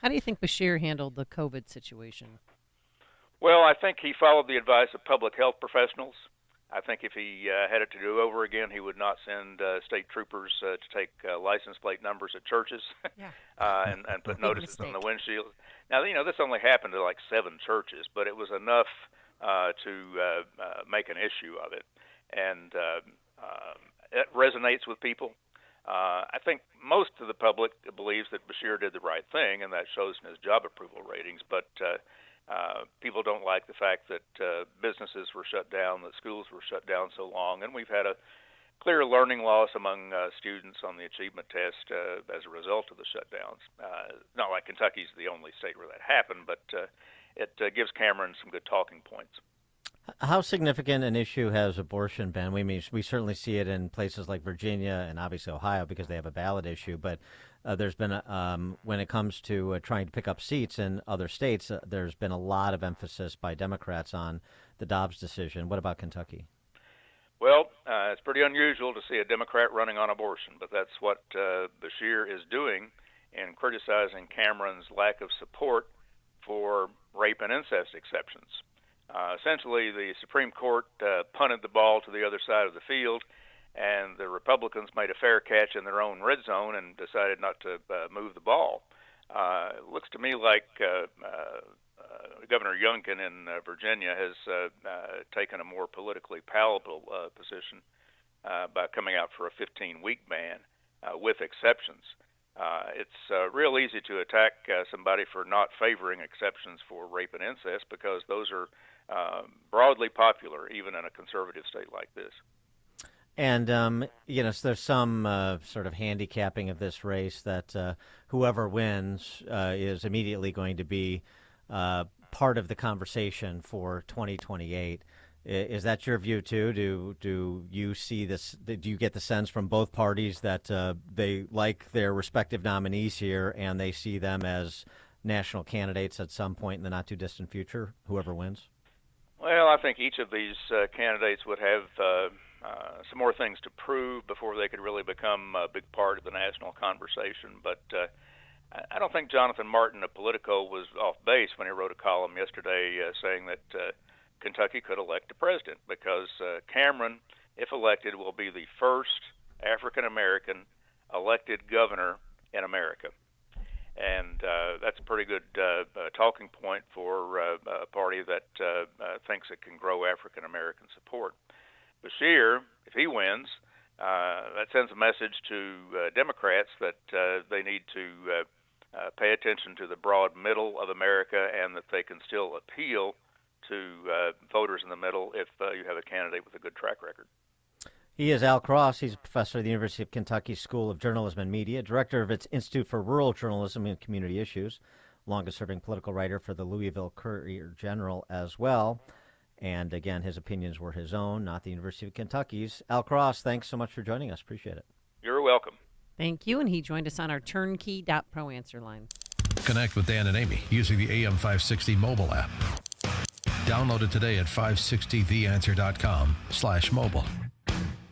How do you think Beshear handled the COVID situation? Well, I think he followed the advice of public health professionals. I think if he had it to do over again, he would not send state troopers to take license plate numbers at churches and put notices on the windshield. Now, this only happened to like 7 churches, but it was enough to make an issue of it. And it resonates with people. I think most of the public believes that Beshear did the right thing, and that shows in his job approval ratings. But people don't like the fact that businesses were shut down, that schools were shut down so long, and we've had a clear learning loss among students on the achievement test as a result of the shutdowns. Not like Kentucky's the only state where that happened, but it gives Cameron some good talking points. How significant an issue has abortion been? We certainly see it in places like Virginia and obviously Ohio because they have a ballot issue. But there's been, when it comes to trying to pick up seats in other states, there's been a lot of emphasis by Democrats on the Dobbs decision. What about Kentucky? Well, it's pretty unusual to see a Democrat running on abortion, but that's what Beshear is doing in criticizing Cameron's lack of support for rape and incest exceptions. Essentially, the Supreme Court punted the ball to the other side of the field, and the Republicans made a fair catch in their own red zone and decided not to move the ball. It looks to me like Governor Youngkin in Virginia has taken a more politically palatable position by coming out for a 15-week ban with exceptions. It's real easy to attack somebody for not favoring exceptions for rape and incest because those are broadly popular, even in a conservative state like this. And, so there's some sort of handicapping of this race that whoever wins is immediately going to be part of the conversation for 2028. Is that your view, too? Do you see this? Do you get the sense from both parties that they like their respective nominees here and they see them as national candidates at some point in the not-too-distant future, whoever wins? Well, I think each of these candidates would have some more things to prove before they could really become a big part of the national conversation. But I don't think Jonathan Martin of Politico was off base when he wrote a column yesterday saying that Kentucky could elect a president because Cameron, if elected, will be the first African-American elected governor in America. And that's a pretty good talking point for a party that thinks it can grow African-American support. Beshear, if he wins, that sends a message to Democrats that they need to pay attention to the broad middle of America and that they can still appeal to voters in the middle if you have a candidate with a good track record. He is Al Cross. He's a professor at the University of Kentucky School of Journalism and Media, director of its Institute for Rural Journalism and Community Issues, longest-serving political writer for the Louisville Courier-General as well. And again, his opinions were his own, not the University of Kentucky's. Al Cross, thanks so much for joining us. Appreciate it. You're welcome. Thank you. And he joined us on our turnkey.pro answer line. Connect with Dan and Amy using the AM 560 mobile app. Download it today at 560theanswer.com/mobile.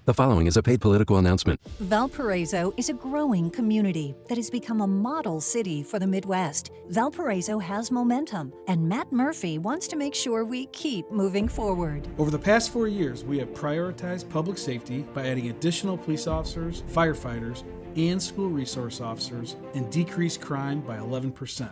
The following is a paid political announcement. Valparaiso is a growing community that has become a model city for the Midwest. Valparaiso has momentum, and Matt Murphy wants to make sure we keep moving forward. Over the past 4 years, we have prioritized public safety by adding additional police officers, firefighters, and school resource officers, and decreased crime by 11%.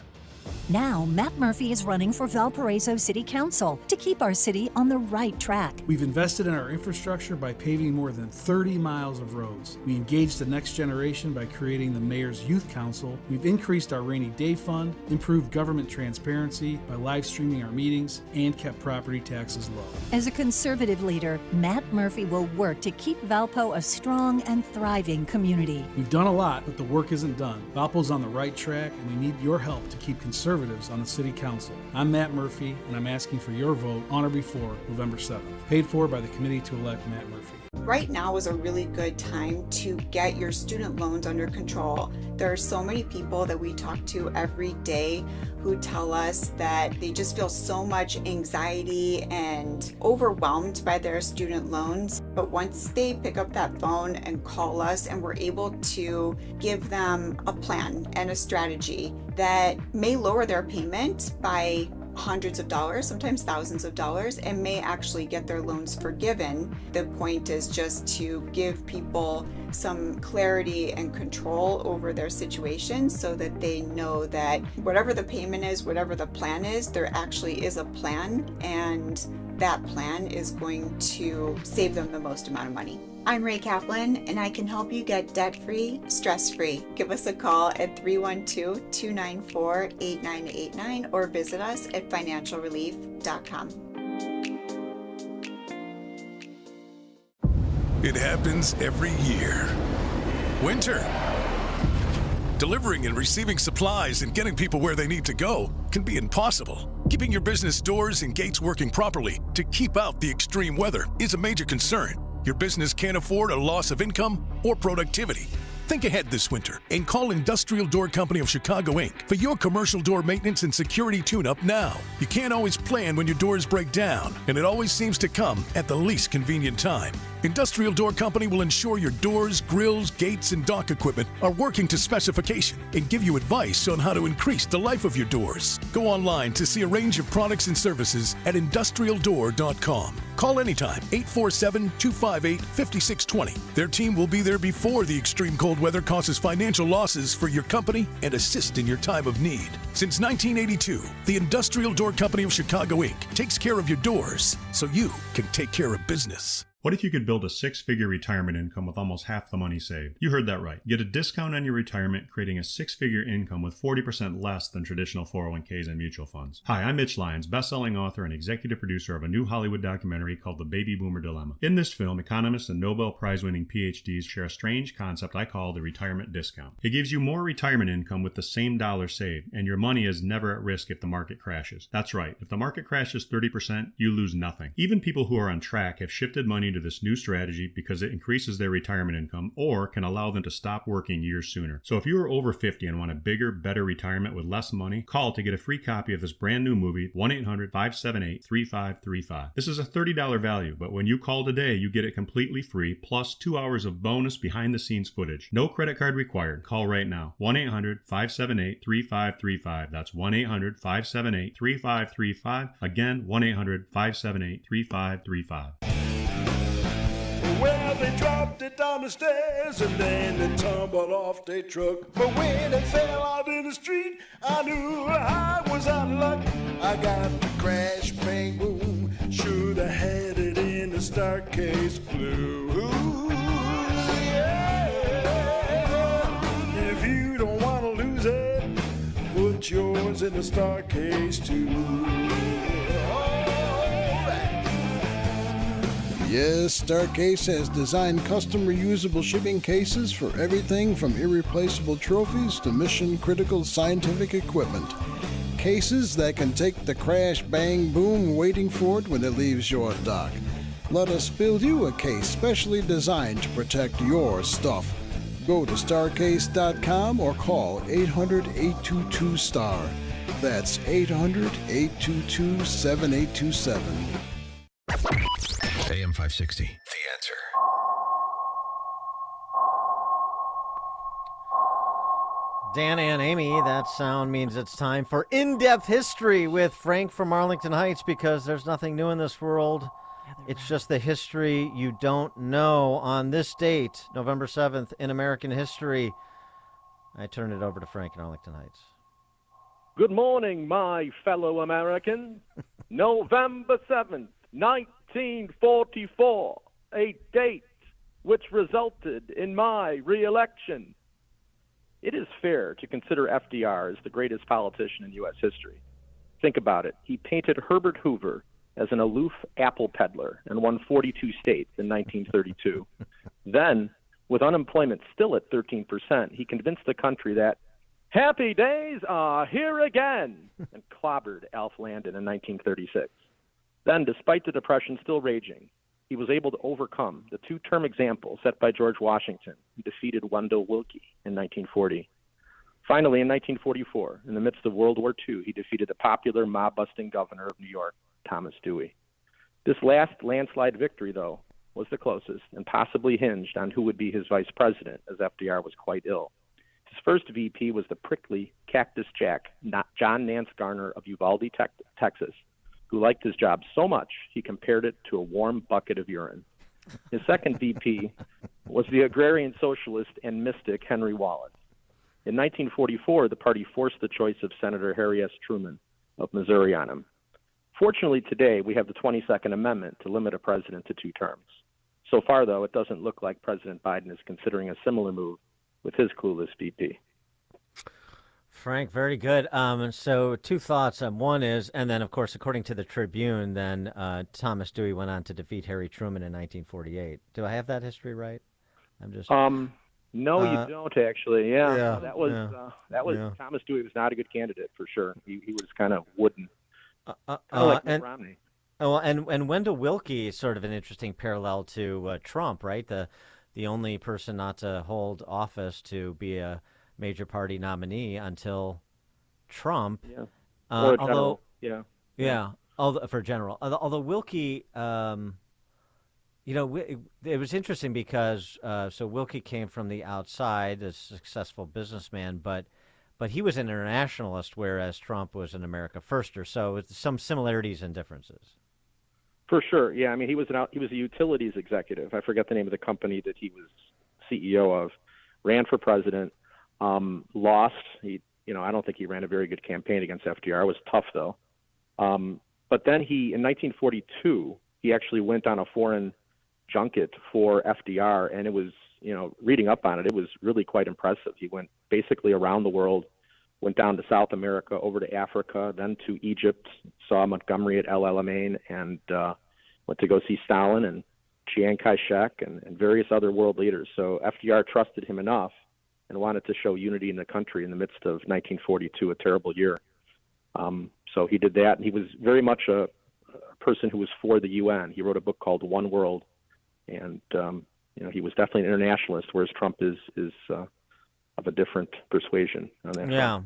Now, Matt Murphy is running for Valparaiso City Council to keep our city on the right track. We've invested in our infrastructure by paving more than 30 miles of roads. We engaged the next generation by creating the Mayor's Youth Council. We've increased our rainy day fund, improved government transparency by live streaming our meetings, and kept property taxes low. As a conservative leader, Matt Murphy will work to keep Valpo a strong and thriving community. We've done a lot, but the work isn't done. Valpo's on the right track, and we need your help to keep conservatives on the City Council. I'm Matt Murphy, and I'm asking for your vote on or before November 7th. Paid for by the committee to elect Matt Murphy. Right now is a really good time to get your student loans under control. There are so many people that we talk to every day who tell us that they just feel so much anxiety and overwhelmed by their student loans. But once they pick up that phone and call us and we're able to give them a plan and a strategy that may lower their payment by hundreds of dollars, sometimes thousands of dollars, and may actually get their loans forgiven. The point is just to give people some clarity and control over their situation so that they know that whatever the payment is, whatever the plan is, there actually is a plan, and that plan is going to save them the most amount of money. I'm Ray Kaplan, and I can help you get debt-free, stress-free. Give us a call at 312-294-8989 or visit us at financialrelief.com. It happens every year. Winter. Delivering and receiving supplies and getting people where they need to go can be impossible. Keeping your business doors and gates working properly to keep out the extreme weather is a major concern. Your business can't afford a loss of income or productivity. Think ahead this winter and call Industrial Door Company of Chicago, Inc. for your commercial door maintenance and security tune-up now. You can't always plan when your doors break down, and it always seems to come at the least convenient time. Industrial Door Company will ensure your doors, grills, gates, and dock equipment are working to specification and give you advice on how to increase the life of your doors. Go online to see a range of products and services at industrialdoor.com. Call anytime, 847-258-5620. Their team will be there before the extreme cold weather causes financial losses for your company and assist in your time of need. Since 1982, the Industrial Door Company of Chicago, Inc. takes care of your doors so you can take care of business. What if you could build a six-figure retirement income with almost half the money saved? You heard that right. Get a discount on your retirement, creating a six-figure income with 40% less than traditional 401ks and mutual funds. Hi, I'm Mitch Lyons, best-selling author and executive producer of a new Hollywood documentary called The Baby Boomer Dilemma. In this film, economists and Nobel Prize-winning PhDs share a strange concept I call the retirement discount. It gives you more retirement income with the same dollar saved, and your money is never at risk if the market crashes. That's right. If the market crashes 30%, you lose nothing. Even people who are on track have shifted money to this new strategy because it increases their retirement income or can allow them to stop working years sooner. So if you are over 50 and want a bigger, better retirement with less money, call to get a free copy of this brand new movie, 1-800-578-3535. This is a $30 value, but when you call today, you get it completely free, plus 2 hours of bonus behind-the-scenes footage. No credit card required. Call right now. 1-800-578-3535. That's 1-800-578-3535. Again, 1-800-578-3535. Well, they dropped it down the stairs and then they tumbled off their truck. But when it fell out in the street, I knew I was out of luck. I got the crash, bang, boom. Should have had it in the staircase blue. Yeah. If you don't want to lose it, put yours in the staircase too. Yes, Starcase has designed custom reusable shipping cases for everything from irreplaceable trophies to mission-critical scientific equipment. Cases that can take the crash, bang, boom waiting for it when it leaves your dock. Let us build you a case specially designed to protect your stuff. Go to starcase.com or call 800-822-STAR. That's 800-822-7827. AM 560, The Answer. Dana and Amy, that sound means it's time for In-Depth History with Frank from Arlington Heights, because there's nothing new in this world. It's just the history you don't know. On this date, November 7th, in American history, I turn it over to Frank in Arlington Heights. Good morning, my fellow Americans. November 7th, 1944, a date which resulted in my re-election. It is fair to consider FDR as the greatest politician in U.S. history. Think about it. He painted Herbert Hoover as an aloof apple peddler and won 42 states in 1932. Then, with unemployment still at 13%, he convinced the country that happy days are here again, and clobbered Alf Landon in 1936. Then, despite the Depression still raging, he was able to overcome the two-term example set by George Washington, who defeated Wendell Willkie in 1940. Finally, in 1944, in the midst of World War II, he defeated the popular mob-busting governor of New York, Thomas Dewey. This last landslide victory, though, was the closest and possibly hinged on who would be his vice president, as FDR was quite ill. His first VP was the prickly Cactus Jack, John Nance Garner of Uvalde, Texas, who liked his job so much he compared it to a warm bucket of urine. His second VP was the agrarian socialist and mystic Henry Wallace. In 1944, the party forced the choice of Senator Harry S. Truman of Missouri on him. Fortunately, today, we have the 22nd Amendment to limit a president to 2 terms. So far, though, it doesn't look like President Biden is considering a similar move with his clueless VP. Frank, very good. So 2 thoughts. One is, and then, of course, according to the Tribune, then Thomas Dewey went on to defeat Harry Truman in 1948. Do I have that history right? I'm just... No, you don't actually. Yeah. That was Yeah. Thomas Dewey was not a good candidate for sure. He was kind of wooden. Like Mitt Romney. And Wendell Willkie is sort of an interesting parallel to Trump, right? The only person not to hold office to be a major party nominee until Trump. Yeah. Or although, general. for general. Although Willkie, it was interesting because so Willkie came from the outside as a successful businessman, but he was an internationalist, whereas Trump was an America firster. So it's some similarities and differences. For sure, yeah. I mean, he was a utilities executive. I forget the name of the company that he was CEO of. Ran for president, lost. I don't think he ran a very good campaign against FDR. It was tough though. But then in 1942, he actually went on a foreign junket for FDR, and it was, reading up on it, it was really quite impressive. He went basically around the world, went down to South America, over to Africa, then to Egypt, saw Montgomery at El Alamein, and went to go see Stalin and Chiang Kai-shek and various other world leaders. So FDR trusted him enough and wanted to show unity in the country in the midst of 1942, a terrible year. So he did that, and he was very much a person who was for the UN. He wrote a book called One World, and he was definitely an internationalist, whereas Trump is of a different persuasion on that. Yeah. front.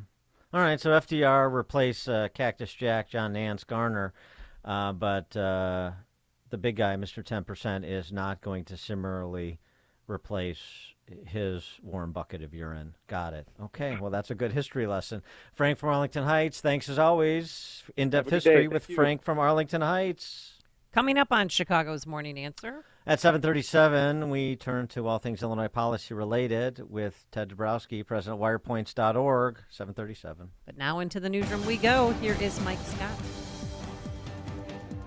All right. So FDR replaced Cactus Jack, John Nance Garner, but the big guy, Mr. 10%, is not going to similarly replace his warm bucket of urine. Got it. Okay. Well, that's a good history lesson. Frank from Arlington Heights, thanks as always. In-depth history with Frank from Arlington Heights. Coming up on Chicago's Morning Answer. At 7:37, we turn to all things Illinois policy related with Ted Dabrowski, president of wirepoints.org, 7:37. But now into the newsroom we go. Here is Mike Scott.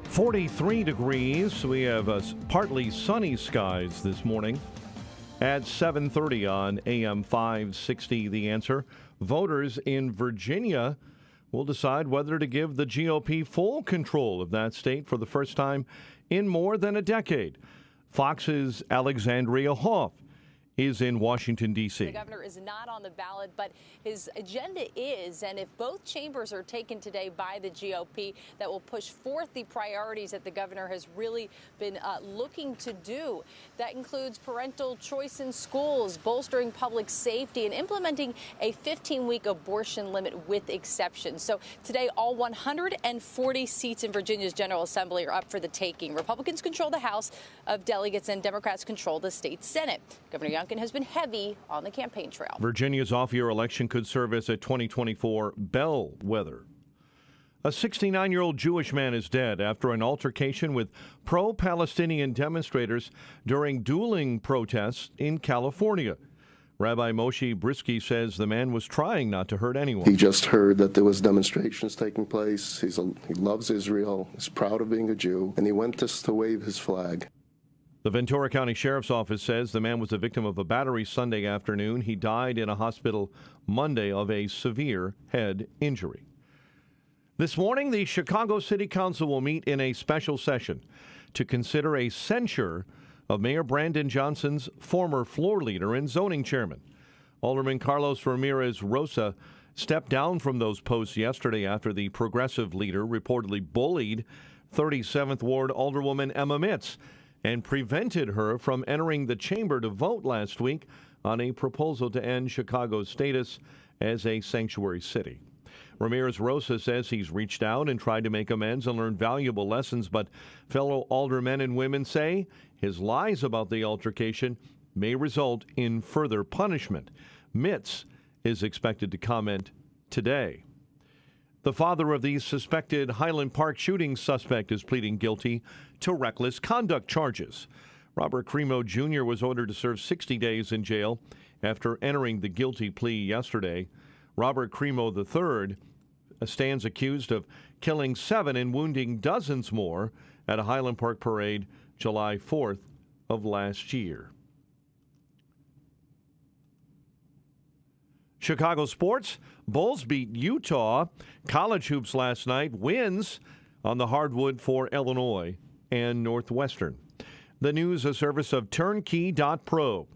43 degrees. We have partly sunny skies this morning. At 7:30 on AM 560, The Answer. Voters in Virginia will decide whether to give the GOP full control of that state for the first time in more than a decade. Fox's Alexandria Hoff is in Washington, D.C. The governor is not on the ballot, but his agenda is, and if both chambers are taken today by the GOP, that will push forth the priorities that the governor has really been looking to do. That includes parental choice in schools, bolstering public safety, and implementing a 15-week abortion limit with exceptions. So today, all 140 seats in Virginia's General Assembly are up for the taking. Republicans control the House of Delegates, and Democrats control the state Senate. Governor Youngkin has been heavy on the campaign trail. Virginia's off-year election could serve as a 2024 bellwether. A 69-year-old Jewish man is dead after an altercation with pro-Palestinian demonstrators during dueling protests in California. Rabbi Moshe Brisky says the man was trying not to hurt anyone. He just heard that there was demonstrations taking place. He loves Israel. He's proud of being a Jew, and he went just to wave his flag. The Ventura County Sheriff's Office says the man was the victim of a battery Sunday afternoon. He died in a hospital Monday of a severe head injury. This morning, the Chicago City Council will meet in a special session to consider a censure of Mayor Brandon Johnson's former floor leader and zoning chairman. Alderman Carlos Ramirez Rosa stepped down from those posts yesterday after the progressive leader reportedly bullied 37th Ward Alderwoman Emma Mitz and prevented her from entering the chamber to vote last week on a proposal to end Chicago's status as a sanctuary city. Ramirez Rosa says he's reached out and tried to make amends and learn valuable lessons, but fellow aldermen and women say his lies about the altercation may result in further punishment. Mitz is expected to comment today. The father of the suspected Highland Park shooting suspect is pleading guilty to reckless conduct charges. Robert Cremo Jr. was ordered to serve 60 days in jail after entering the guilty plea yesterday. Robert Cremo III stands accused of killing 7 and wounding dozens more at a Highland Park parade July 4th of last year. Chicago sports. Bulls beat Utah. College hoops last night. Wins on the hardwood for Illinois and Northwestern. The news a service of Turnkey.pro.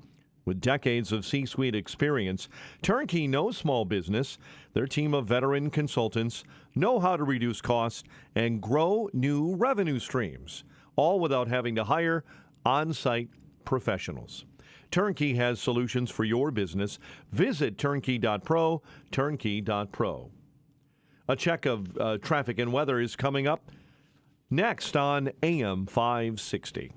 With decades of C-suite experience, Turnkey knows small business. Their team of veteran consultants know how to reduce costs and grow new revenue streams, all without having to hire on-site professionals. Turnkey has solutions for your business. Visit Turnkey.pro, Turnkey.pro. A check of traffic and weather is coming up next on AM 560.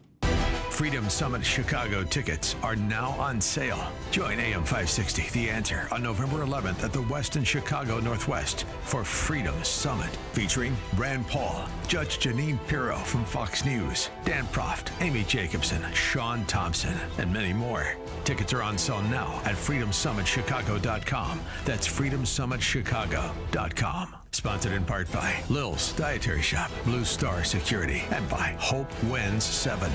Freedom Summit Chicago tickets are now on sale. Join AM 560, The Answer, on November 11th at the Westin Chicago Northwest for Freedom Summit, featuring Rand Paul, Judge Janine Pirro from Fox News, Dan Proft, Amy Jacobson, Sean Thompson, and many more. Tickets are on sale now at freedomsummitchicago.com. That's freedomsummitchicago.com. Sponsored in part by Lil's Dietary Shop, Blue Star Security, and by Hope Wins 7.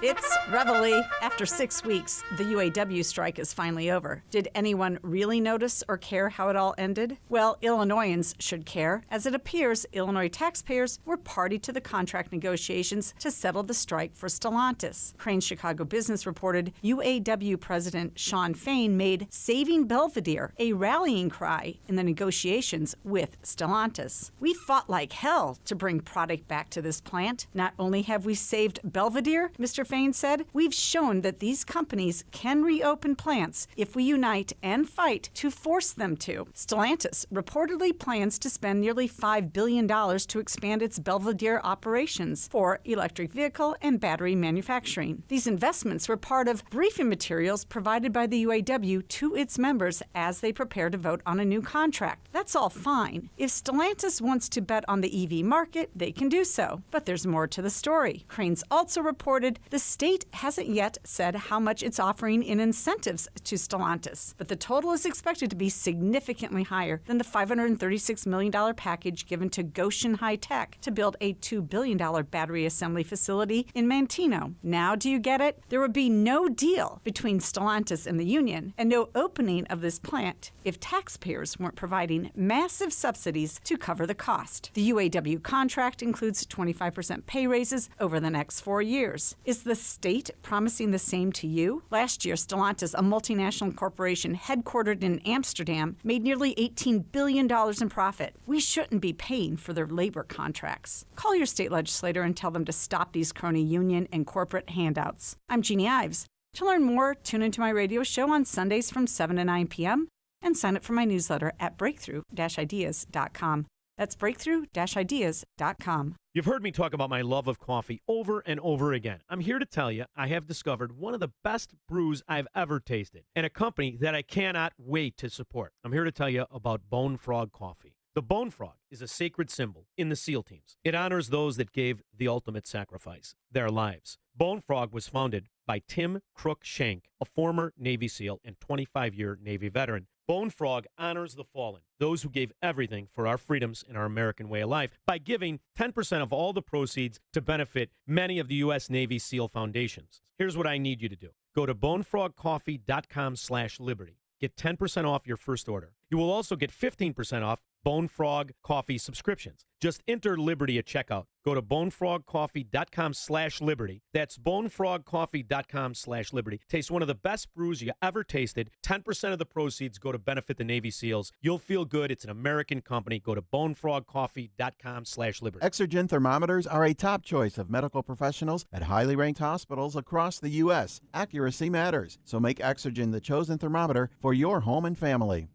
It's Reveille. After 6 weeks, the UAW strike is finally over. Did anyone really notice or care how it all ended? Well, Illinoisans should care, as it appears Illinois taxpayers were party to the contract negotiations to settle the strike for Stellantis. Crain's Chicago Business reported UAW President Shawn Fain made Saving Belvedere a rallying cry in the negotiations with Stellantis. We fought like hell to bring product back to this plant. Not only have we saved Belvedere, Mr. Fain said, we've shown that these companies can reopen plants if we unite and fight to force them to. Stellantis reportedly plans to spend nearly $5 billion to expand its Belvedere operations for electric vehicle and battery manufacturing. These investments were part of briefing materials provided by the UAW to its members as they prepare to vote on a new contract. That's all fine. If Stellantis wants to bet on the EV market, they can do so. But there's more to the story. Crain's also reported the state hasn't yet said how much it's offering in incentives to Stellantis, but the total is expected to be significantly higher than the $536 million package given to Goshen High Tech to build a $2 billion battery assembly facility in Manteno. Now do you get it? There would be no deal between Stellantis and the union, and no opening of this plant if taxpayers weren't providing massive subsidies to cover the cost. The UAW contract includes 25% pay raises over the next 4 years. Is the state promising the same to you? Last year, Stellantis, a multinational corporation headquartered in Amsterdam, made nearly $18 billion in profit. We shouldn't be paying for their labor contracts. Call your state legislator and tell them to stop these crony union and corporate handouts. I'm Jeannie Ives. To learn more, tune into my radio show on Sundays from 7 to 9 p.m. and sign up for my newsletter at breakthrough-ideas.com. That's breakthrough-ideas.com. You've heard me talk about my love of coffee over and over again. I'm here to tell you I have discovered one of the best brews I've ever tasted, and a company that I cannot wait to support. I'm here to tell you about Bone Frog Coffee. The Bone Frog is a sacred symbol in the SEAL teams. It honors those that gave the ultimate sacrifice, their lives. Bone Frog was founded by Tim Crook Shank, a former Navy SEAL and 25-year Navy veteran. Bone Frog honors the fallen, those who gave everything for our freedoms and our American way of life, by giving 10% of all the proceeds to benefit many of the U.S. Navy SEAL foundations. Here's what I need you to do. Go to bonefrogcoffee.com/liberty. Get 10% off your first order. You will also get 15% off Bone Frog Coffee subscriptions. Just enter Liberty at checkout. Go to bonefrogcoffee.com/liberty. That's bonefrogcoffee.com/liberty. Taste one of the best brews you ever tasted. 10% of the proceeds go to benefit the Navy SEALs. You'll feel good. It's an American company. Go to bonefrogcoffee.com/liberty. Exergen thermometers are a top choice of medical professionals at highly ranked hospitals across the U.S. Accuracy matters, so make Exergen the chosen thermometer for your home and family.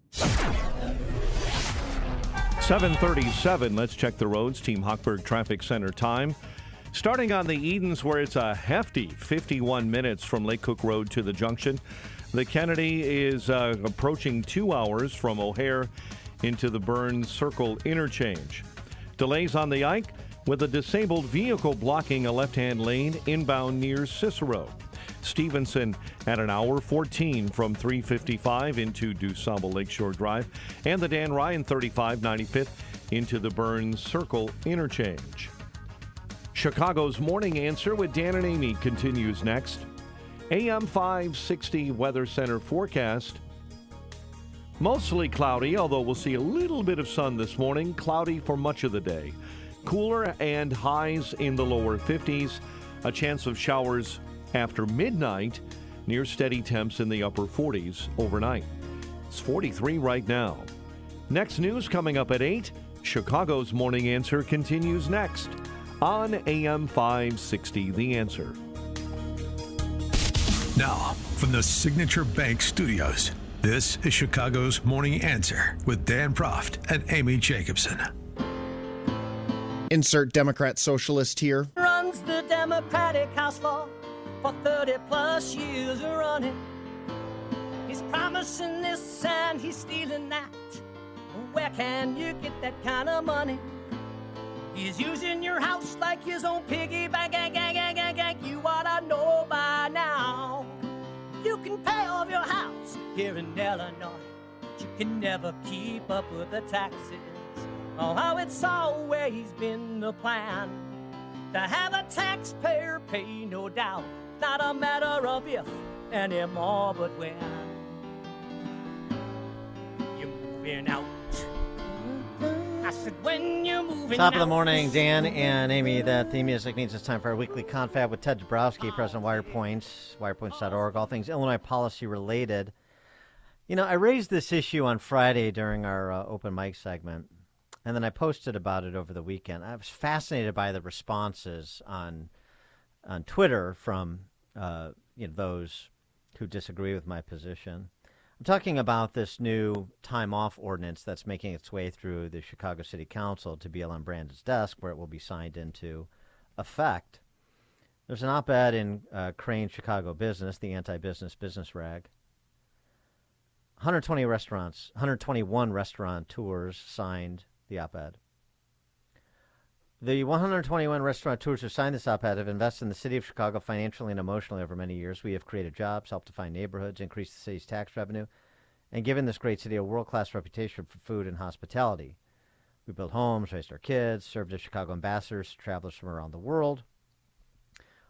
7:37. Let's check the roads. Team Hochberg Traffic Center time. Starting on the Edens, where it's a hefty 51 minutes from Lake Cook Road to the junction. The Kennedy is approaching 2 hours from O'Hare into the Burns Circle interchange. Delays on the Ike with a disabled vehicle blocking a left-hand lane inbound near Cicero. Stevenson at an hour 14 from 355 into DuSable Lakeshore Drive, and the Dan Ryan 35 95th into the Burns Circle interchange. Chicago's Morning Answer with Dan and Amy continues next. AM 560 Weather Center forecast. Mostly cloudy, although we'll see a little bit of sun this morning. Cloudy for much of the day. Cooler and highs in the lower 50s. A chance of showers after midnight. Near steady temps in the upper 40s overnight. It's 43 right now. Next news coming up at 8. Chicago's Morning Answer continues next on AM 560 The Answer. Now, from the Signature Bank Studios, this is Chicago's Morning Answer with Dan Proft and Amy Jacobson. Insert Democrat socialist here. Runs the Democratic House floor for 30 plus years running. He's promising this and he's stealing that. Where can you get that kind of money? He's using your house like his own piggy bank. You ought to know by now. You can pay off your house here in Illinois, but you can never keep up with the taxes. Oh, how it's always been the plan to have a taxpayer pay, no doubt. Not a matter of if anymore, but when you're moving out. I said when you're moving Top of the out. morning, Dan and Amy. That theme music means it's time for our weekly confab with Ted Dabrowski, President of WirePoints, wirepoints.org, all things Illinois policy related. You know, I raised this issue on Friday during our open mic segment, and then I posted about it over the weekend. I was fascinated by the responses on Twitter from those who disagree with my position. I'm talking about this new time off ordinance that's making its way through the Chicago City Council to BLM Brandon's desk, where it will be signed into effect. There's an op-ed in Crane Chicago Business, the anti-business business rag. 121 restaurateurs signed the op-ed. The 121 restaurateurs who signed this op-ed have invested in the city of Chicago financially and emotionally over many years. We have created jobs, helped define neighborhoods, increased the city's tax revenue, and given this great city a world-class reputation for food and hospitality. We built homes, raised our kids, served as Chicago ambassadors to travelers from around the world.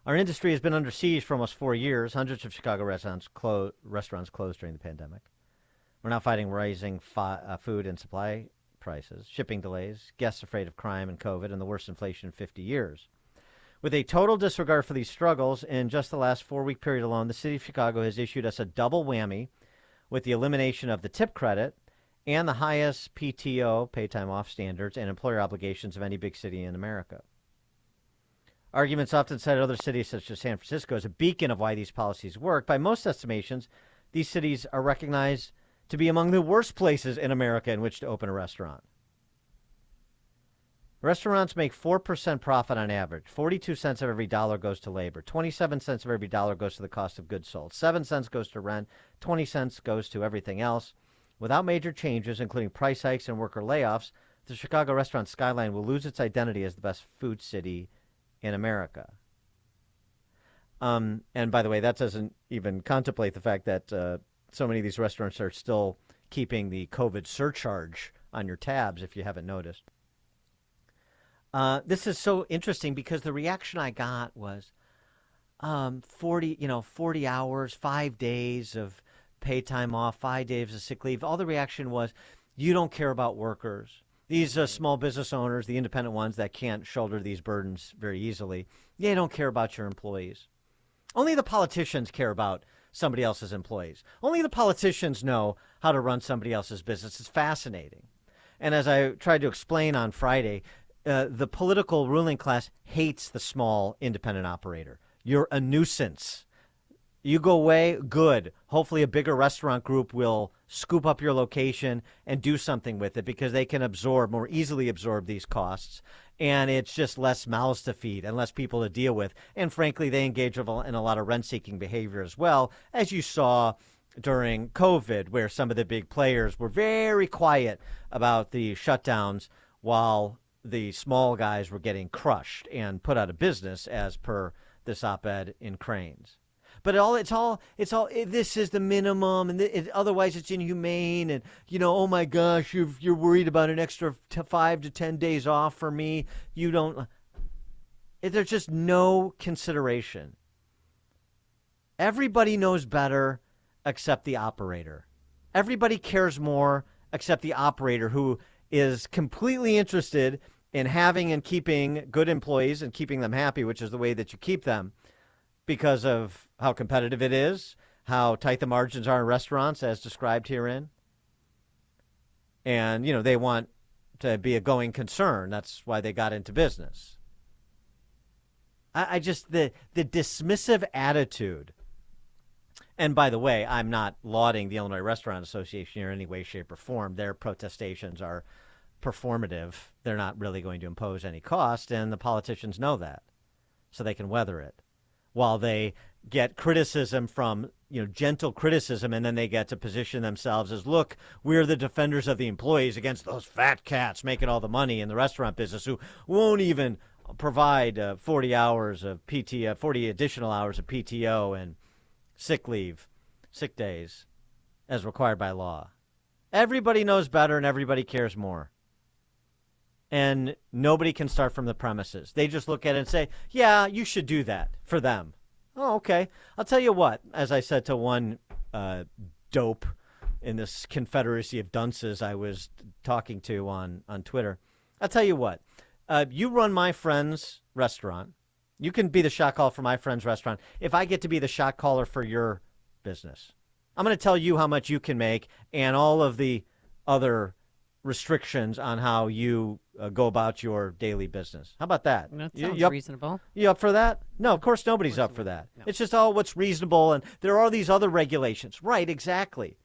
Our industry has been under siege for almost 4 years. Hundreds of Chicago restaurants closed during the pandemic. We're now fighting rising food and supply prices, shipping delays, guests afraid of crime and COVID, and the worst inflation in 50 years. With a total disregard for these struggles, in just the last 4-week period alone, the city of Chicago has issued us a double whammy with the elimination of the tip credit and the highest PTO, pay time off standards, and employer obligations of any big city in America. Arguments often cited other cities such as San Francisco as a beacon of why these policies work. By most estimations, these cities are recognized to be among the worst places in America in which to open a restaurant. Restaurants make 4% profit on average. 42 cents of every dollar goes to labor. 27 cents of every dollar goes to the cost of goods sold. 7 cents goes to rent. 20 cents goes to everything else. Without major changes, including price hikes and worker layoffs, the Chicago restaurant skyline will lose its identity as the best food city in America. And by the way, that doesn't even contemplate the fact that so many of these restaurants are still keeping the COVID surcharge on your tabs, if you haven't noticed. This is so interesting because the reaction I got was 40 hours, 5 days of pay time off, 5 days of sick leave. All the reaction was, you don't care about workers. These small business owners, the independent ones that can't shoulder these burdens very easily, they don't care about your employees. Only the politicians care about somebody else's employees. Only the politicians know how to run somebody else's business. It's fascinating. And as I tried to explain on Friday, the political ruling class hates the small independent operator. You're a nuisance. You go away, good. Hopefully a bigger restaurant group will scoop up your location and do something with it because they can more easily absorb these costs. And it's just less mouths to feed and less people to deal with. And frankly, they engage in a lot of rent-seeking behavior as well, as you saw during COVID, where some of the big players were very quiet about the shutdowns while the small guys were getting crushed and put out of business, as per this op-ed in Cranes. But this is the minimum, and otherwise it's inhumane. And, oh my gosh, you're worried about an extra 5 to 10 days off for me. You don't. There's just no consideration. Everybody knows better except the operator. Everybody cares more except the operator, who is completely interested in having and keeping good employees and keeping them happy, which is the way that you keep them, because of how competitive it is, how tight the margins are in restaurants, as described herein. And, they want to be a going concern. That's why they got into business. I just, the dismissive attitude. And by the way, I'm not lauding the Illinois Restaurant Association in any way, shape, or form. Their protestations are performative. They're not really going to impose any cost, and the politicians know that, so they can weather it. While they get criticism from, gentle criticism, and then they get to position themselves as, look, we're the defenders of the employees against those fat cats making all the money in the restaurant business who won't even provide 40 hours of PTO, 40 additional hours of PTO and sick leave, sick days, as required by law. Everybody knows better and everybody cares more. And nobody can start from the premises. They just look at it and say, yeah, you should do that for them. Oh, okay. I'll tell you what, as I said to one dope in this confederacy of dunces I was talking to on Twitter, I'll tell you what, you run my friend's restaurant. You can be the shot caller for my friend's restaurant. If I get to be the shot caller for your business, I'm going to tell you how much you can make and all of the other restrictions on how you go about your daily business. How about that? That sounds reasonable. You up for that? No, of course nobody's up for that. No. It's just what's reasonable, and there are all these other regulations. Right, exactly.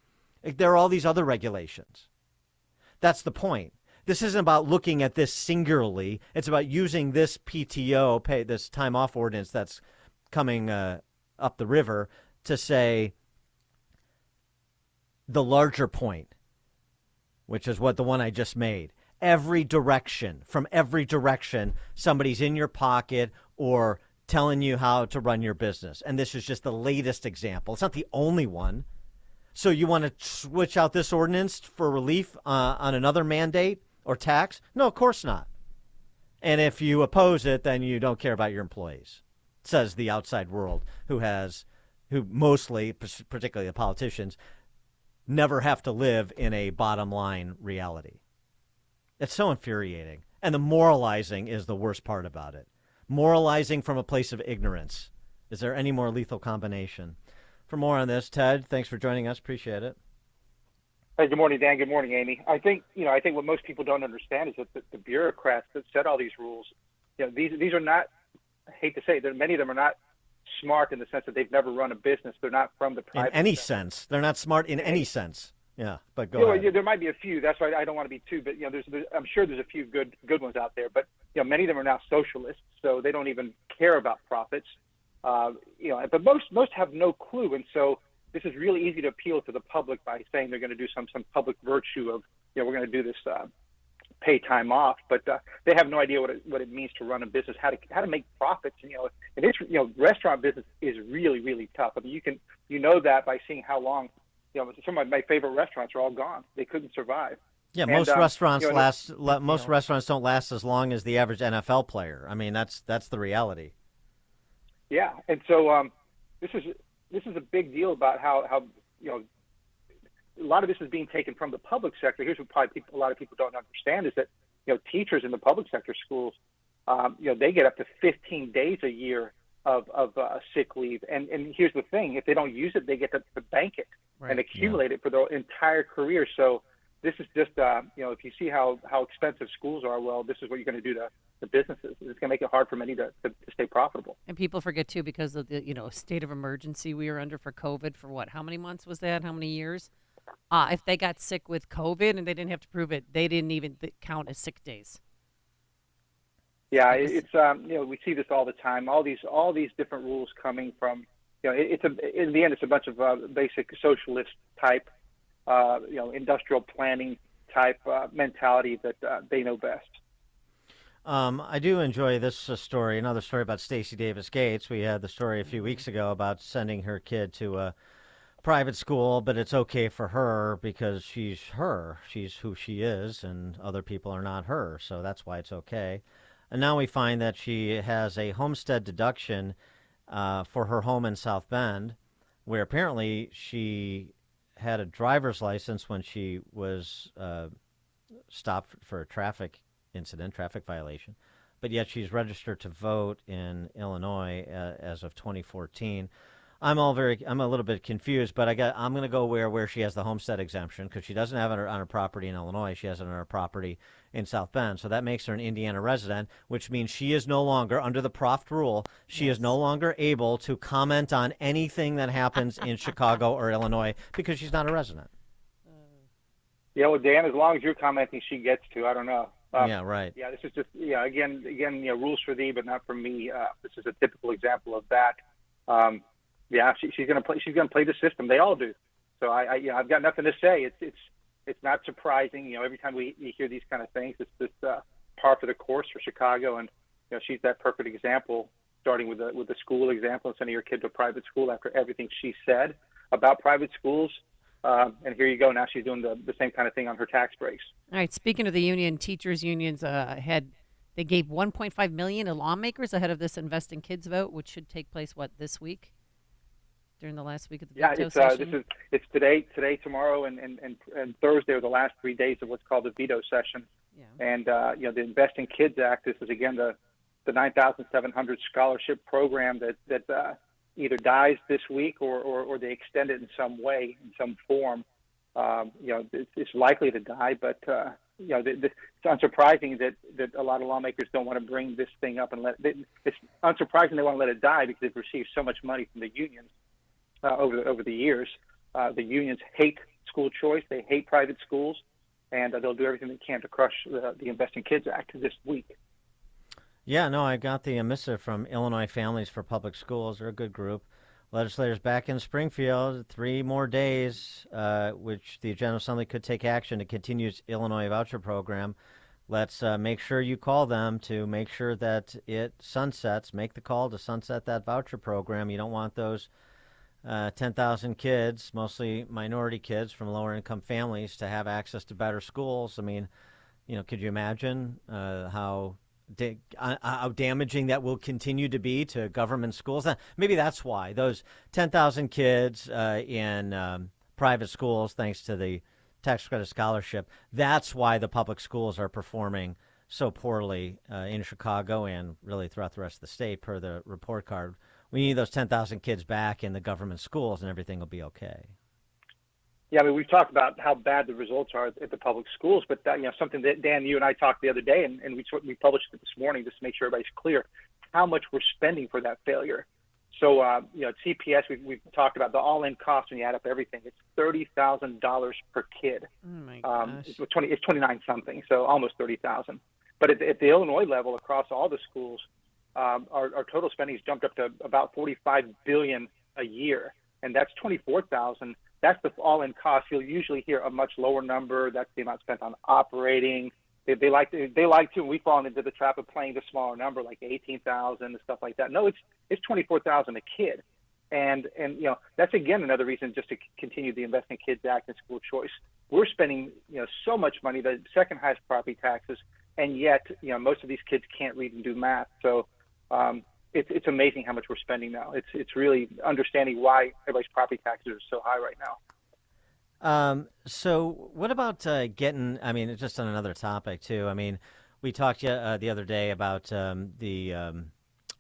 There are all these other regulations. That's the point. This isn't about looking at this singularly. It's about using this PTO, this time off ordinance that's coming up the river, to say the larger point, which is what the one I just made. From every direction, somebody's in your pocket or telling you how to run your business. And this is just the latest example. It's not the only one. So you want to switch out this ordinance for relief on another mandate or tax? No, of course not. And if you oppose it, then you don't care about your employees, says the outside world, who mostly, particularly the politicians, never have to live in a bottom line reality. It's so infuriating. And the moralizing is the worst part about it. Moralizing from a place of ignorance. Is there any more lethal combination? For more on this, Ted, thanks for joining us. Appreciate it. Hey, good morning, Dan. Good morning, Amy. I think what most people don't understand is that the bureaucrats that set all these rules, these are not, I hate to say it, many of them are not smart in the sense that they've never run a business. They're not from the private sector. In any sense. They're not smart in any sense. Yeah, but go ahead. Yeah, there might be a few. That's why I don't want to be too, but I'm sure there's a few good ones out there. But many of them are now socialists, so they don't even care about profits. But most have no clue, and so this is really easy to appeal to the public by saying they're going to do some public virtue of we're going to do this pay time off, but they have no idea what it means to run a business, how to make profits. And it's restaurant business is really, really tough. I mean, you know that by seeing how long. Some of my favorite restaurants are all gone. They couldn't survive. Yeah, most restaurants most restaurants don't last as long as the average NFL player. I mean, that's the reality. Yeah, and so this is a big deal about how a lot of this is being taken from the public sector. Here's what probably a lot of people don't understand is that teachers in the public sector schools, they get up to 15 days a year of sick leave. And here's the thing: if they don't use it, they get to bank it and accumulate it for their entire career. So this is just if you see how expensive schools are, well, this is what you're going to do to the businesses. It's going to make it hard for many to stay profitable. And people forget too, because of the state of emergency we were under for COVID for what? How many months was that? How many years? If they got sick with COVID and they didn't have to prove it, they didn't even count as sick days. Yeah, it's we see this all the time. All these different rules coming from in the end it's a bunch of basic socialist type industrial planning type mentality that they know best. I do enjoy this story. Another story about Stacey Davis Gates. We had the story a few weeks ago about sending her kid to a private school, but it's okay for her because she's her. She's who she is, and other people are not her. So that's why it's okay. And now we find that she has a homestead deduction for her home in South Bend, where apparently she had a driver's license when she was stopped for a traffic violation, but yet she's registered to vote in Illinois as of 2014. I'm a little bit confused, but I'm going to go where she has the homestead exemption, because she doesn't have it on her property in Illinois. She has it on her property in South Bend. So that makes her an Indiana resident, which means she is no longer, under the Proft rule, she is no longer able to comment on anything that happens in Chicago or Illinois because she's not a resident. Yeah, well, Dan, as long as you're commenting, she gets to. I don't know. Yeah, right. Yeah, this is just again, rules for thee, but not for me. This is a typical example of that. She's gonna play the system. They all do. So I've got nothing to say. It's not surprising. Every time we hear these kind of things, it's just par for the course for Chicago. And she's that perfect example. Starting with the school example, sending your kid to a private school after everything she said about private schools. And here you go. Now she's doing the same kind of thing on her tax breaks. All right. Speaking of the union, teachers unions they gave $1.5 million to lawmakers ahead of this Invest in Kids vote, which should take place this week, during the last week of the veto session. It's today, tomorrow, and Thursday are the last 3 days of what's called the veto session. Yeah. And the Invest in Kids Act. This is again the 9,700 scholarship program that either dies this week or they extend it in some way, in some form. It's likely to die, but it's unsurprising that a lot of lawmakers don't want to bring this thing up and it's unsurprising they want to let it die because they've received so much money from the unions over the years. The unions hate school choice, they hate private schools, and they'll do everything they can to crush the Invest in Kids Act this week. Yeah, no, I got the missive from Illinois Families for Public Schools. They're a good group. Legislators back in Springfield, 3 more days, which the General Assembly could take action to continue its Illinois voucher program. Let's make sure you call them to make sure that it sunsets. Make the call to sunset that voucher program. You don't want those 10,000 kids, mostly minority kids from lower income families, to have access to better schools. I mean, could you imagine how damaging that will continue to be to government schools? Maybe that's why those 10,000 kids in private schools, thanks to the tax credit scholarship, that's why the public schools are performing so poorly in Chicago and really throughout the rest of the state, per the report card. We need those 10,000 kids back in the government schools, and everything will be okay. Yeah, I mean, we've talked about how bad the results are at the public schools, but something that Dan, you and I talked the other day, and we published it this morning just to make sure everybody's clear how much we're spending for that failure. So, at CPS, we've talked about the all-in cost when you add up everything. It's $30,000 per kid. Oh my gosh. It's 29 something, so almost 30,000. But at the Illinois level, across all the schools, our total spending has jumped up to about $45 billion a year, and that's 24,000. That's the all-in cost. You'll usually hear a much lower number. That's the amount spent on operating. They like to, and we've fallen into the trap of playing the smaller number, like 18,000 and stuff like that. No, it's 24,000 a kid, and that's again another reason just to continue the Invest in Kids Act and school choice. We're spending so much money, the second highest property taxes, and yet most of these kids can't read and do math. So it's amazing how much we're spending now. It's really understanding why everybody's property taxes are so high right now. So what about just on another topic too, we talked the other day about the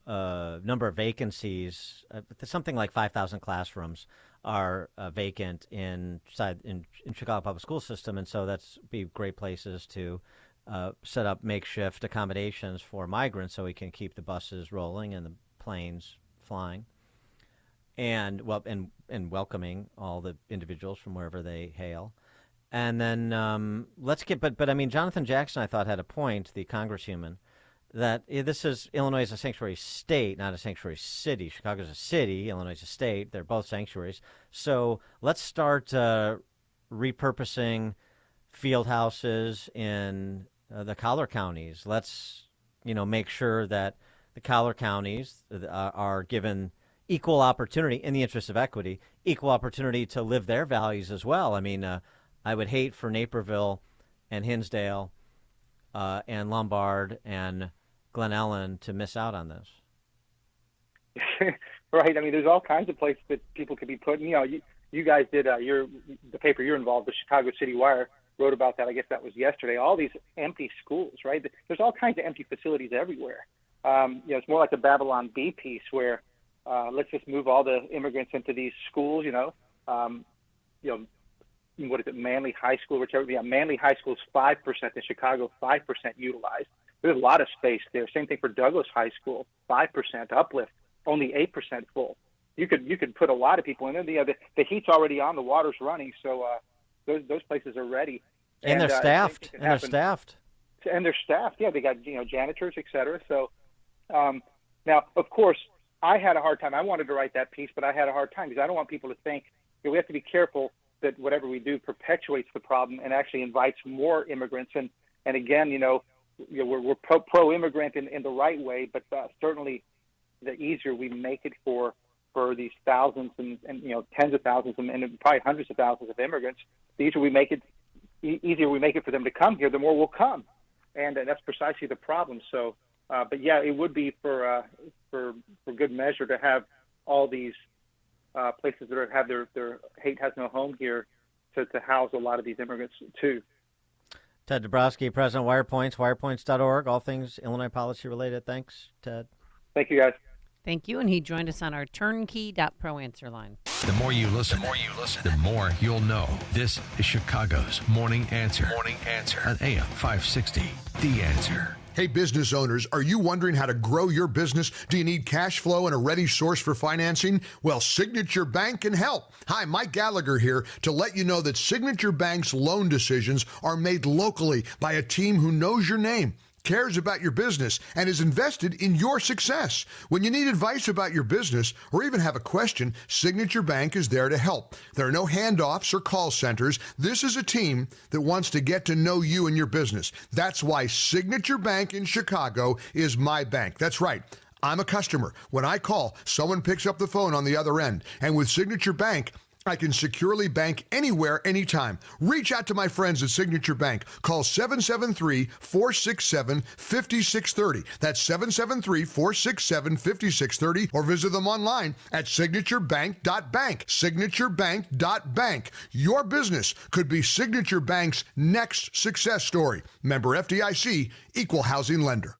number of vacancies, something like 5,000 classrooms are vacant in Chicago public school system, and so that's be great places to set up makeshift accommodations for migrants so we can keep the buses rolling and the planes flying, and welcoming all the individuals from wherever they hail. And then but I mean, Jonathan Jackson, I thought, had a point, the congresshuman, that Illinois is a sanctuary state, not a sanctuary city. Chicago's a city, Illinois is a state. They're both sanctuaries. So let's start repurposing field houses in the collar counties. Let's, make sure that the collar counties are given equal opportunity, in the interest of equity, equal opportunity to live their values as well. I mean, I would hate for Naperville and Hinsdale and Lombard and Glen Ellen to miss out on this. Right. I mean, there's all kinds of places that people could be put. You guys did the paper you're involved, the Chicago City Wire, wrote about that. I guess that was yesterday. All these empty schools, right? There's all kinds of empty facilities everywhere. It's more like the Babylon Bee piece where let's just move all the immigrants into these schools. What is it? Manly High School, whichever. Yeah, Manly High School is 5% in Chicago, 5% utilized. There's a lot of space there. Same thing for Douglas High School, 5% uplift, only 8% full. You could put a lot of people in there. The heat's already on, the water's running, so those places are ready. And they're staffed. Yeah, they got janitors, et cetera. So now, of course, I had a hard time. I wanted to write that piece, but I had a hard time because I don't want people to think we have to be careful that whatever we do perpetuates the problem and actually invites more immigrants. And again, we're pro-immigrant in the right way, but certainly the easier we make it for these thousands and tens of thousands and probably hundreds of thousands of immigrants, the easier we make it for them to come here, the more will come, and that's precisely the problem. So, but yeah, it would be for good measure to have all these places that have their hate has no home here to house a lot of these immigrants too. Ted Dabrowski, President WirePoints, wirepoints.org, all things Illinois policy related. Thanks, Ted. Thank you, guys. Thank you, and he joined us on our turnkey.pro answer line. The more you listen, the more you'll know. This is Chicago's Morning Answer. On AM 560, The Answer. Hey, business owners, are you wondering how to grow your business? Do you need cash flow and a ready source for financing? Well, Signature Bank can help. Hi, Mike Gallagher here to let you know that Signature Bank's loan decisions are made locally by a team who knows your name, cares about your business, and is invested in your success. When you need advice about your business or even have a question, Signature Bank is there to help. There are no handoffs or call centers. This is a team that wants to get to know you and your business. That's why Signature Bank in Chicago is my bank. That's right. I'm a customer. When I call, someone picks up the phone on the other end. And with Signature Bank, I can securely bank anywhere, anytime. Reach out to my friends at Signature Bank. Call 773-467-5630. That's 773-467-5630. Or visit them online at signaturebank.bank. Signaturebank.bank. Your business could be Signature Bank's next success story. Member FDIC, Equal Housing Lender.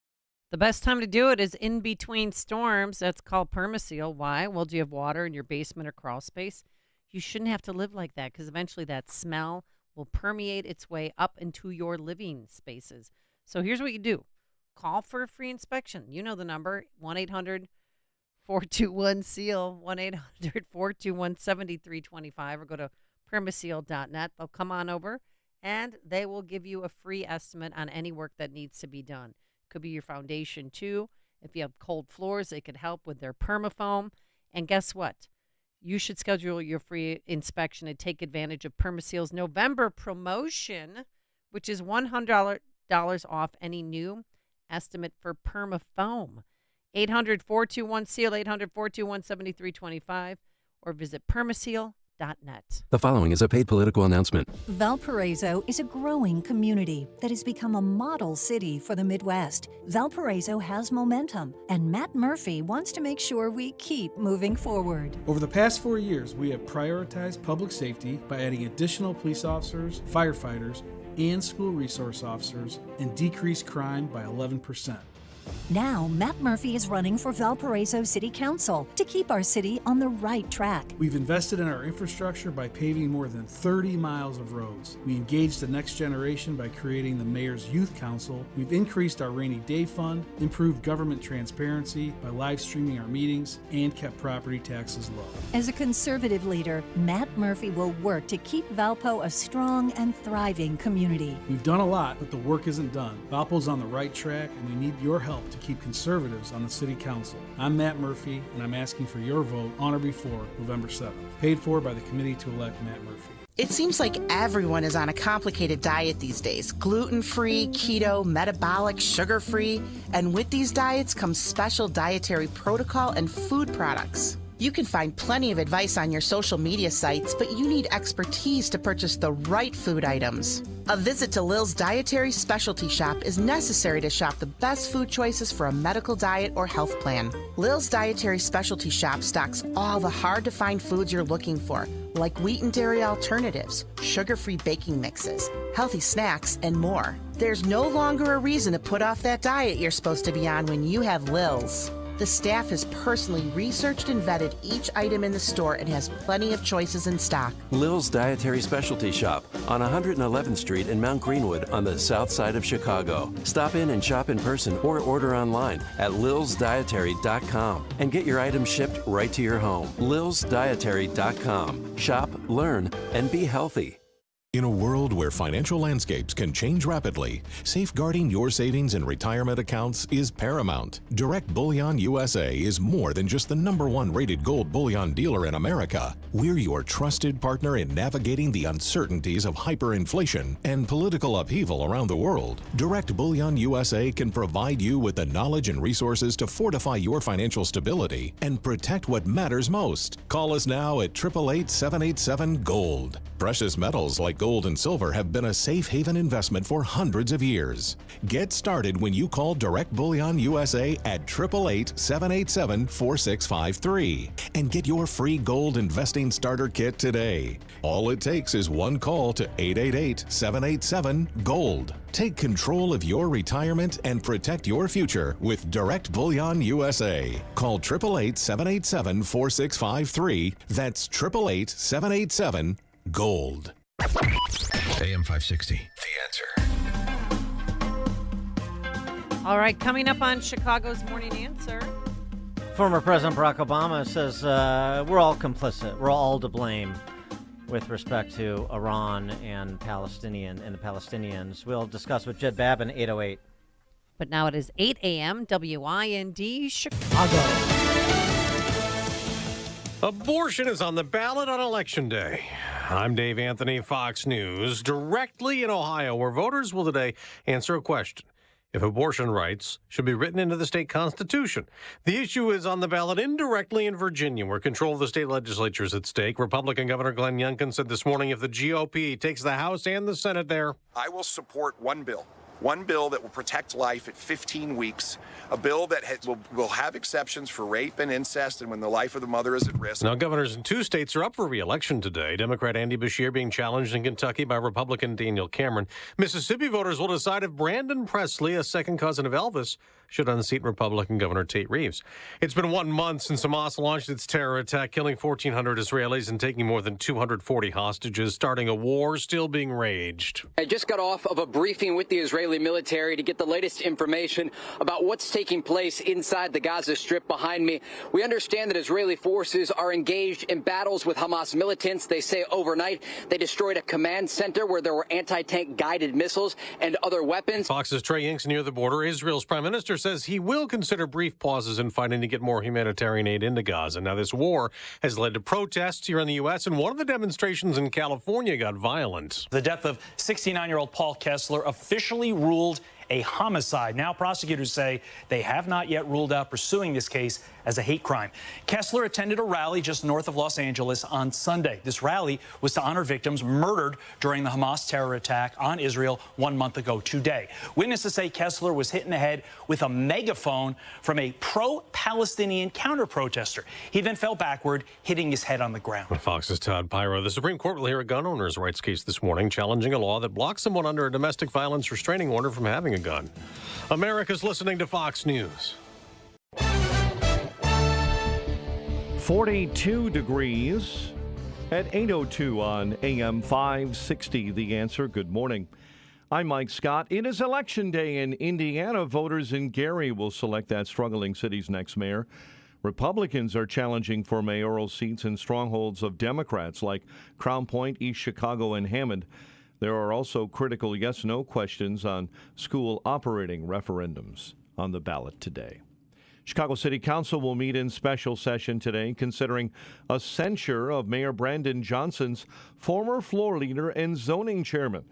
The best time to do it is in between storms. That's called Permaseal. Why? Well, do you have water in your basement or crawl space? You shouldn't have to live like that because eventually that smell will permeate its way up into your living spaces. So here's what you do. Call for a free inspection. You know the number, 1-800-421-SEAL, 1-800-421-7325, or go to permaseal.net. They'll come on over, and they will give you a free estimate on any work that needs to be done. Could be your foundation, too. If you have cold floors, they could help with their permafoam. And guess what? You should schedule your free inspection and take advantage of Permaseal's November promotion, which is $100 off any new estimate for permafoam. 800-421-SEAL, 800-421-7325, or visit permaseal.net. The following is a paid political announcement. Valparaiso is a growing community that has become a model city for the Midwest. Valparaiso has momentum, and Matt Murphy wants to make sure we keep moving forward. Over the past 4 years, we have prioritized public safety by adding additional police officers, firefighters, and school resource officers, and decreased crime by 11%. Now, Matt Murphy is running for Valparaiso City Council to keep our city on the right track. We've invested in our infrastructure by paving more than 30 miles of roads. We engaged the next generation by creating the Mayor's Youth Council. We've increased our rainy day fund, improved government transparency by live streaming our meetings, and kept property taxes low. As a conservative leader, Matt Murphy will work to keep Valpo a strong and thriving community. We've done a lot, but the work isn't done. Valpo's on the right track, and we need your help to keep conservatives on the City Council. I'm Matt Murphy, and I'm asking for your vote on or before November 7th. Paid for by the committee to elect Matt Murphy. It seems like everyone is on a complicated diet these days. Gluten-free, keto, metabolic, sugar-free. And with these diets comes special dietary protocol and food products. You can find plenty of advice on your social media sites, but you need expertise to purchase the right food items. A visit to Lil's Dietary Specialty Shop is necessary to shop the best food choices for a medical diet or health plan. Lil's Dietary Specialty Shop stocks all the hard-to-find foods you're looking for, like wheat and dairy alternatives, sugar-free baking mixes, healthy snacks, and more. There's no longer a reason to put off that diet you're supposed to be on when you have Lil's. The staff has personally researched and vetted each item in the store and has plenty of choices in stock. Lil's Dietary Specialty Shop on 111th Street in Mount Greenwood on the south side of Chicago. Stop in and shop in person or order online at lilsdietary.com and get your items shipped right to your home. lilsdietary.com. Shop, learn, and be healthy. In a world where financial landscapes can change rapidly, safeguarding your savings and retirement accounts is paramount. Direct Bullion USA is more than just the #1 rated gold bullion dealer in America. We're your trusted partner in navigating the uncertainties of hyperinflation and political upheaval around the world. Direct Bullion USA can provide you with the knowledge and resources to fortify your financial stability and protect what matters most. Call us now at 888-787-GOLD. Precious metals like gold and silver have been a safe haven investment for hundreds of years. Get started when you call Direct Bullion USA at 888-787-4653 and get your free gold investing starter kit today. All it takes is one call to 888-787-GOLD. Take control of your retirement and protect your future with Direct Bullion USA. Call 888-787-4653. That's 888-787-GOLD. AM 560, The Answer. All right, coming up on Chicago's Morning Answer. Former President Barack Obama says we're all complicit. We're all to blame with respect to Iran and the Palestinians. We'll discuss with Jed Babin, 808. But now it is 8 a.m. WIND Chicago. Abortion is on the ballot on Election Day. I'm Dave Anthony, Fox News. Directly in Ohio, where voters will today answer a question: if abortion rights should be written into the state constitution. The issue is on the ballot indirectly in Virginia, where control of the state legislature is at stake. Republican Governor Glenn Youngkin said this morning if the GOP takes the House and the Senate there, I will support one bill that will protect life at 15 weeks, a bill that will have exceptions for rape and incest and when the life of the mother is at risk. Now, governors in 2 states are up for re-election today. Democrat Andy Beshear being challenged in Kentucky by Republican Daniel Cameron. Mississippi voters will decide if Brandon Presley, a second cousin of Elvis, should unseat Republican Governor Tate Reeves. It's been 1 month since Hamas launched its terror attack, killing 1,400 Israelis and taking more than 240 hostages, starting a war still being raged. I just got off of a briefing with the Israeli military to get the latest information about what's taking place inside the Gaza Strip behind me. We understand that Israeli forces are engaged in battles with Hamas militants. They say overnight they destroyed a command center where there were anti-tank guided missiles and other weapons. Fox's Trey Yingst near the border. Israel's prime minister says he will consider brief pauses in fighting to get more humanitarian aid into Gaza. Now, this war has led to protests here in the U.S., and one of the demonstrations in California got violent. The death of 69-year-old Paul Kessler officially ruled a homicide. Now prosecutors say they have not yet ruled out pursuing this case as a hate crime. Kessler attended a rally just north of Los Angeles on Sunday. This rally was to honor victims murdered during the Hamas terror attack on Israel 1 month ago today. Witnesses say Kessler was hit in the head with a megaphone from a pro-Palestinian counter-protester. He then fell backward, hitting his head on the ground. Fox's Todd Pyro. The Supreme Court will hear a gun owner's rights case this morning, challenging a law that blocks someone under a domestic violence restraining order from having a smoking gun. America's listening to Fox News. 42 degrees at 8:02 on AM 560. The Answer. Good morning. I'm Mike Scott. It is Election Day in Indiana. Voters in Gary will select that struggling city's next mayor. Republicans are challenging for mayoral seats in strongholds of Democrats like Crown Point, East Chicago, and Hammond. There are also critical yes-no questions on school operating referendums on the ballot today. Chicago City Council will meet in special session today considering a censure of Mayor Brandon Johnson's former floor leader and zoning chairman.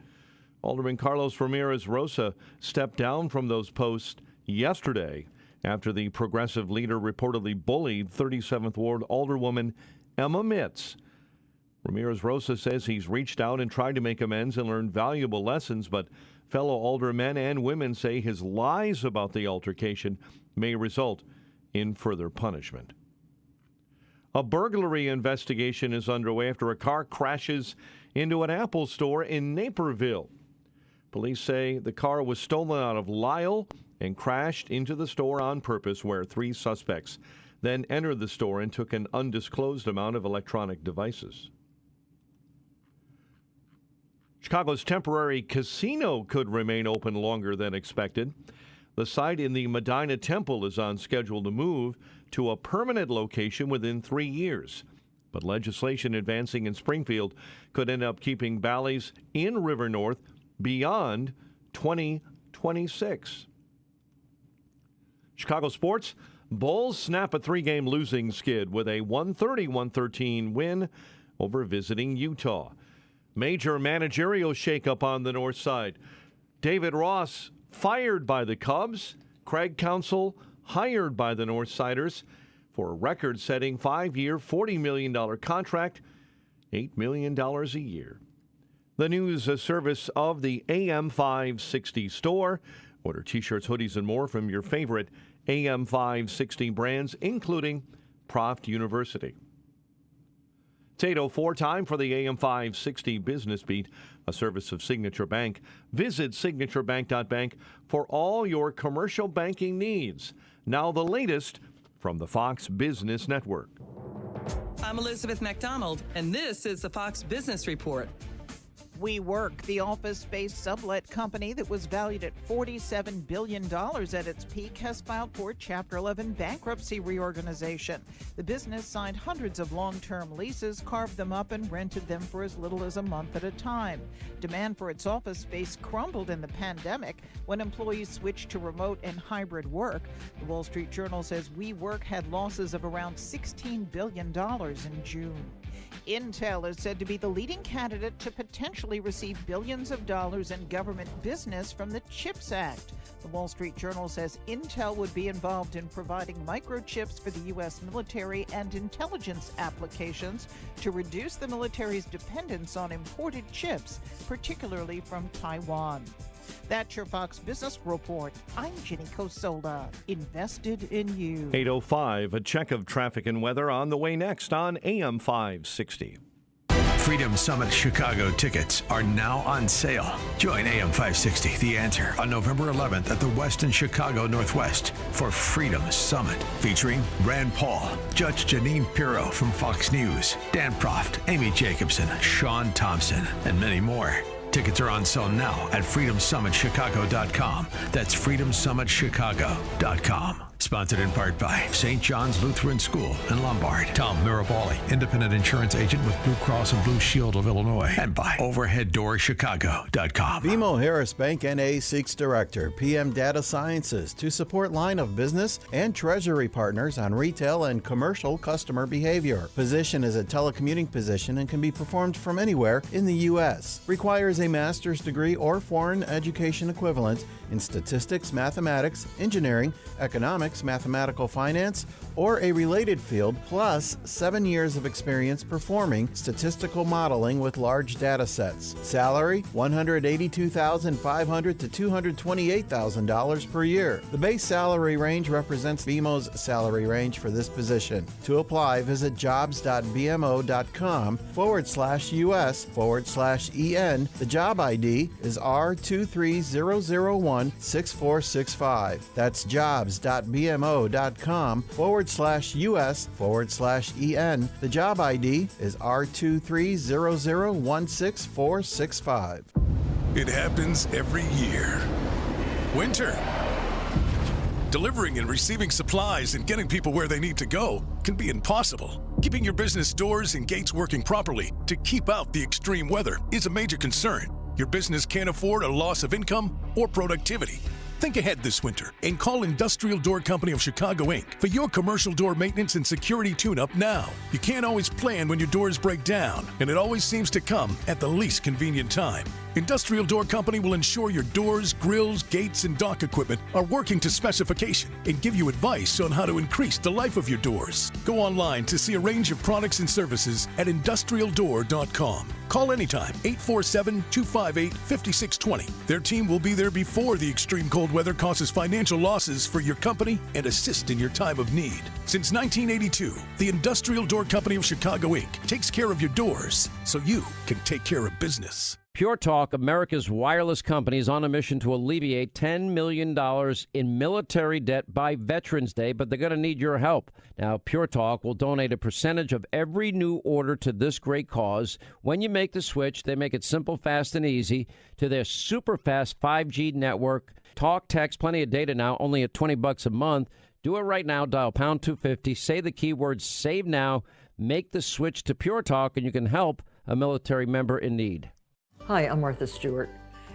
Alderman Carlos Ramirez Rosa stepped down from those posts yesterday after the progressive leader reportedly bullied 37th Ward Alderwoman Emma Mitz. Ramirez Rosa says he's reached out and tried to make amends and learned valuable lessons, but fellow aldermen and women say his lies about the altercation may result in further punishment. A burglary investigation is underway after a car crashes into an Apple store in Naperville. Police say the car was stolen out of Lyle and crashed into the store on purpose, where 3 suspects then entered the store and took an undisclosed amount of electronic devices. Chicago's temporary casino could remain open longer than expected. The site in the Medina Temple is on schedule to move to a permanent location within 3 years. But legislation advancing in Springfield could end up keeping Bally's in River North beyond 2026. Chicago sports. Bulls snap a 3-game losing skid with a 130-113 win over visiting Utah. Major managerial shakeup on the north side. David Ross fired by the Cubs. Craig Counsell hired by the Northsiders for a record-setting 5-year, $40 million contract, $8 million a year. The news service of the AM 560 store. Order T-shirts, hoodies, and more from your favorite AM 560 brands, including Proft University. It's 8:04, time for the AM 560 Business Beat, a service of Signature Bank. Visit signaturebank.bank for all your commercial banking needs. Now the latest from the Fox Business Network. I'm Elizabeth McDonald, and this is the Fox Business Report. WeWork, the office-based sublet company that was valued at $47 billion at its peak, has filed for Chapter 11 bankruptcy reorganization. The business signed hundreds of long-term leases, carved them up, and rented them for as little as a month at a time. Demand for its office space crumbled in the pandemic when employees switched to remote and hybrid work. The Wall Street Journal says WeWork had losses of around $16 billion in June. Intel is said to be the leading candidate to potentially receive billions of dollars in government business from the CHIPS Act. The Wall Street Journal says Intel would be involved in providing microchips for the U.S. military and intelligence applications to reduce the military's dependence on imported chips, particularly from Taiwan. That's your Fox Business Report. I'm Jenny Cosola, invested in you. 8:05, a check of traffic and weather on the way next on AM 560. Freedom Summit Chicago tickets are now on sale. Join AM 560, The Answer, on November 11th at the Westin Chicago Northwest for Freedom Summit, featuring Rand Paul, Judge Janine Pirro from Fox News, Dan Proft, Amy Jacobson, Sean Thompson, and many more. Tickets are on sale now at freedomsummitchicago.com. That's freedomsummitchicago.com. Sponsored in part by St. John's Lutheran School in Lombard. Tom Miraboli, independent insurance agent with Blue Cross and Blue Shield of Illinois. And by overheaddoorchicago.com. BMO Harris Bank N.A. seeks director, PM Data Sciences, to support line of business and treasury partners on retail and commercial customer behavior. Position is a telecommuting position and can be performed from anywhere in the U.S. Requires a master's degree or foreign education equivalent in statistics, mathematics, engineering, economics, economics, mathematical finance, or a related field, plus 7 years of experience performing statistical modeling with large data sets. Salary, $182,500 to $228,000 per year. The base salary range represents BMO's salary range for this position. To apply, visit jobs.bmo.com/US/EN. The job ID is R230016465. That's jobs.bmo.com/US/EN. The job ID is R230016465. It happens every year. Winter. Delivering and receiving supplies and getting people where they need to go can be impossible. Keeping your business doors and gates working properly to keep out the extreme weather is a major concern. Your business can't afford a loss of income or productivity. Think ahead this winter and call Industrial Door Company of Chicago, Inc. for your commercial door maintenance and security tune-up now. You can't always plan when your doors break down, and it always seems to come at the least convenient time. Industrial Door Company will ensure your doors, grills, gates, and dock equipment are working to specification and give you advice on how to increase the life of your doors. Go online to see a range of products and services at industrialdoor.com. Call anytime, 847-258-5620. Their team will be there before the extreme cold weather causes financial losses for your company and assist in your time of need. Since 1982, the Industrial Door Company of Chicago, Inc. takes care of your doors so you can take care of business. Pure Talk, America's wireless company, is on a mission to alleviate $10 million in military debt by Veterans Day, but they're going to need your help. Now, Pure Talk will donate a percentage of every new order to this great cause. When you make the switch, they make it simple, fast, and easy to their super fast 5G network. Talk, text, plenty of data now, only at $20 a month. Do it right now. Dial pound 250. Say the keyword SAVE NOW. Make the switch to Pure Talk, and you can help a military member in need. Hi, I'm Martha Stewart.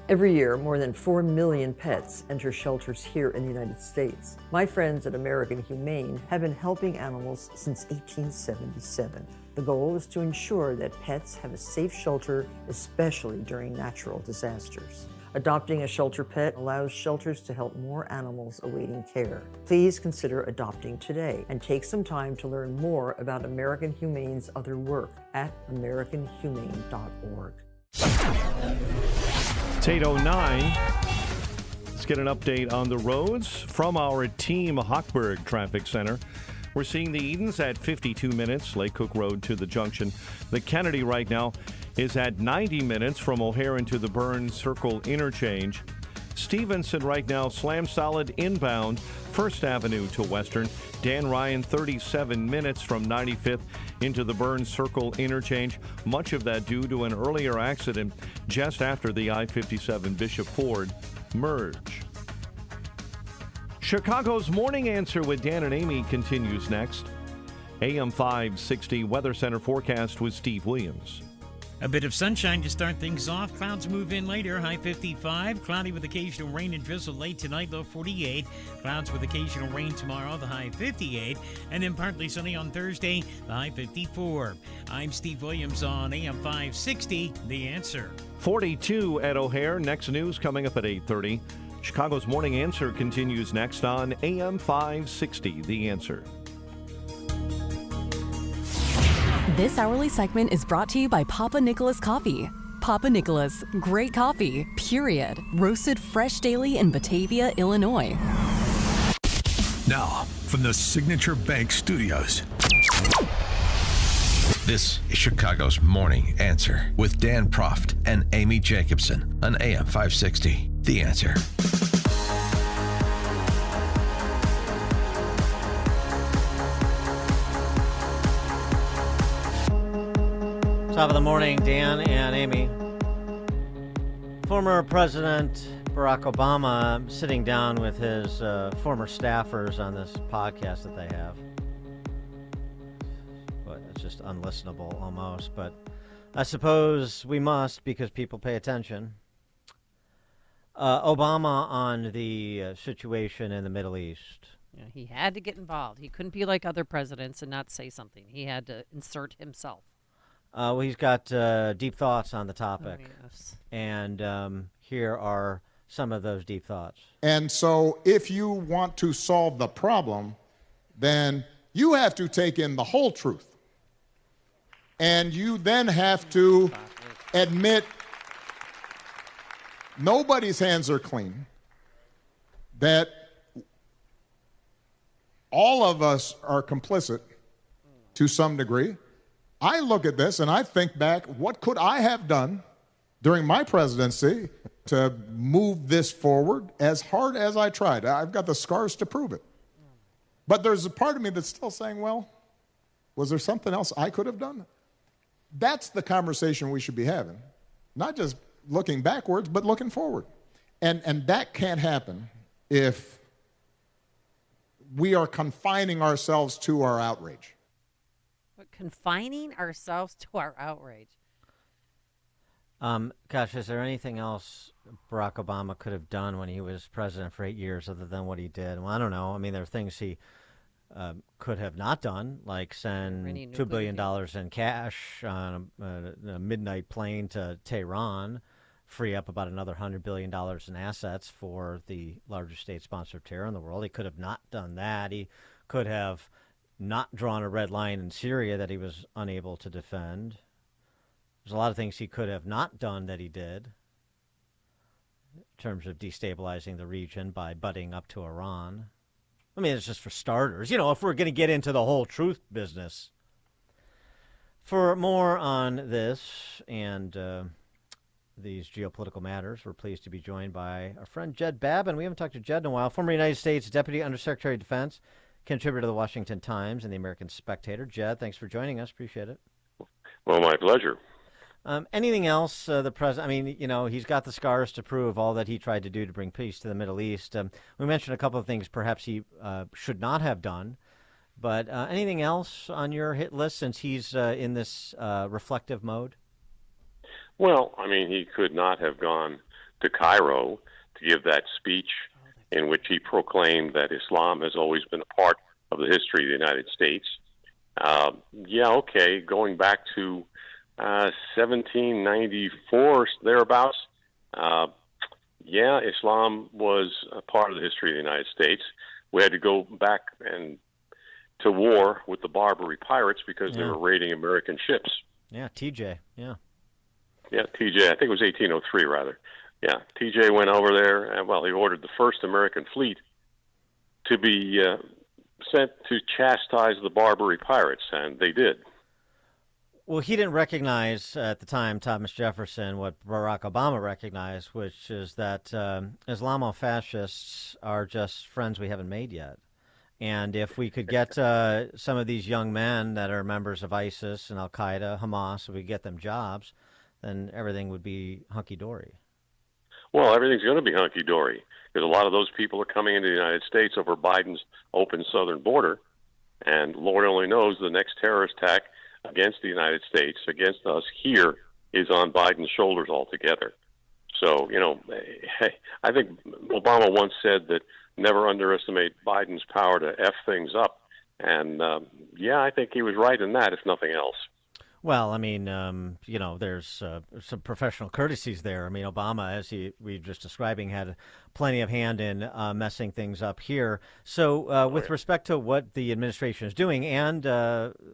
Every year, more than 4 million pets enter shelters here in the United States. My friends at American Humane have been helping animals since 1877. The goal is to ensure that pets have a safe shelter, especially during natural disasters. Adopting a shelter pet allows shelters to help more animals awaiting care. Please consider adopting today and take some time to learn more about American Humane's other work at americanhumane.org. It's 8:09. Let's get an update on the roads from our Team Hochberg Traffic Center. We're seeing the Edens at 52 minutes, Lake Cook Road to the junction. The Kennedy right now is at 90 minutes from O'Hare to the Burns Circle interchange. Stevenson right now slam solid inbound, First Avenue to Western. Dan Ryan 37 minutes from 95th into the Burns Circle interchange. Much of that due to an earlier accident just after the I-57 Bishop Ford merge. Chicago's Morning Answer with Dan and Amy continues next. AM 560 Weather Center forecast with Steve Williams. A bit of sunshine to start things off. Clouds move in later, high 55. Cloudy with occasional rain and drizzle late tonight, low 48. Clouds with occasional rain tomorrow, the high 58. And then partly sunny on Thursday, the high 54. I'm Steve Williams on AM 560, The Answer. 42 at O'Hare. Next news coming up at 8:30. Chicago's Morning Answer continues next on AM 560, The Answer. This hourly segment is brought to you by Papa Nicholas Coffee. Papa Nicholas, great coffee, period. Roasted fresh daily in Batavia, Illinois. Now, from the Signature Bank Studios. This is Chicago's Morning Answer with Dan Proft and Amy Jacobson on AM 560. The Answer. Top of the morning, Dan and Amy. Former President Barack Obama sitting down with his former staffers on this podcast that they have. But it's just unlistenable almost. But I suppose we must because people pay attention. Obama on the situation in the Middle East. Yeah, he had to get involved. He couldn't be like other presidents and not say something. He had to insert himself. Well, he's got deep thoughts on the topic. Oh, yes. And here are some of those deep thoughts. And so if you want to solve the problem, then you have to take in the whole truth. And you then have to admit nobody's hands are clean, that all of us are complicit to some degree. I look at this and I think back, what could I have done during my presidency to move this forward as hard as I tried? I've got the scars to prove it. But there's a part of me that's still saying, well, was there something else I could have done? That's the conversation we should be having. Not just looking backwards, but looking forward. And that can't happen if we are confining ourselves to our outrage. But confining ourselves to our outrage. Gosh, is there anything else Barack Obama could have done when he was president for 8 years other than what he did? Well, I don't know. I mean, there are things he could have not done, like send $2 billion in cash on a midnight plane to Tehran, free up about another $100 billion in assets for the largest state-sponsored terror in the world. He could have not done that. He could have not drawn a red line in Syria that he was unable to defend. There's a lot of things he could have not done that he did in terms of destabilizing the region by butting up to Iran. I mean, it's just for starters. You know, if we're going to get into the whole truth business. For more on this and these geopolitical matters, we're pleased to be joined by our friend Jed Babin. We haven't talked to Jed in a while. Former United States Deputy Undersecretary of Defense, contributor to the Washington Times and the American Spectator. Jed, thanks for joining us. Appreciate it. Well, my pleasure. Anything else the president? I mean, you know, he's got the scars to prove all that he tried to do to bring peace to the Middle East. We mentioned a couple of things perhaps he should not have done, but anything else on your hit list since he's in this reflective mode? Well, I mean, he could not have gone to Cairo to give that speech in which he proclaimed that Islam has always been a part of the history of the United States. Going back to 1794, thereabouts. Islam was a part of the history of the United States. We had to go back and to war with the Barbary pirates because they were raiding American ships. Yeah, TJ, Yeah, TJ, I think it was 1803, rather. Yeah, TJ went over there, and, he ordered the first American fleet to be sent to chastise the Barbary pirates, and they did. Well, he didn't recognize at the time, Thomas Jefferson, what Barack Obama recognized, which is that Islamo-fascists are just friends we haven't made yet. And if we could get some of these young men that are members of ISIS and Al-Qaeda, Hamas, if we get them jobs, then everything would be hunky-dory. Well, everything's going to be hunky-dory because a lot of those people are coming into the United States over Biden's open southern border, and Lord only knows the next terrorist attack against the United States, against us here, is on Biden's shoulders altogether. So, I think Obama once said that never underestimate Biden's power to F things up. And, I think he was right in that, if nothing else. Well, I mean, there's some professional courtesies there. I mean, Obama, as we were just describing, had plenty of hand in messing things up here. So with respect to what the administration is doing and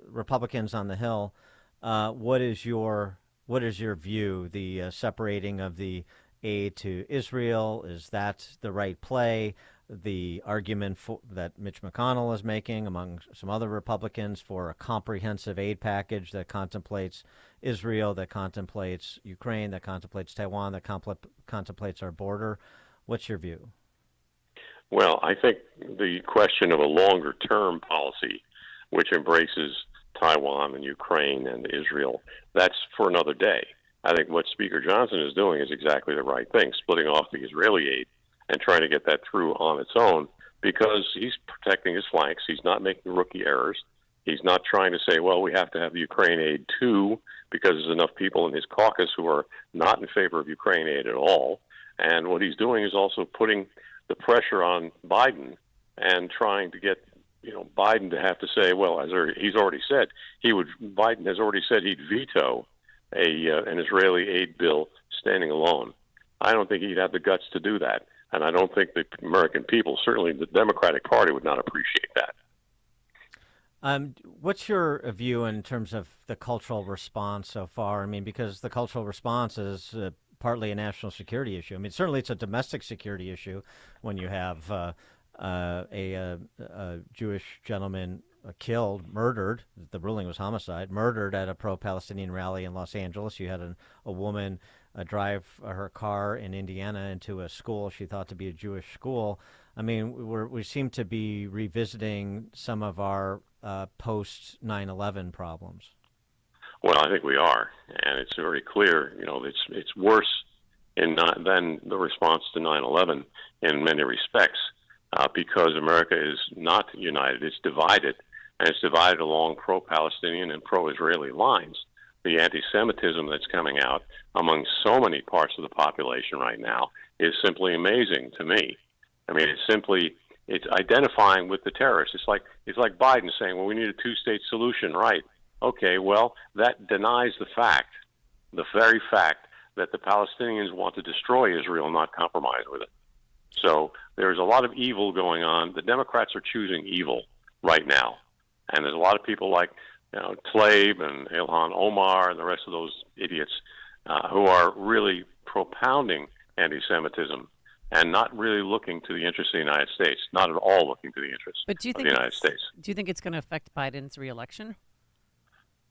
Republicans on the Hill, what is your view? The separating of the aid to Israel, is that the right play? The argument that Mitch McConnell is making, among some other Republicans, for a comprehensive aid package that contemplates Israel, that contemplates Ukraine, that contemplates Taiwan, that contemplates our border. What's your view? Well, I think the question of a longer-term policy, which embraces Taiwan and Ukraine and Israel, that's for another day. I think what Speaker Johnson is doing is exactly the right thing, splitting off the Israeli aid and trying to get that through on its own, because he's protecting his flanks. He's not making rookie errors. He's not trying to say, well, we have to have Ukraine aid too, because there's enough people in his caucus who are not in favor of Ukraine aid at all. And what he's doing is also putting the pressure on Biden and trying to get Biden to have to say, well, as he's already said, Biden has already said he'd veto an Israeli aid bill standing alone. I don't think he'd have the guts to do that. And I don't think the American people, certainly the Democratic Party, would not appreciate that. What's your view in terms of the cultural response so far? I mean, because the cultural response is partly a national security issue. I mean, certainly it's a domestic security issue when you have a Jewish gentleman murdered. The ruling was homicide, murdered at a pro-Palestinian rally in Los Angeles. You had a woman drive her car in Indiana into a school she thought to be a Jewish school. I mean, we seem to be revisiting some of our post 9/11 problems. Well, I think we are, and it's very clear. It's worse than the response to 9/11 in many respects, because America is not united. It's divided, and it's divided along pro-Palestinian and pro-Israeli lines. The anti-Semitism that's coming out among so many parts of the population right now is simply amazing to me. I mean, it's identifying with the terrorists. It's like Biden saying, well, we need a two-state solution, right? Okay, well, that denies the very fact that the Palestinians want to destroy Israel, not compromise with it. So there's a lot of evil going on. The Democrats are choosing evil right now. And there's a lot of people like Tlaib and Ilhan Omar and the rest of those idiots who are really propounding anti-Semitism and not really looking to the interests of the United States, not at all looking to the interests of the United States. Do you think it's going to affect Biden's reelection?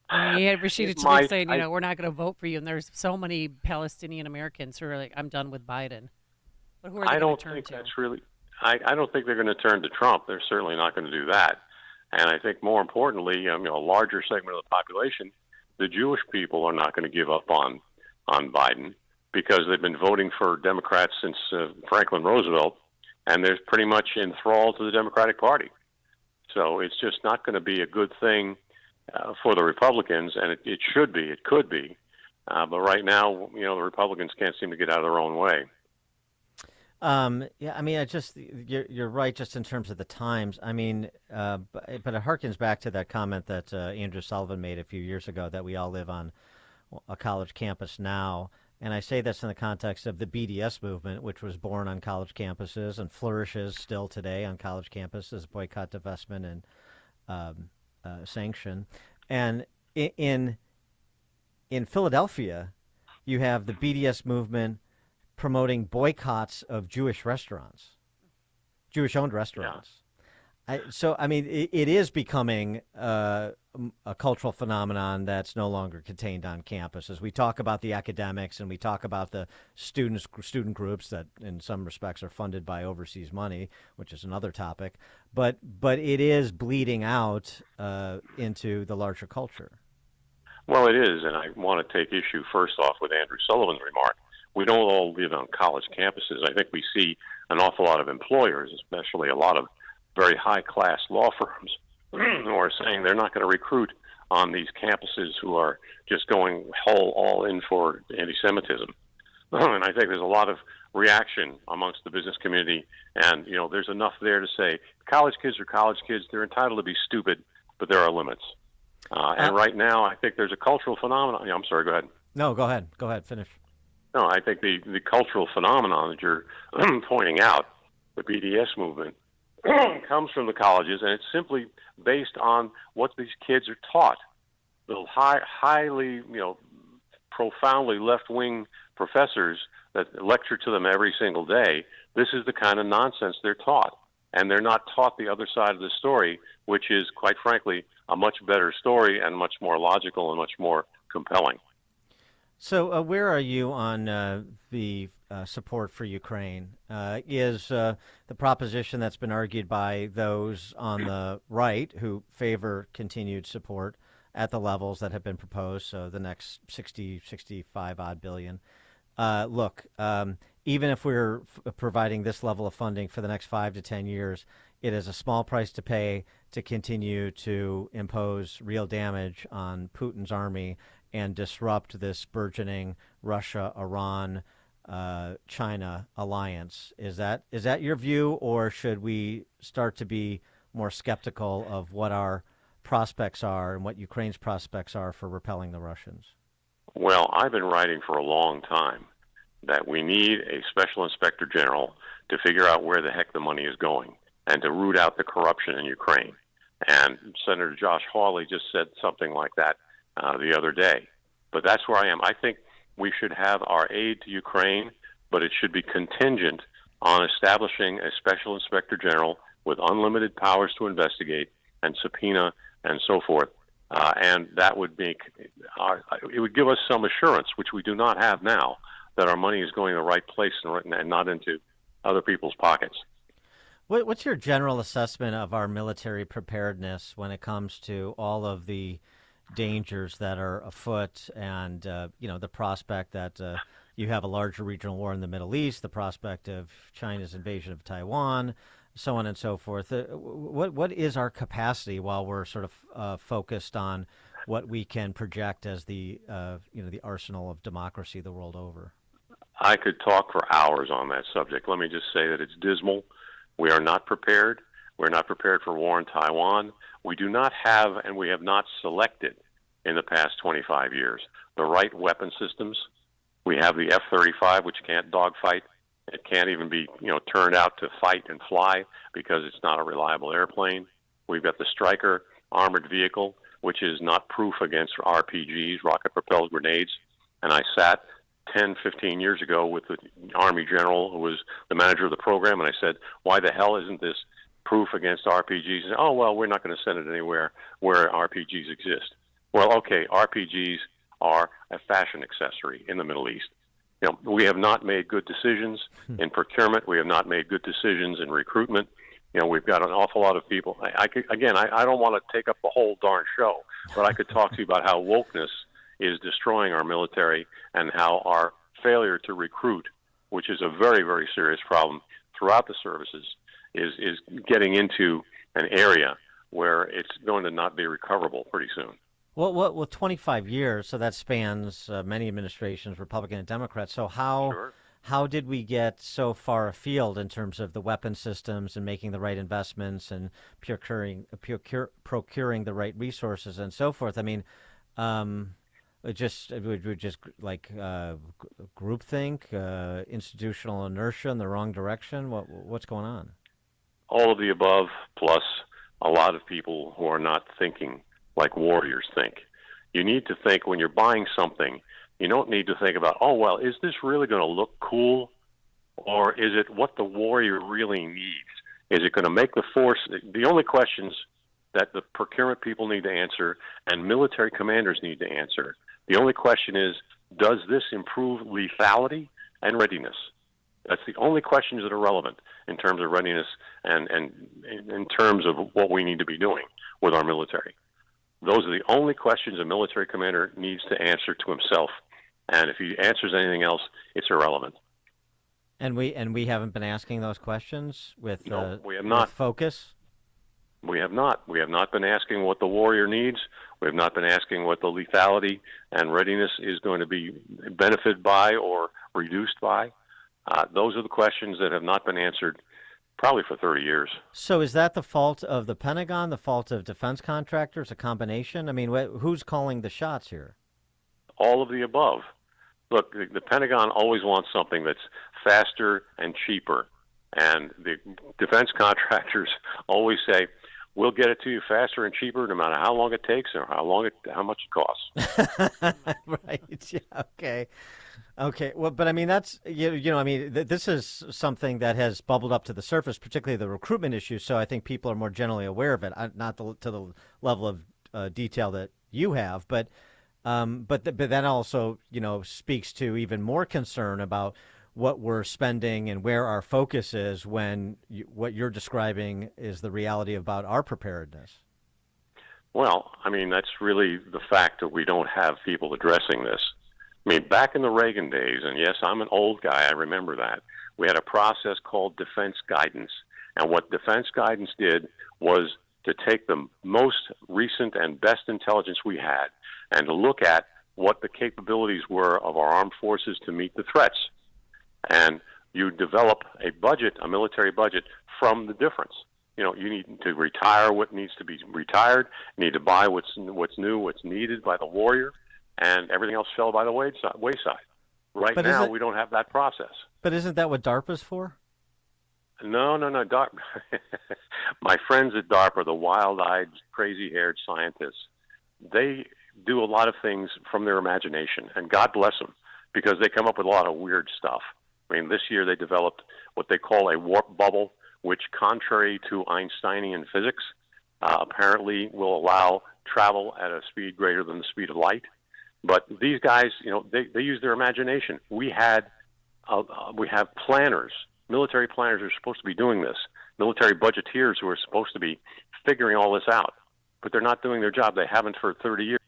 I mean, you had Rashida Tlaib saying, we're not going to vote for you, and there's so many Palestinian Americans who are like, I'm done with Biden. But who are they going to turn to? I don't think they're going to turn to Trump. They're certainly not going to do that. And I think more importantly, a larger segment of the population, the Jewish people, are not going to give up on Biden because they've been voting for Democrats since Franklin Roosevelt, and they're pretty much enthralled to the Democratic Party. So it's just not going to be a good thing for the Republicans, and it should be. It could be. But right now, the Republicans can't seem to get out of their own way. Yeah, I mean, you're right just in terms of the times. I mean, but it harkens back to that comment that Andrew Sullivan made a few years ago that we all live on a college campus now. And I say this in the context of the BDS movement, which was born on college campuses and flourishes still today on college campuses, boycott, divestment, and sanction. And in Philadelphia, you have the BDS movement promoting boycotts of Jewish restaurants, Jewish-owned restaurants. So, I mean, it is becoming a cultural phenomenon that's no longer contained on campuses. We talk about the academics and we talk about the student groups that in some respects are funded by overseas money, which is another topic. But it is bleeding out into the larger culture. Well, it is, and I want to take issue first off with Andrew Sullivan's remark. We don't all live on college campuses. I think we see an awful lot of employers, especially a lot of very high-class law firms, who are saying they're not going to recruit on these campuses who are just going all in for anti-Semitism. And I think there's a lot of reaction amongst the business community, and there's enough there to say college kids are college kids. They're entitled to be stupid, but there are limits. And right now, I think there's a cultural phenomenon. I'm sorry, go ahead. No, go ahead. Go ahead, finish. No, I think the cultural phenomenon that you're pointing out, the BDS movement, comes from the colleges, and it's simply based on what these kids are taught. The highly, profoundly left-wing professors that lecture to them every single day, this is the kind of nonsense they're taught. And they're not taught the other side of the story, which is, quite frankly, a much better story and much more logical and much more compelling. So where are you on the support for Ukraine? Is the proposition that's been argued by those on the right who favor continued support at the levels that have been proposed, so the next 65-odd billion, look, even if we're providing this level of funding for the next 5 to 10 years, it is a small price to pay to continue to impose real damage on Putin's army and disrupt this burgeoning Russia, Iran, China alliance. Is that your view, or should we start to be more skeptical of what our prospects are and what Ukraine's prospects are for repelling the Russians? Well, I've been writing for a long time that we need a special inspector general to figure out where the heck the money is going and to root out the corruption in Ukraine. And Senator Josh Hawley just said something like that the other day. But that's where I am. I think we should have our aid to Ukraine, but it should be contingent on establishing a special inspector general with unlimited powers to investigate and subpoena and so forth. And that would make it would give us some assurance, which we do not have now, that our money is going the right place and not into other people's pockets. What's your general assessment of our military preparedness when it comes to all of the dangers that are afoot and, the prospect that you have a larger regional war in the Middle East, the prospect of China's invasion of Taiwan, so on and so forth? What is our capacity while we're sort of focused on what we can project as the arsenal of democracy the world over? I could talk for hours on that subject. Let me just say that it's dismal. We are not prepared. We're not prepared for war in Taiwan. We do not have, and we have not selected in the past 25 years, the right weapon systems. We have the F-35, which can't dogfight. It can't even be, turned out to fight and fly because it's not a reliable airplane. We've got the Stryker armored vehicle, which is not proof against RPGs, rocket-propelled grenades. And I sat 10, 15 years ago with the Army general who was the manager of the program, and I said, why the hell isn't this proof against RPGs? And, oh, well, we're not going to send it anywhere where RPGs exist. Well, okay, RPGs are a fashion accessory in the Middle East. We have not made good decisions in procurement. We have not made good decisions in recruitment. We've got an awful lot of people. I don't want to take up the whole darn show, but I could talk to you about how wokeness is destroying our military and how our failure to recruit, which is a very, very serious problem throughout the services, is getting into an area where it's going to not be recoverable pretty soon. Well, 25 years, so that spans many administrations, Republican and Democrat. So how did we get so far afield in terms of the weapon systems and making the right investments and procuring the right resources and so forth? I mean, just like groupthink, institutional inertia in the wrong direction. What's going on? All of the above, plus a lot of people who are not thinking like warriors think. You need to think when you're buying something. You don't need to think about, oh, well, is this really going to look cool? Or is it what the warrior really needs? Is it going to make the force? The only questions that the procurement people need to answer and military commanders need to answer, the only question is, does this improve lethality and readiness? That's the only questions that are relevant in terms of readiness and in terms of what we need to be doing with our military. Those are the only questions a military commander needs to answer to himself. And if he answers anything else, it's irrelevant. And we haven't been asking those questions with we have not. With focus? We have not. We have not been asking what the warrior needs. We have not been asking what the lethality and readiness is going to be benefited by or reduced by. Those are the questions that have not been answered probably for 30 years. So is that the fault of the Pentagon, the fault of defense contractors, a combination? I mean, who's calling the shots here? All of the above. Look, the Pentagon always wants something that's faster and cheaper. And the defense contractors always say, we'll get it to you faster and cheaper no matter how long it takes or how much it costs. Right. Yeah. Okay. Well, but I mean, that's, this is something that has bubbled up to the surface, particularly the recruitment issue. So I think people are more generally aware of it, not to the level of detail that you have, but that also, speaks to even more concern about what we're spending and where our focus is when what you're describing is the reality about our preparedness. Well, I mean, that's really the fact that we don't have people addressing this. I mean, back in the Reagan days, and yes, I'm an old guy, I remember that, we had a process called defense guidance. And what defense guidance did was to take the most recent and best intelligence we had and to look at what the capabilities were of our armed forces to meet the threats. And you develop a budget, a military budget, from the difference. You need to retire what needs to be retired. You need to buy what's new, what's needed by the warrior, and everything else fell by the wayside. Right But now, we don't have that process. But isn't that what DARPA's for? No. My friends at DARPA, the wild-eyed, crazy-haired scientists, they do a lot of things from their imagination, and God bless them, because they come up with a lot of weird stuff. I mean, this year they developed what they call a warp bubble, which, contrary to Einsteinian physics, apparently will allow travel at a speed greater than the speed of light. But these guys, they use their imagination. We have planners, military planners who are supposed to be doing this, military budgeteers who are supposed to be figuring all this out, but they're not doing their job. They haven't for 30 years,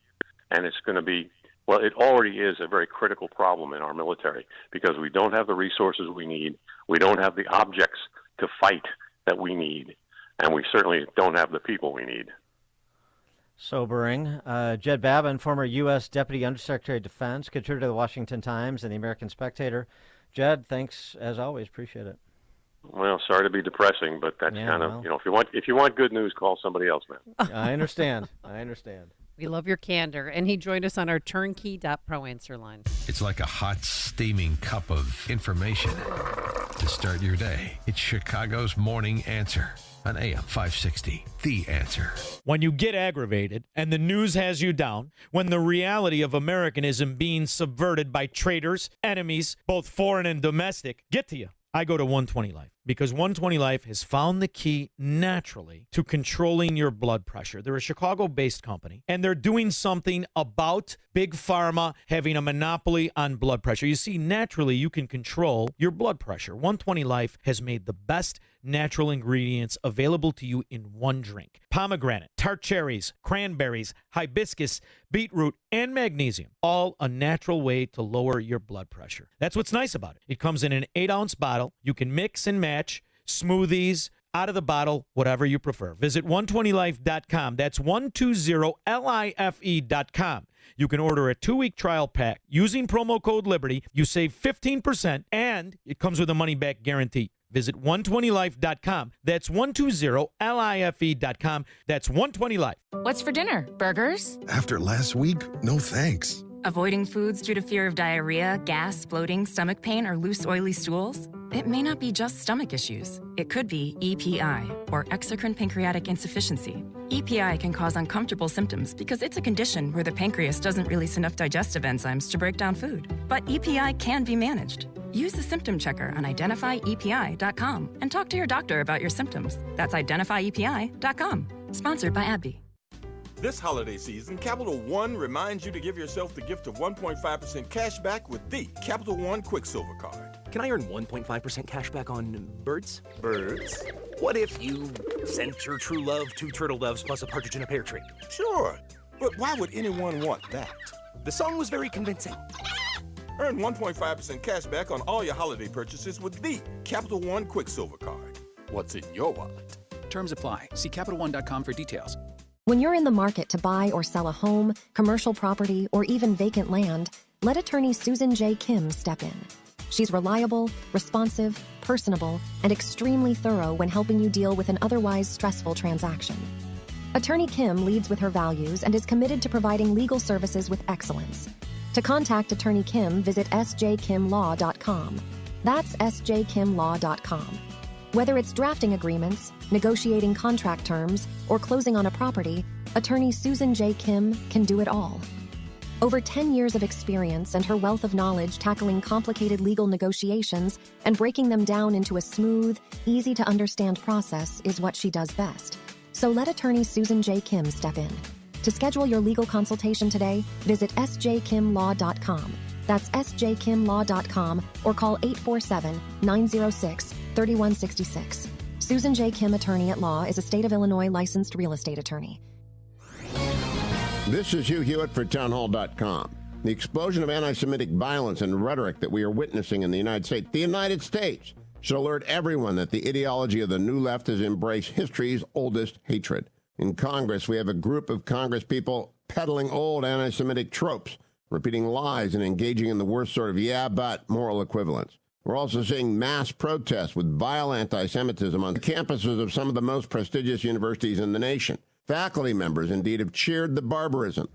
and it's going to be, well, it already is a very critical problem in our military because we don't have the resources we need. We don't have the objects to fight that we need, and we certainly don't have the people we need. Sobering. Jed Babin, former U.S. Deputy Undersecretary of Defense, contributor to the Washington Times and the American Spectator. Jed, thanks as always. Appreciate it. Well, sorry to be depressing, but that's if you want good news, call somebody else, man. I understand. We love your candor. And he joined us on our turnkey.pro answer line. It's like a hot, steaming cup of information to start your day. It's Chicago's Morning Answer on AM 560. The Answer. When you get aggravated and the news has you down, when the reality of Americanism being subverted by traitors, enemies, both foreign and domestic, get to you, I go to 120 Life because 120 Life has found the key naturally to controlling your blood pressure. They're a Chicago-based company, and they're doing something about Big Pharma having a monopoly on blood pressure. You see, naturally, you can control your blood pressure. 120 Life has made the best natural ingredients available to you in one drink. Pomegranate, tart cherries, cranberries, hibiscus, beetroot, and magnesium. All a natural way to lower your blood pressure. That's what's nice about it. It comes in an 8-ounce bottle. You can mix and match smoothies, out of the bottle, whatever you prefer. Visit 120life.com. That's 120life.com. You can order a 2-week trial pack. Using promo code Liberty, you save 15%, and it comes with a money-back guarantee. Visit 120life.com. That's 120life.com. That's 120life. What's for dinner? Burgers? After last week, no thanks. Avoiding foods due to fear of diarrhea, gas, bloating, stomach pain, or loose, oily stools? It may not be just stomach issues. It could be EPI, or exocrine pancreatic insufficiency. EPI can cause uncomfortable symptoms because it's a condition where the pancreas doesn't release enough digestive enzymes to break down food. But EPI can be managed. Use the symptom checker on identifyepi.com and talk to your doctor about your symptoms. That's identifyepi.com. Sponsored by AbbVie. This holiday season, Capital One reminds you to give yourself the gift of 1.5% cash back with the Capital One Quicksilver Card. Can I earn 1.5% cash back on birds? Birds? What if you sent your true love 2 turtle doves plus a partridge in a pear tree? Sure, but why would anyone want that? The song was very convincing. Earn 1.5% cash back on all your holiday purchases with the Capital One Quicksilver Card. What's in your wallet? Terms apply. See CapitalOne.com for details. When you're in the market to buy or sell a home, commercial property, or even vacant land, let attorney Susan J. Kim step in. She's reliable, responsive, personable, and extremely thorough when helping you deal with an otherwise stressful transaction. Attorney Kim leads with her values and is committed to providing legal services with excellence. To contact Attorney Kim, visit sjkimlaw.com. That's sjkimlaw.com. Whether it's drafting agreements, negotiating contract terms, or closing on a property, Attorney Susan J. Kim can do it all. Over 10 years of experience and her wealth of knowledge tackling complicated legal negotiations and breaking them down into a smooth, easy-to-understand process is what she does best. So let Attorney Susan J. Kim step in. To schedule your legal consultation today, visit sjkimlaw.com. That's sjkimlaw.com or call 847-906-3166. Susan J. Kim, Attorney at Law, is a state of Illinois licensed real estate attorney. This is Hugh Hewitt for townhall.com. The explosion of anti-Semitic violence and rhetoric that we are witnessing in the United States should alert everyone that the ideology of the New Left has embraced history's oldest hatred. In Congress, we have a group of Congress people peddling old anti-Semitic tropes, repeating lies and engaging in the worst sort of yeah, but moral equivalence. We're also seeing mass protests with vile anti-Semitism on the campuses of some of the most prestigious universities in the nation. Faculty members, indeed, have cheered the barbarism.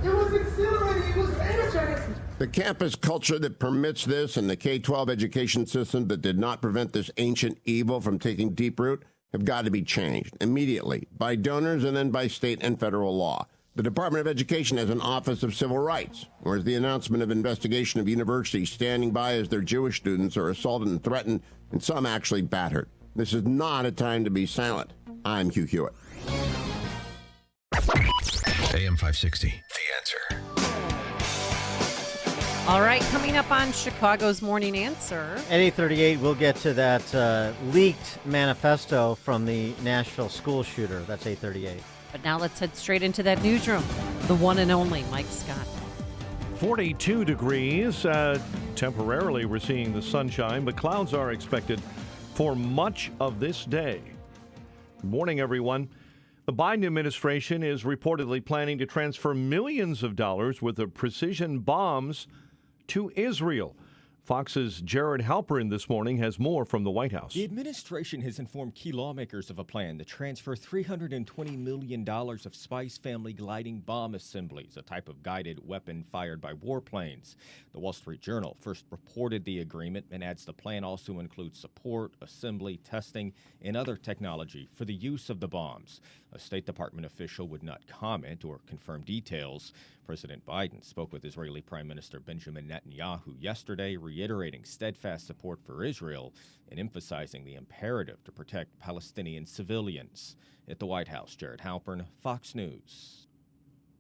It was exhilarating. It was energetic. The campus culture that permits this and the K-12 education system that did not prevent this ancient evil from taking deep root have got to be changed immediately by donors and then by state and federal law. The Department of Education has an Office of Civil Rights, whereas the announcement of investigation of universities standing by as their Jewish students are assaulted and threatened, and some actually battered. This is not a time to be silent. I'm Hugh Hewitt. AM 560, The Answer. All right, coming up on Chicago's Morning Answer. At 8:38, we'll get to that leaked manifesto from the Nashville school shooter. That's 8:38. But now let's head straight into that newsroom. The one and only Mike Scott. 42 degrees. Temporarily, we're seeing the sunshine, but clouds are expected for much of this day. Good morning, everyone. The Biden administration is reportedly planning to transfer millions of dollars worth of precision bombs to Israel. Fox's Jared Halperin this morning has more from the White House. The administration has informed key lawmakers of a plan to transfer $320 million of Spice Family gliding bomb assemblies, a type of guided weapon fired by warplanes. The Wall Street Journal first reported the agreement and adds the plan also includes support, assembly, testing, and other technology for the use of the bombs. A State Department official would not comment or confirm details. President Biden spoke with Israeli Prime Minister Benjamin Netanyahu yesterday, reiterating steadfast support for Israel and emphasizing the imperative to protect Palestinian civilians. At the White House, Jared Halpern, Fox News.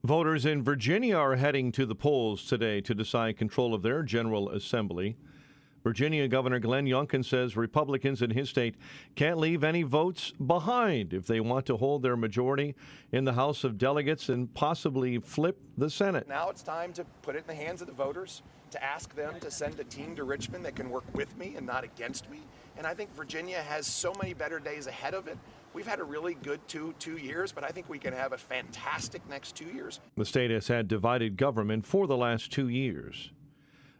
Voters in Virginia are heading to the polls today to decide control of their General Assembly. Virginia Governor Glenn Youngkin says Republicans in his state can't leave any votes behind if they want to hold their majority in the House of Delegates and possibly flip the Senate. Now it's time to put it in the hands of the voters, to ask them to send a team to Richmond that can work with me and not against me. And I think Virginia has so many better days ahead of it. We've had a really good two years, but I think we can have a fantastic next 2 years. The state has had divided government for the last 2 years.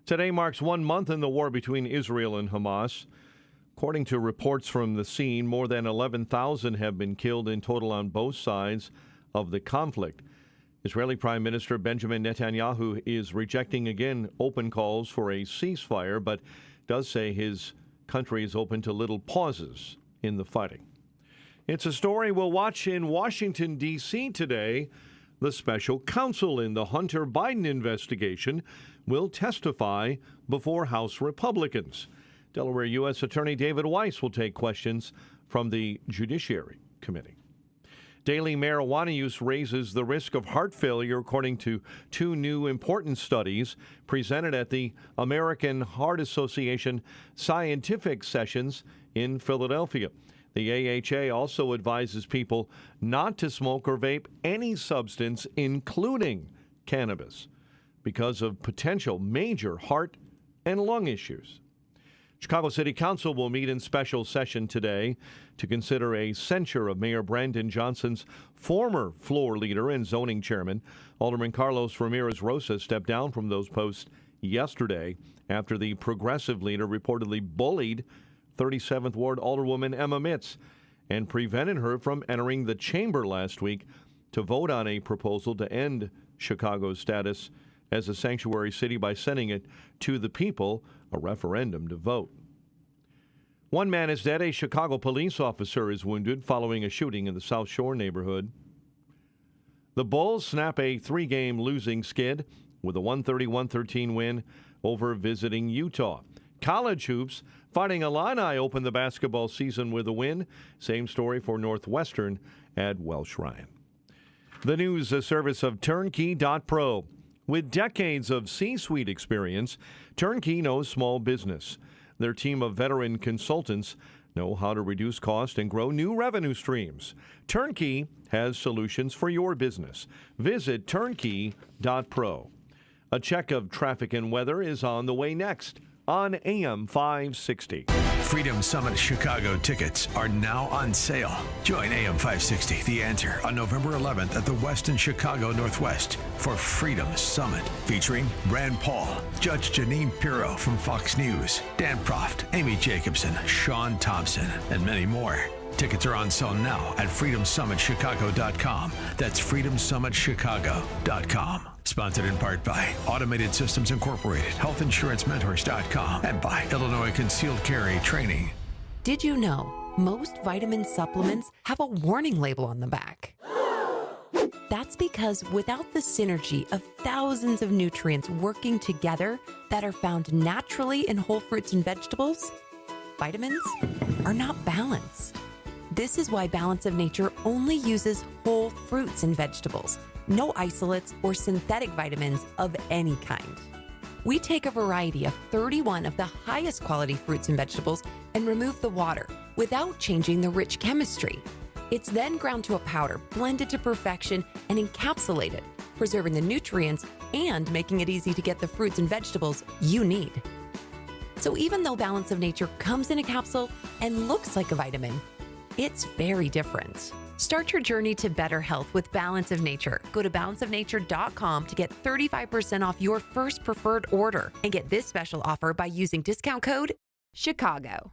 Today marks 1 month in the war between Israel and Hamas. According to reports from the scene, more than 11,000 have been killed in total on both sides of the conflict. Israeli Prime Minister Benjamin Netanyahu is rejecting again open calls for a ceasefire, but does say his country is open to little pauses in the fighting. It's a story we'll watch in Washington, D.C. today. The special counsel in the Hunter Biden investigation will testify before House Republicans. Delaware U.S. Attorney David Weiss will take questions from the Judiciary Committee. Daily marijuana use raises the risk of heart failure, according to 2 new important studies presented at the American Heart Association Scientific Sessions in Philadelphia. The AHA also advises people not to smoke or vape any substance, including cannabis, because of potential major heart and lung issues. Chicago City Council will meet in special session today to consider a censure of Mayor Brandon Johnson's former floor leader and zoning chairman. Alderman Carlos Ramirez Rosa stepped down from those posts yesterday after the progressive leader reportedly bullied 37th Ward Alderwoman Emma Mitz and prevented her from entering the chamber last week to vote on a proposal to end Chicago's status as a sanctuary city by sending it to the people, a referendum to vote. 1 man is dead. A Chicago police officer is wounded following a shooting in the South Shore neighborhood. The Bulls snap a 3-game losing skid with a 131-13 win over visiting Utah. College hoops, Fighting Illini opened the basketball season with a win. Same story for Northwestern at Welsh Ryan. The news service of Turnkey.pro. With decades of C-suite experience, Turnkey knows small business. Their team of veteran consultants know how to reduce cost and grow new revenue streams. Turnkey has solutions for your business. Visit Turnkey.pro. A check of traffic and weather is on the way next on AM 560. Freedom Summit Chicago tickets are now on sale. Join AM 560, The Answer, on November 11th at the Westin Chicago Northwest for Freedom Summit, featuring Rand Paul, Judge Janine Pirro from Fox News, Dan Proft, Amy Jacobson, Sean Thompson, and many more. Tickets are on sale now at freedomsummitchicago.com. That's freedomsummitchicago.com. Sponsored in part by Automated Systems Incorporated, HealthInsuranceMentors.com, and by Illinois Concealed Carry Training. Did you know most vitamin supplements have a warning label on the back? That's because without the synergy of thousands of nutrients working together that are found naturally in whole fruits and vegetables, vitamins are not balanced. This is why Balance of Nature only uses whole fruits and vegetables, no isolates or synthetic vitamins of any kind. We take a variety of 31 of the highest quality fruits and vegetables and remove the water without changing the rich chemistry. It's then ground to a powder, blended to perfection, and encapsulated, preserving the nutrients and making it easy to get the fruits and vegetables you need. So even though Balance of Nature comes in a capsule and looks like a vitamin, it's very different. Start your journey to better health with Balance of Nature. Go to balanceofnature.com to get 35% off your first preferred order and get this special offer by using discount code CHICAGO.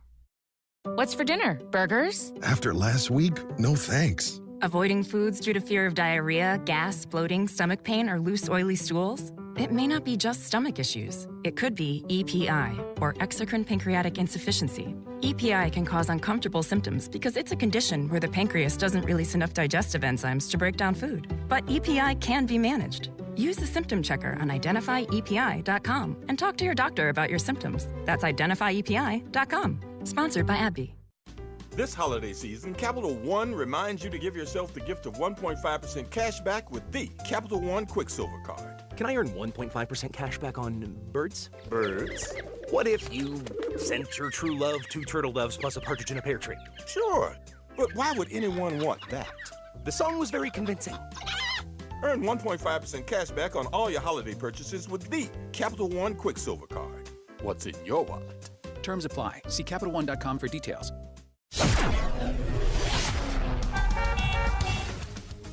What's for dinner? Burgers? After last week, no thanks. Avoiding foods due to fear of diarrhea, gas, bloating, stomach pain, or loose, oily stools? It may not be just stomach issues. It could be EPI, or exocrine pancreatic insufficiency. EPI can cause uncomfortable symptoms because it's a condition where the pancreas doesn't release enough digestive enzymes to break down food. But EPI can be managed. Use the symptom checker on identifyepi.com and talk to your doctor about your symptoms. That's identifyepi.com. Sponsored by AbbVie. This holiday season, Capital One reminds you to give yourself the gift of 1.5% cash back with the Capital One Quicksilver Card. Can I earn 1.5% cash back on birds? Birds? What if you sent your true love 2 turtle doves plus a partridge in a pear tree? Sure, but why would anyone want that? The song was very convincing. Earn 1.5% cash back on all your holiday purchases with the Capital One Quicksilver Card. What's in your wallet? Terms apply. See CapitalOne.com for details.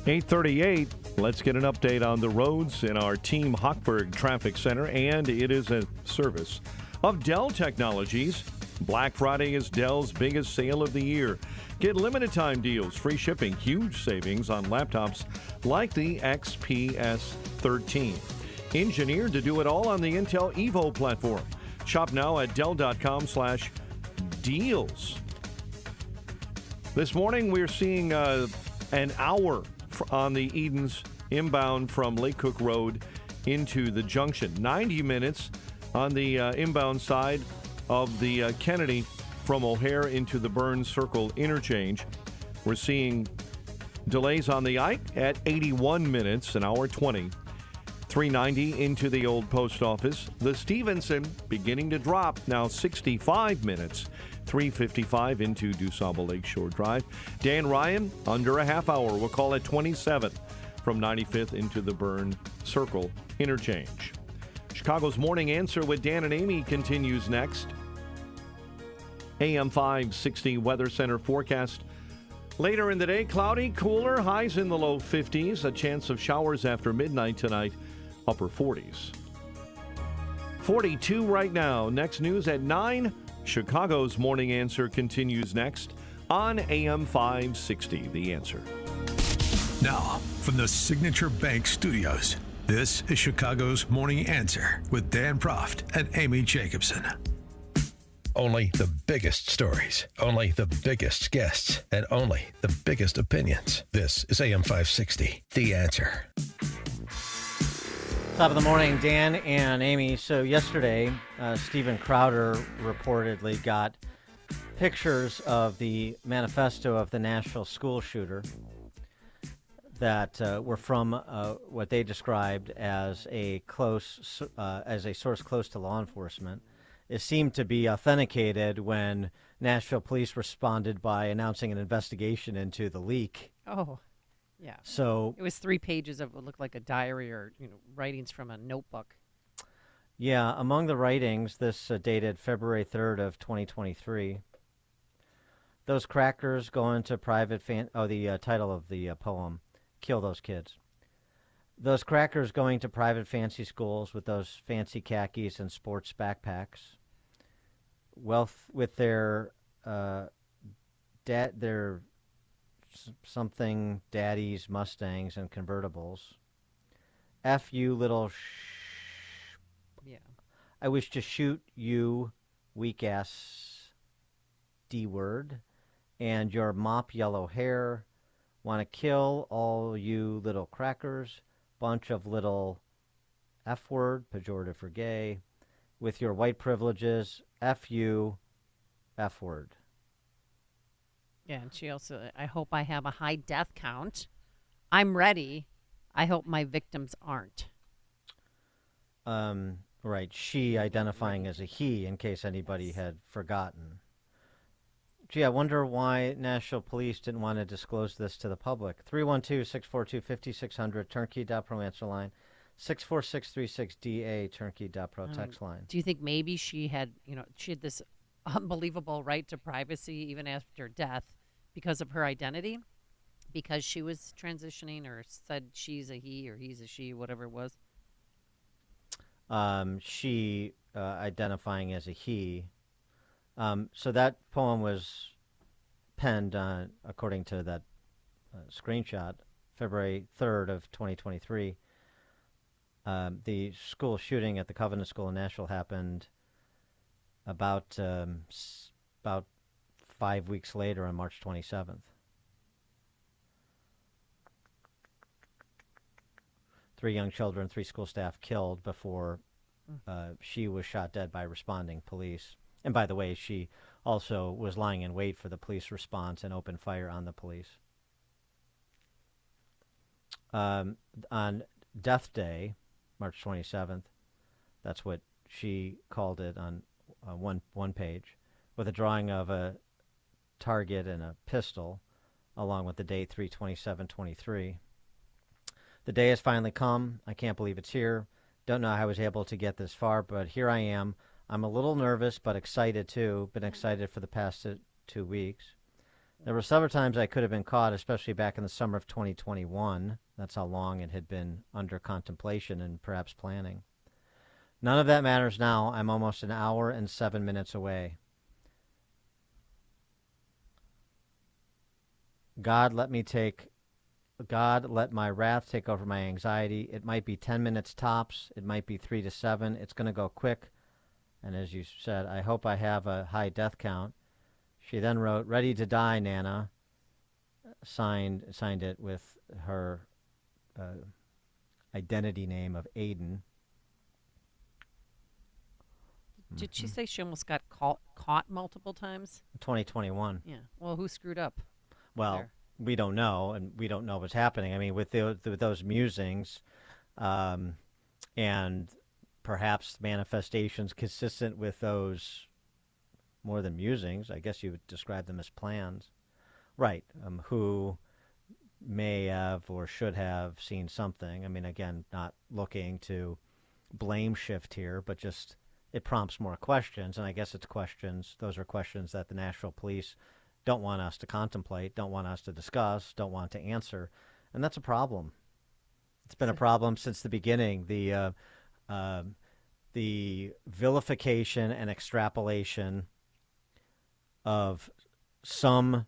8:38. Let's get an update on the roads in our Team Hochberg Traffic Center, and it is a service of Dell Technologies. Black Friday is Dell's biggest sale of the year. Get limited time deals, free shipping, huge savings on laptops like the XPS 13. Engineered to do it all on the Intel Evo platform. Shop now at Dell.com/deals. This morning we're seeing an hour on the Edens inbound from Lake Cook Road into the junction. 90 minutes on the inbound side of the Kennedy from O'Hare into the Burns Circle interchange. We're seeing delays on the Ike at 81 minutes, an hour 20. 390 into the old post office. The Stevenson beginning to drop, now 65 minutes. 355 into DuSable Lakeshore Drive. Dan Ryan, under a half hour. We'll call it 27 from 95th into the Burn Circle interchange. Chicago's Morning Answer with Dan and Amy continues next. AM 560 Weather Center forecast. Later in the day, cloudy, cooler, highs in the low 50s. A chance of showers after midnight tonight, upper 40s. 42 right now. Next news at 9. Chicago's Morning Answer continues next on AM 560, The Answer. Now, from the Signature Bank Studios, this is Chicago's Morning Answer with Dan Proft and Amy Jacobson. Only the biggest stories, only the biggest guests, and only the biggest opinions. This is AM 560, The Answer. Top of the morning, Dan and Amy. So yesterday, Steven Crowder reportedly got pictures of the manifesto of the Nashville school shooter that were from what they described as a source close to law enforcement. It seemed to be authenticated when Nashville police responded by announcing an investigation into the leak. Oh, yeah. So it was 3 pages of what looked like a diary or writings from a notebook. Yeah, among the writings, this dated February 3rd of 2023. Those crackers go into private the title of the poem, Kill Those Kids. Those crackers going to private fancy schools with those fancy khakis and sports backpacks. Wealth with their they're something daddies, Mustangs, and convertibles. F you, little Yeah. I wish to shoot you, weak-ass D-word, and your mop yellow hair. Want to kill all you little crackers, bunch of little F-word, pejorative for gay, with your white privileges, F you, F-word. Yeah, and she also, I hope I have a high death count. I'm ready. I hope my victims aren't. Right, she identifying as a he, in case anybody had forgotten. Gee, I wonder why National Police didn't want to disclose this to the public. 312-642-5600, turnkey.pro answer line. 64636DA, turnkey.pro text line. Do you think maybe she had this unbelievable right to privacy even after death because of her identity? Because she was transitioning or said she's a he or he's a she, whatever it was? She identifying as a he. So that poem was penned, according to that screenshot, February 3rd of 2023. The school shooting at the Covenant School in Nashville happened about 5 weeks later on March 27th. Three young children, 3 school staff killed before she was shot dead by responding police. And by the way, she also was lying in wait for the police response and opened fire on the police. On Death Day, March 27th, that's what she called it on one page, with a drawing of a target and a pistol, along with the date 3/27/23. The day has finally come. I can't believe it's here. Don't know how I was able to get this far, but here I am. I'm a little nervous, but excited too. Been excited for the past 2 weeks. There were several times I could have been caught, especially back in the summer of 2021. That's how long it had been under contemplation and perhaps planning. None of that matters now. I'm almost an hour and 7 minutes away. God, let my wrath take over my anxiety. It might be 10 minutes tops. It might be 3 to 7. It's going to go quick. And as you said, I hope I have a high death count. She then wrote, "Ready to die, Nana." Signed it with her identity name of Aiden. Did she say she almost got caught multiple times? 2021. Yeah. Well, who screwed up? Well, there? We don't know, and we don't know what's happening. I mean, with those musings, and perhaps manifestations consistent with those, more than musings, I guess you would describe them as plans. Right. Who may have or should have seen something. I mean, again, not looking to blame shift here, but just it prompts more questions, and I guess it's questions. Those are questions that the Nashville Police don't want us to contemplate, don't want us to discuss, don't want to answer, and that's a problem. It's been a problem since the beginning. The vilification and extrapolation of some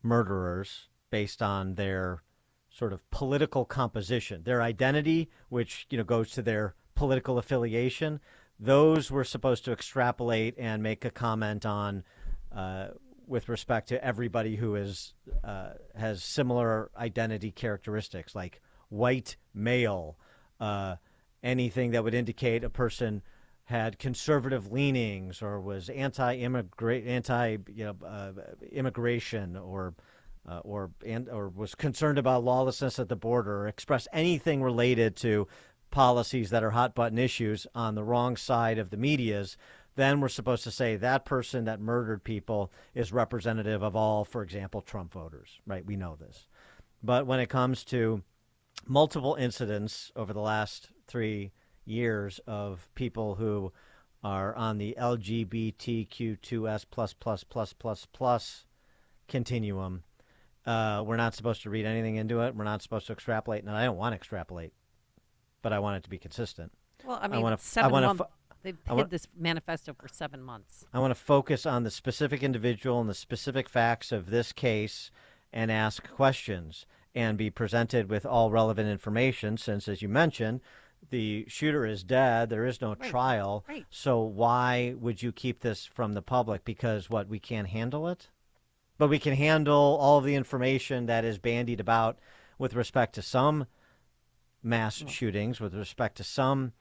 murderers based on their sort of political composition, their identity, which goes to their political affiliation. Those we're supposed to extrapolate and make a comment on with respect to everybody who has similar identity characteristics, like white male, anything that would indicate a person had conservative leanings or was immigration or was concerned about lawlessness at the border, or expressed anything related to policies that are hot button issues on the wrong side of the media's, then we're supposed to say that person that murdered people is representative of all, for example, Trump voters, right? We know this. But when it comes to multiple incidents over the last 3 years of people who are on the LGBTQ2S+++++ continuum, we're not supposed to read anything into it. We're not supposed to extrapolate. And I don't want to extrapolate, but I want it to be consistent. Well, I mean, They've hid this manifesto for 7 months. I want to focus on the specific individual and the specific facts of this case and ask questions and be presented with all relevant information since, as you mentioned, the shooter is dead. There is no trial. Right. So why would you keep this from the public? Because, what, we can't handle it? But we can handle all of the information that is bandied about with respect to some mass shootings, with respect to some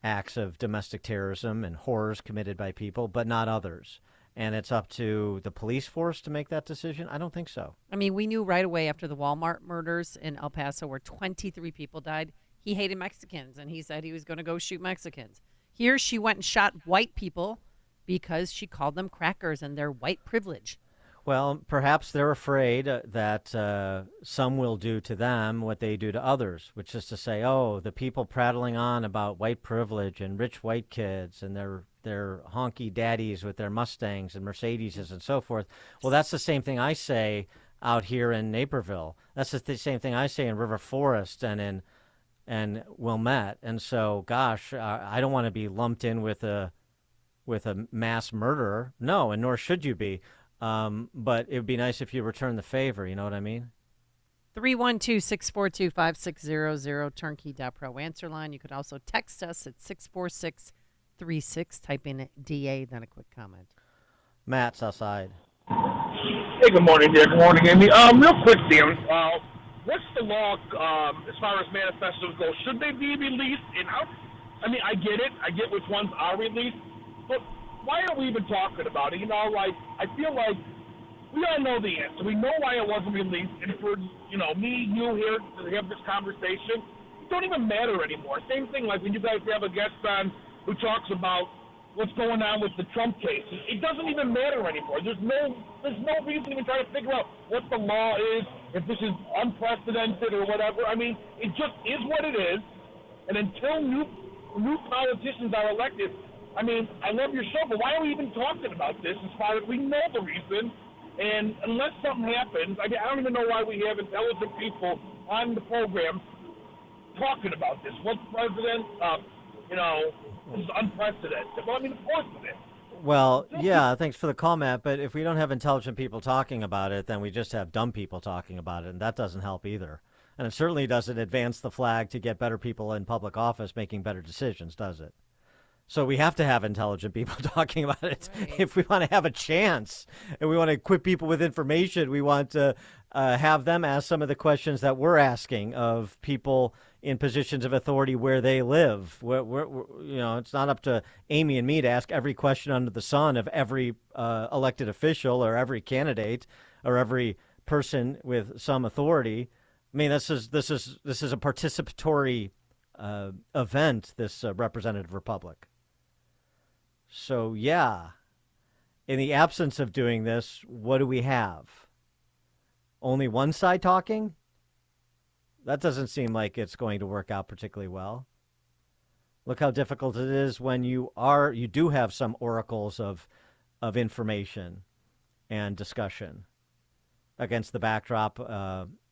acts of domestic terrorism and horrors committed by people, but not others. And it's up to the police force to make that decision? I don't think so. I mean, we knew right away after the Walmart murders in El Paso where 23 people died, he hated Mexicans, and he said he was going to go shoot Mexicans. Here she went and shot white people because she called them crackers and their white privilege. Well, perhaps they're afraid that some will do to them what they do to others, which is to say, oh, the people prattling on about white privilege and rich white kids and their honky daddies with their Mustangs and Mercedeses and so forth. Well, that's the same thing I say out here in Naperville. That's the same thing I say in River Forest and Wilmette. And so, gosh, I don't want to be lumped in with a mass murderer. No, and nor should you be. But it would be nice if you return the favor. You know what I mean? 312-642-5600, turnkey.pro answer line. You could also text us at 64636. Type in DA, then a quick comment. Matt's outside. Hey, good morning, dear. Good morning, Amy. Real quick, Dan. What's the law as far as manifestos go? Should they be released? And I mean, I get it. I get which ones are released. But why are we even talking about it? You know, like, I feel like we all know the answer. We know why it wasn't released. And for, me, you here to have this conversation, it don't even matter anymore. Same thing like when you guys have a guest on who talks about what's going on with the Trump case. It doesn't even matter anymore. There's no reason to even try to figure out what the law is, if this is unprecedented or whatever. I mean, it just is what it is. And until new politicians are elected, I mean, I love your show, but why are we even talking about this as far as we know the reason? And unless something happens, I don't even know why we have intelligent people on the program talking about this. What president, this is unprecedented. Well, I mean, of course it is. Well, yeah, thanks for the call, Matt. But if we don't have intelligent people talking about it, then we just have dumb people talking about it, and that doesn't help either. And it certainly doesn't advance the flag to get better people in public office making better decisions, does it? So we have to have intelligent people talking about it if we want to have a chance, and we want to equip people with information. We want to have them ask some of the questions that we're asking of people in positions of authority where they live. It's not up to Amy and me to ask every question under the sun of every elected official or every candidate or every person with some authority. I mean, this is a participatory event. This representative republic. So, yeah, in the absence of doing this, what do we have? Only one side talking? That doesn't seem like it's going to work out particularly well. Look how difficult it is when you do have some oracles of information and discussion against the backdrop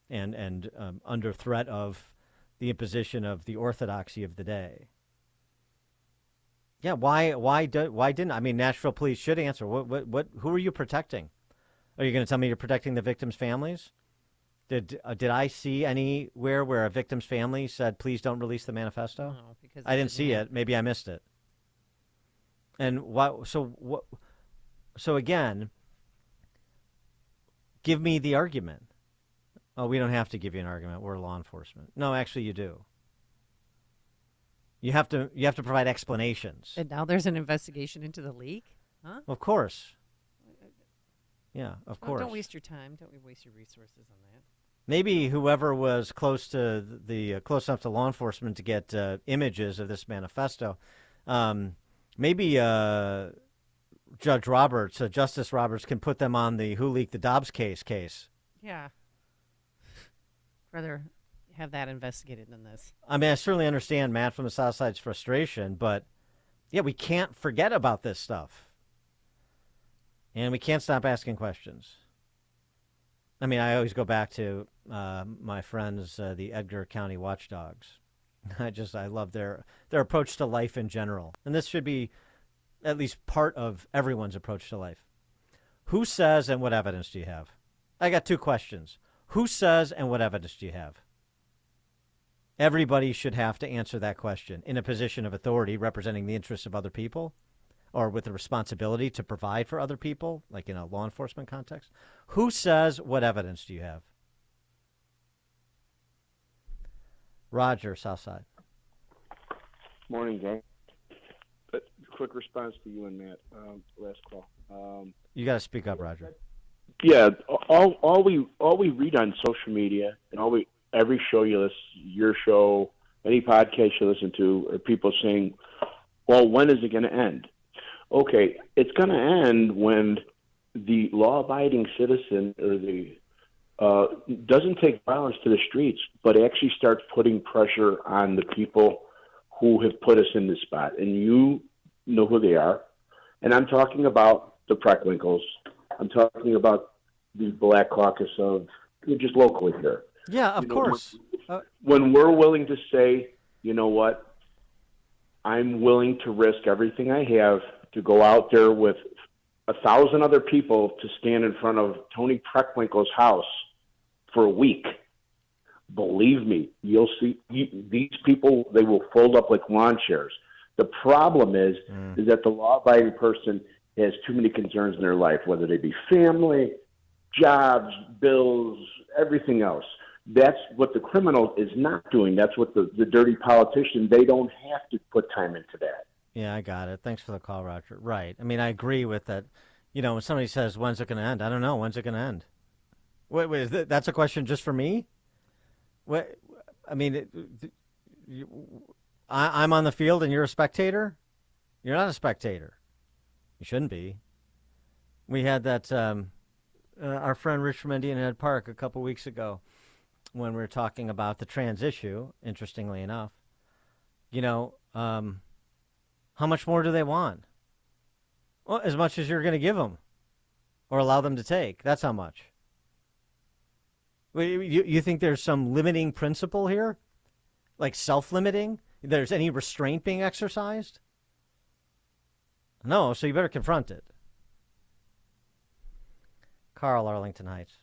and under threat of the imposition of the orthodoxy of the day. Yeah, why didn't I mean Nashville police should answer. Who are you protecting? Are you going to tell me you're protecting the victims' families? Did I see anywhere where a victim's family said please don't release the manifesto? No, because I didn't see it. Maybe I missed it. And what? So again, give me the argument. Oh, we don't have to give you an argument. We're law enforcement. No, actually, you do. You have to provide explanations. And now there's an investigation into the leak? Huh? Of course. Yeah, of course. Don't waste your time. Don't waste your resources on that. Maybe whoever was close enough to law enforcement to get images of this manifesto, maybe Justice Roberts can put them on the Who Leaked the Dobbs case. Yeah. Rather have that investigated than this. I mean, I certainly understand Matt from the South Side's frustration, but yeah, we can't forget about this stuff. And we can't stop asking questions. I mean, I always go back to my friends, the Edgar County Watchdogs. I love their approach to life in general. And this should be at least part of everyone's approach to life. Who says and what evidence do you have? I got 2 questions. Who says and what evidence do you have? Everybody should have to answer that question in a position of authority representing the interests of other people or with the responsibility to provide for other people, like in a law enforcement context. Who says what evidence do you have? Roger, Southside. Morning, Jay. Quick response to you and Matt, last call. You got to speak up, Roger. Yeah, all we read on social media and every show you listen, your show, any podcast you listen to, are people saying, "Well, when is it going to end?" Okay, it's going to end when the law-abiding citizen or the doesn't take violence to the streets, but actually starts putting pressure on the people who have put us in this spot. And you know who they are. And I'm talking about the Preckwinkles. I'm talking about the Black Caucus of just locally here. Yeah, of course. When we're willing to say, you know what, I'm willing to risk everything I have to go out there with 1,000 other people to stand in front of Tony Preckwinkle's house for a week. Believe me, you'll see these people, they will fold up like lawn chairs. The problem is that the law-abiding person has too many concerns in their life, whether they be family, jobs, bills, everything else. That's what the criminal is not doing. That's what the dirty politician, they don't have to put time into that. Yeah, I got it. Thanks for the call, Roger. Right. I mean, I agree with that. You know, when somebody says, when's it going to end? I don't know. When's it going to end? Wait, that's a question just for me? What? I mean, I'm on the field and you're a spectator? You're not a spectator. You shouldn't be. We had that, our friend Rich from Indian Head Park a couple weeks ago when we were talking about the trans issue, interestingly enough. You know, how much more do they want? Well, as much as you're going to give them or allow them to take. That's how much. You think there's some limiting principle here? Like self-limiting? There's any restraint being exercised? No, so you better confront it. Carl, Arlington Heights.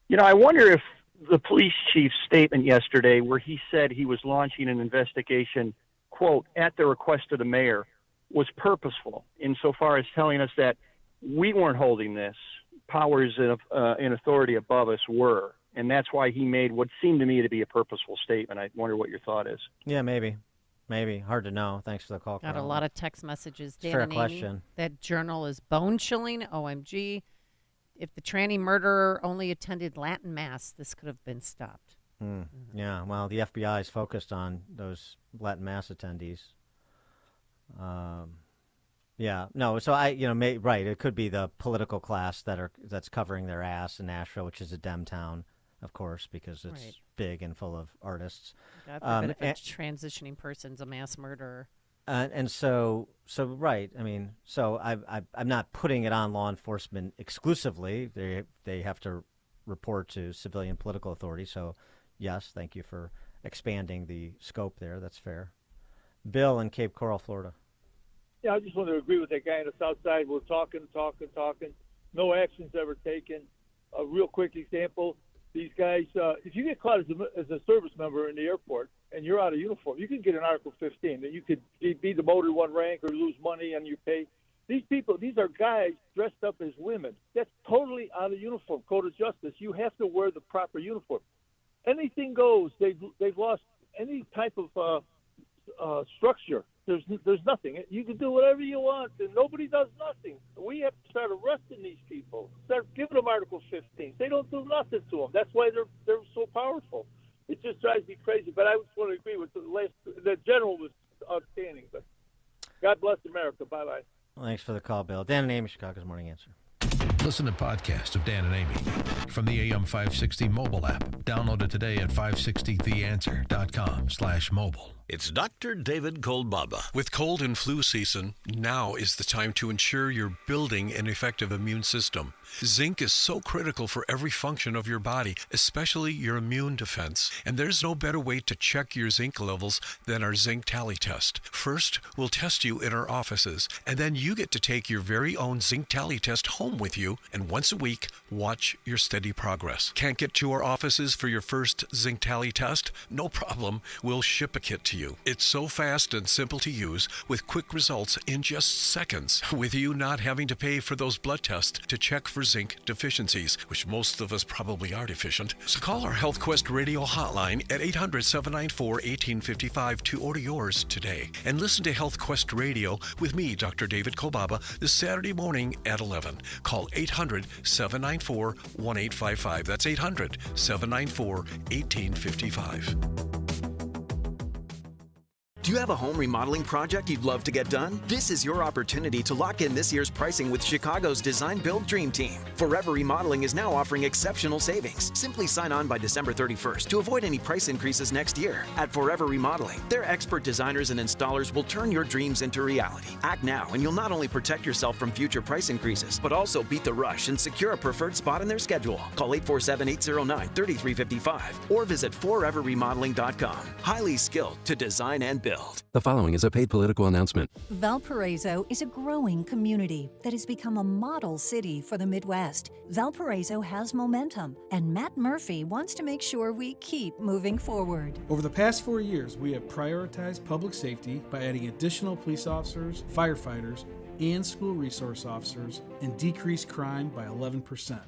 You know, I wonder if the police chief's statement yesterday where he said he was launching an investigation, quote, at the request of the mayor, was purposeful insofar as telling us that we weren't holding this. Powers and authority above us were. And that's why he made what seemed to me to be a purposeful statement. I wonder what your thought is. Yeah, maybe. Maybe. Hard to know. Thanks for the call, Got Carl. a lot of text messages. Dan Fair and Amy, question. that journal is bone-chilling. OMG. If the tranny murderer only attended Latin Mass, this could have been stopped. Yeah, well, the FBI is focused on those Latin Mass attendees. Yeah, no, so right, it could be the political class that's covering their ass in Nashville, which is a Dem town, of course, because it's big and full of artists. God forbid if a transitioning person's a mass murderer. And so right, I mean, so I'm not putting it on law enforcement exclusively. They have to report to civilian political authorities. So, yes, thank you for expanding the scope there. That's fair. Bill in Cape Coral, Florida. Yeah, I just want to agree with that guy on the south side. We're talking. No action's ever taken. A real quick example, these guys, if you get caught as a service member in the airport and you're out of uniform, you can get an Article 15. That you could be demoted one rank or lose money on your pay. These are guys dressed up as women. That's totally out of uniform. Code of Justice. You have to wear the proper uniform. Anything goes. They've lost any type of structure. There's nothing. You can do whatever you want, and nobody does nothing. We have to start arresting these people. Start giving them Article 15. They don't do nothing to them. That's why they're so powerful. It just drives me crazy. But I just want to agree with the general was outstanding. But God bless America. Bye bye. Thanks for the call, Bill. Dan and Amy, Chicago's Morning Answer. Listen to podcasts of Dan and Amy from the AM 560 mobile app. Download it today at 560theanswer.com/mobile. It's Dr. David Kolbaba. With cold and flu season, now is the time to ensure you're building an effective immune system. Zinc is so critical for every function of your body, especially your immune defense. And there's no better way to check your zinc levels than our zinc tally test. First, we'll test you in our offices, and then you get to take your very own zinc tally test home with you, and once a week, watch your steady progress. Can't get to our offices for your first zinc tally test? No problem. We'll ship a kit to you. It's so fast and simple to use, with quick results in just seconds, with you not having to pay for those blood tests to check for zinc deficiencies, which most of us probably are deficient. So call our HealthQuest radio hotline at 800-794-1855 to order yours today. And listen to HealthQuest Radio with me, Dr. David Kolbaba, this Saturday morning at 11. Call 800-794-1855. That's 800-794-1855. Do you have a home remodeling project you'd love to get done? This is your opportunity to lock in this year's pricing with Chicago's Design Build Dream Team. Forever Remodeling is now offering exceptional savings. Simply sign on by December 31st to avoid any price increases next year. At Forever Remodeling, their expert designers and installers will turn your dreams into reality. Act now and you'll not only protect yourself from future price increases, but also beat the rush and secure a preferred spot in their schedule. Call 847-809-3355 or visit foreverremodeling.com. Highly skilled to design and build. The following is a paid political announcement. Valparaiso is a growing community that has become a model city for the Midwest. Valparaiso has momentum, and Matt Murphy wants to make sure we keep moving forward. Over the past 4 years, we have prioritized public safety by adding additional police officers, firefighters, and school resource officers, and decreased crime by 11%.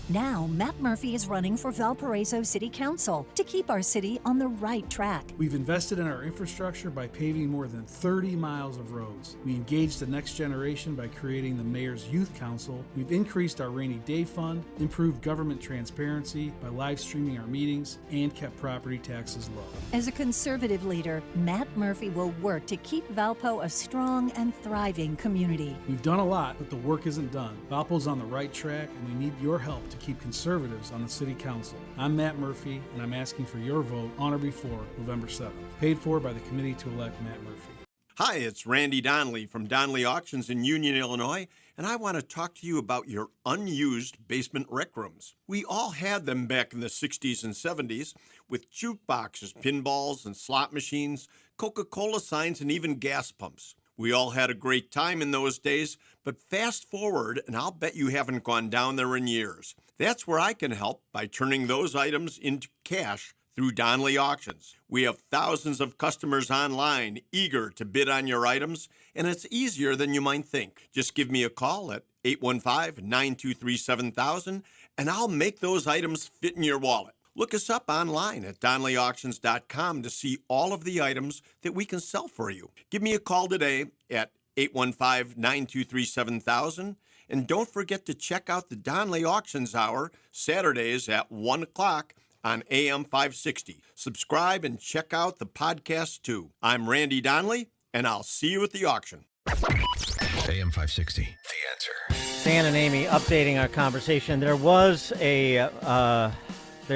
Now, Matt Murphy is running for Valparaiso City Council to keep our city on the right track. We've invested in our infrastructure by paving more than 30 miles of roads. We engaged the next generation by creating the Mayor's Youth Council. We've increased our rainy day fund, improved government transparency by live streaming our meetings, and kept property taxes low. As a conservative leader, Matt Murphy will work to keep Valpo a strong and thriving community. We've done a lot, but the work isn't done. Valpo's on the right track, and we need your help to keep conservatives on the City Council. I'm Matt Murphy, and I'm asking for your vote on or before November 7th. Paid for by the committee to elect Matt Murphy. Hi, it's Randy Donnelly from Donnelly Auctions in Union, Illinois, and I want to talk to you about your unused basement rec rooms. We all had them back in the 60s and 70s with jukeboxes, pinballs, and slot machines, Coca-Cola signs, and even gas pumps. We all had a great time in those days, but fast forward, and I'll bet you haven't gone down there in years. That's where I can help by turning those items into cash through Donnelly Auctions. We have thousands of customers online eager to bid on your items, and it's easier than you might think. Just give me a call at 815-923-7000, and I'll make those items fit in your wallet. Look us up online at DonnellyAuctions.com to see all of the items that we can sell for you. Give me a call today at 815-923-7000. And don't forget to check out the Donnelly Auctions Hour, Saturdays at 1 o'clock on AM 560. Subscribe and check out the podcast too. I'm Randy Donnelly, and I'll see you at the auction. AM 560, The Answer. Dan and Amy updating our conversation. There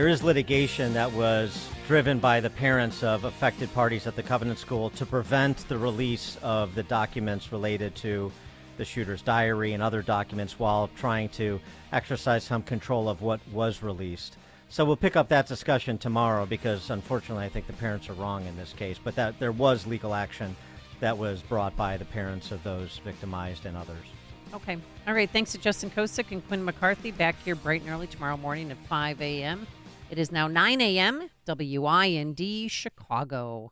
is litigation that was driven by the parents of affected parties at the Covenant School to prevent the release of the documents related to the shooter's diary and other documents while trying to exercise some control of what was released. So we'll pick up that discussion tomorrow because, unfortunately, I think the parents are wrong in this case, but that there was legal action that was brought by the parents of those victimized and others. Okay. All right. Thanks to Justin Kosick and Quinn McCarthy back here bright and early tomorrow morning at 5 a.m. It is now 9 a.m. WIND Chicago.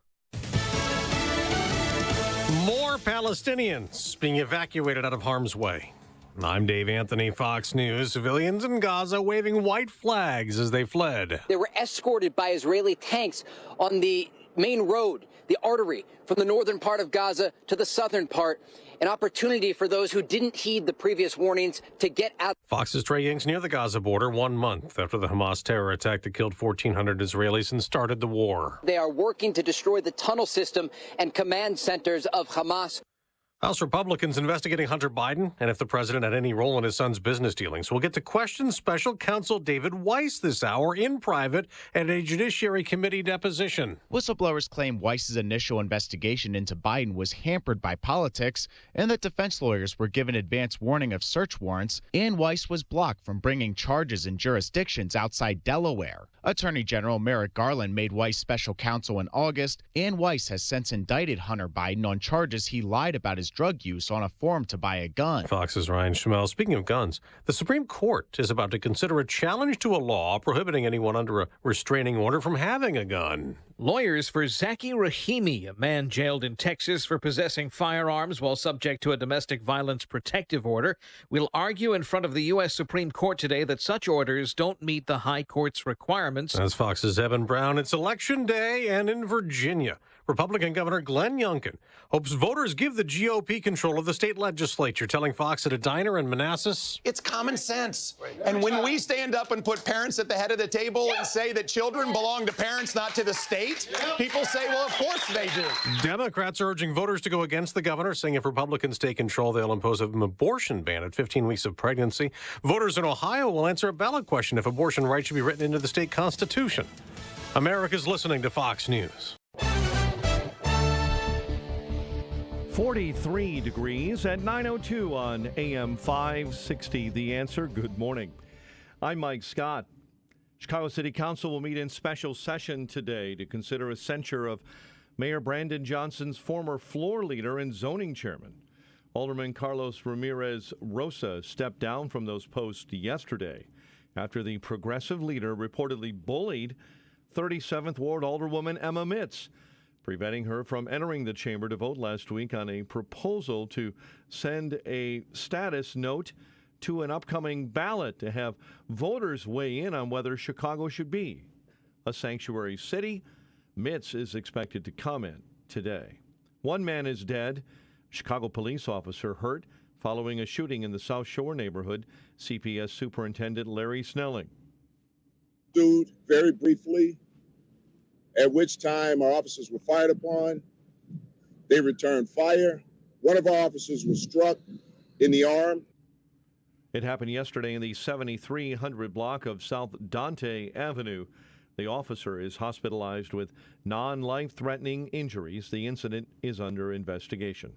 More Palestinians being evacuated out of harm's way. I'm Dave Anthony, Fox News. Civilians in Gaza waving white flags as they fled. They were escorted by Israeli tanks on the main road, the artery, from the northern part of Gaza to the southern part. An opportunity for those who didn't heed the previous warnings to get out. Fox's Trey Ying's near the Gaza border 1 month after the Hamas terror attack that killed 1,400 Israelis and started the war. They are working to destroy the tunnel system and command centers of Hamas. House Republicans investigating Hunter Biden and if the president had any role in his son's business dealings. We'll get to question special counsel David Weiss this hour in private at a Judiciary Committee deposition. Whistleblowers claim Weiss's initial investigation into Biden was hampered by politics and that defense lawyers were given advance warning of search warrants, and Weiss was blocked from bringing charges in jurisdictions outside Delaware. Attorney General Merrick Garland made Weiss special counsel in August, and Weiss has since indicted Hunter Biden on charges he lied about his drug use on a form to buy a gun. Fox's Ryan Schmel. Speaking of guns, the Supreme Court is about to consider a challenge to a law prohibiting anyone under a restraining order from having a gun. Lawyers for Zaki Rahimi, a man jailed in Texas for possessing firearms while subject to a domestic violence protective order, will argue in front of the U.S. Supreme Court today that such orders don't meet the High Court's requirements. As Fox's Evan Brown, it's Election Day, and in Virginia, Republican Governor Glenn Youngkin hopes voters give the GOP control of the state legislature, telling Fox at a diner in Manassas. It's common sense. And when we stand up and put parents at the head of the table and say that children belong to parents, not to the state, people say, well, of course they do. Democrats are urging voters to go against the governor, saying if Republicans take control, they'll impose an abortion ban at 15 weeks of pregnancy. Voters in Ohio will answer a ballot question if abortion rights should be written into the state constitution. America's listening to Fox News. 43 degrees at 9:02 on AM 560. The Answer. Good morning. I'm Mike Scott. Chicago City Council will meet in special session today to consider a censure of Mayor Brandon Johnson's former floor leader and zoning chairman. Alderman Carlos Ramirez Rosa stepped down from those posts yesterday after the progressive leader reportedly bullied 37th Ward Alderwoman Emma Mitz, preventing her from entering the chamber to vote last week on a proposal to send a status note to an upcoming ballot to have voters weigh in on whether Chicago should be a sanctuary city. Mitz is expected to comment today. One man is dead. Chicago police officer hurt following a shooting in the South Shore neighborhood. CPS Superintendent Larry Snelling. Dude, very briefly, at which time our officers were fired upon. They returned fire. One of our officers was struck in the arm. It happened yesterday in the 7300 block of South Dante Avenue. The officer is hospitalized with non-life-threatening injuries. The incident is under investigation.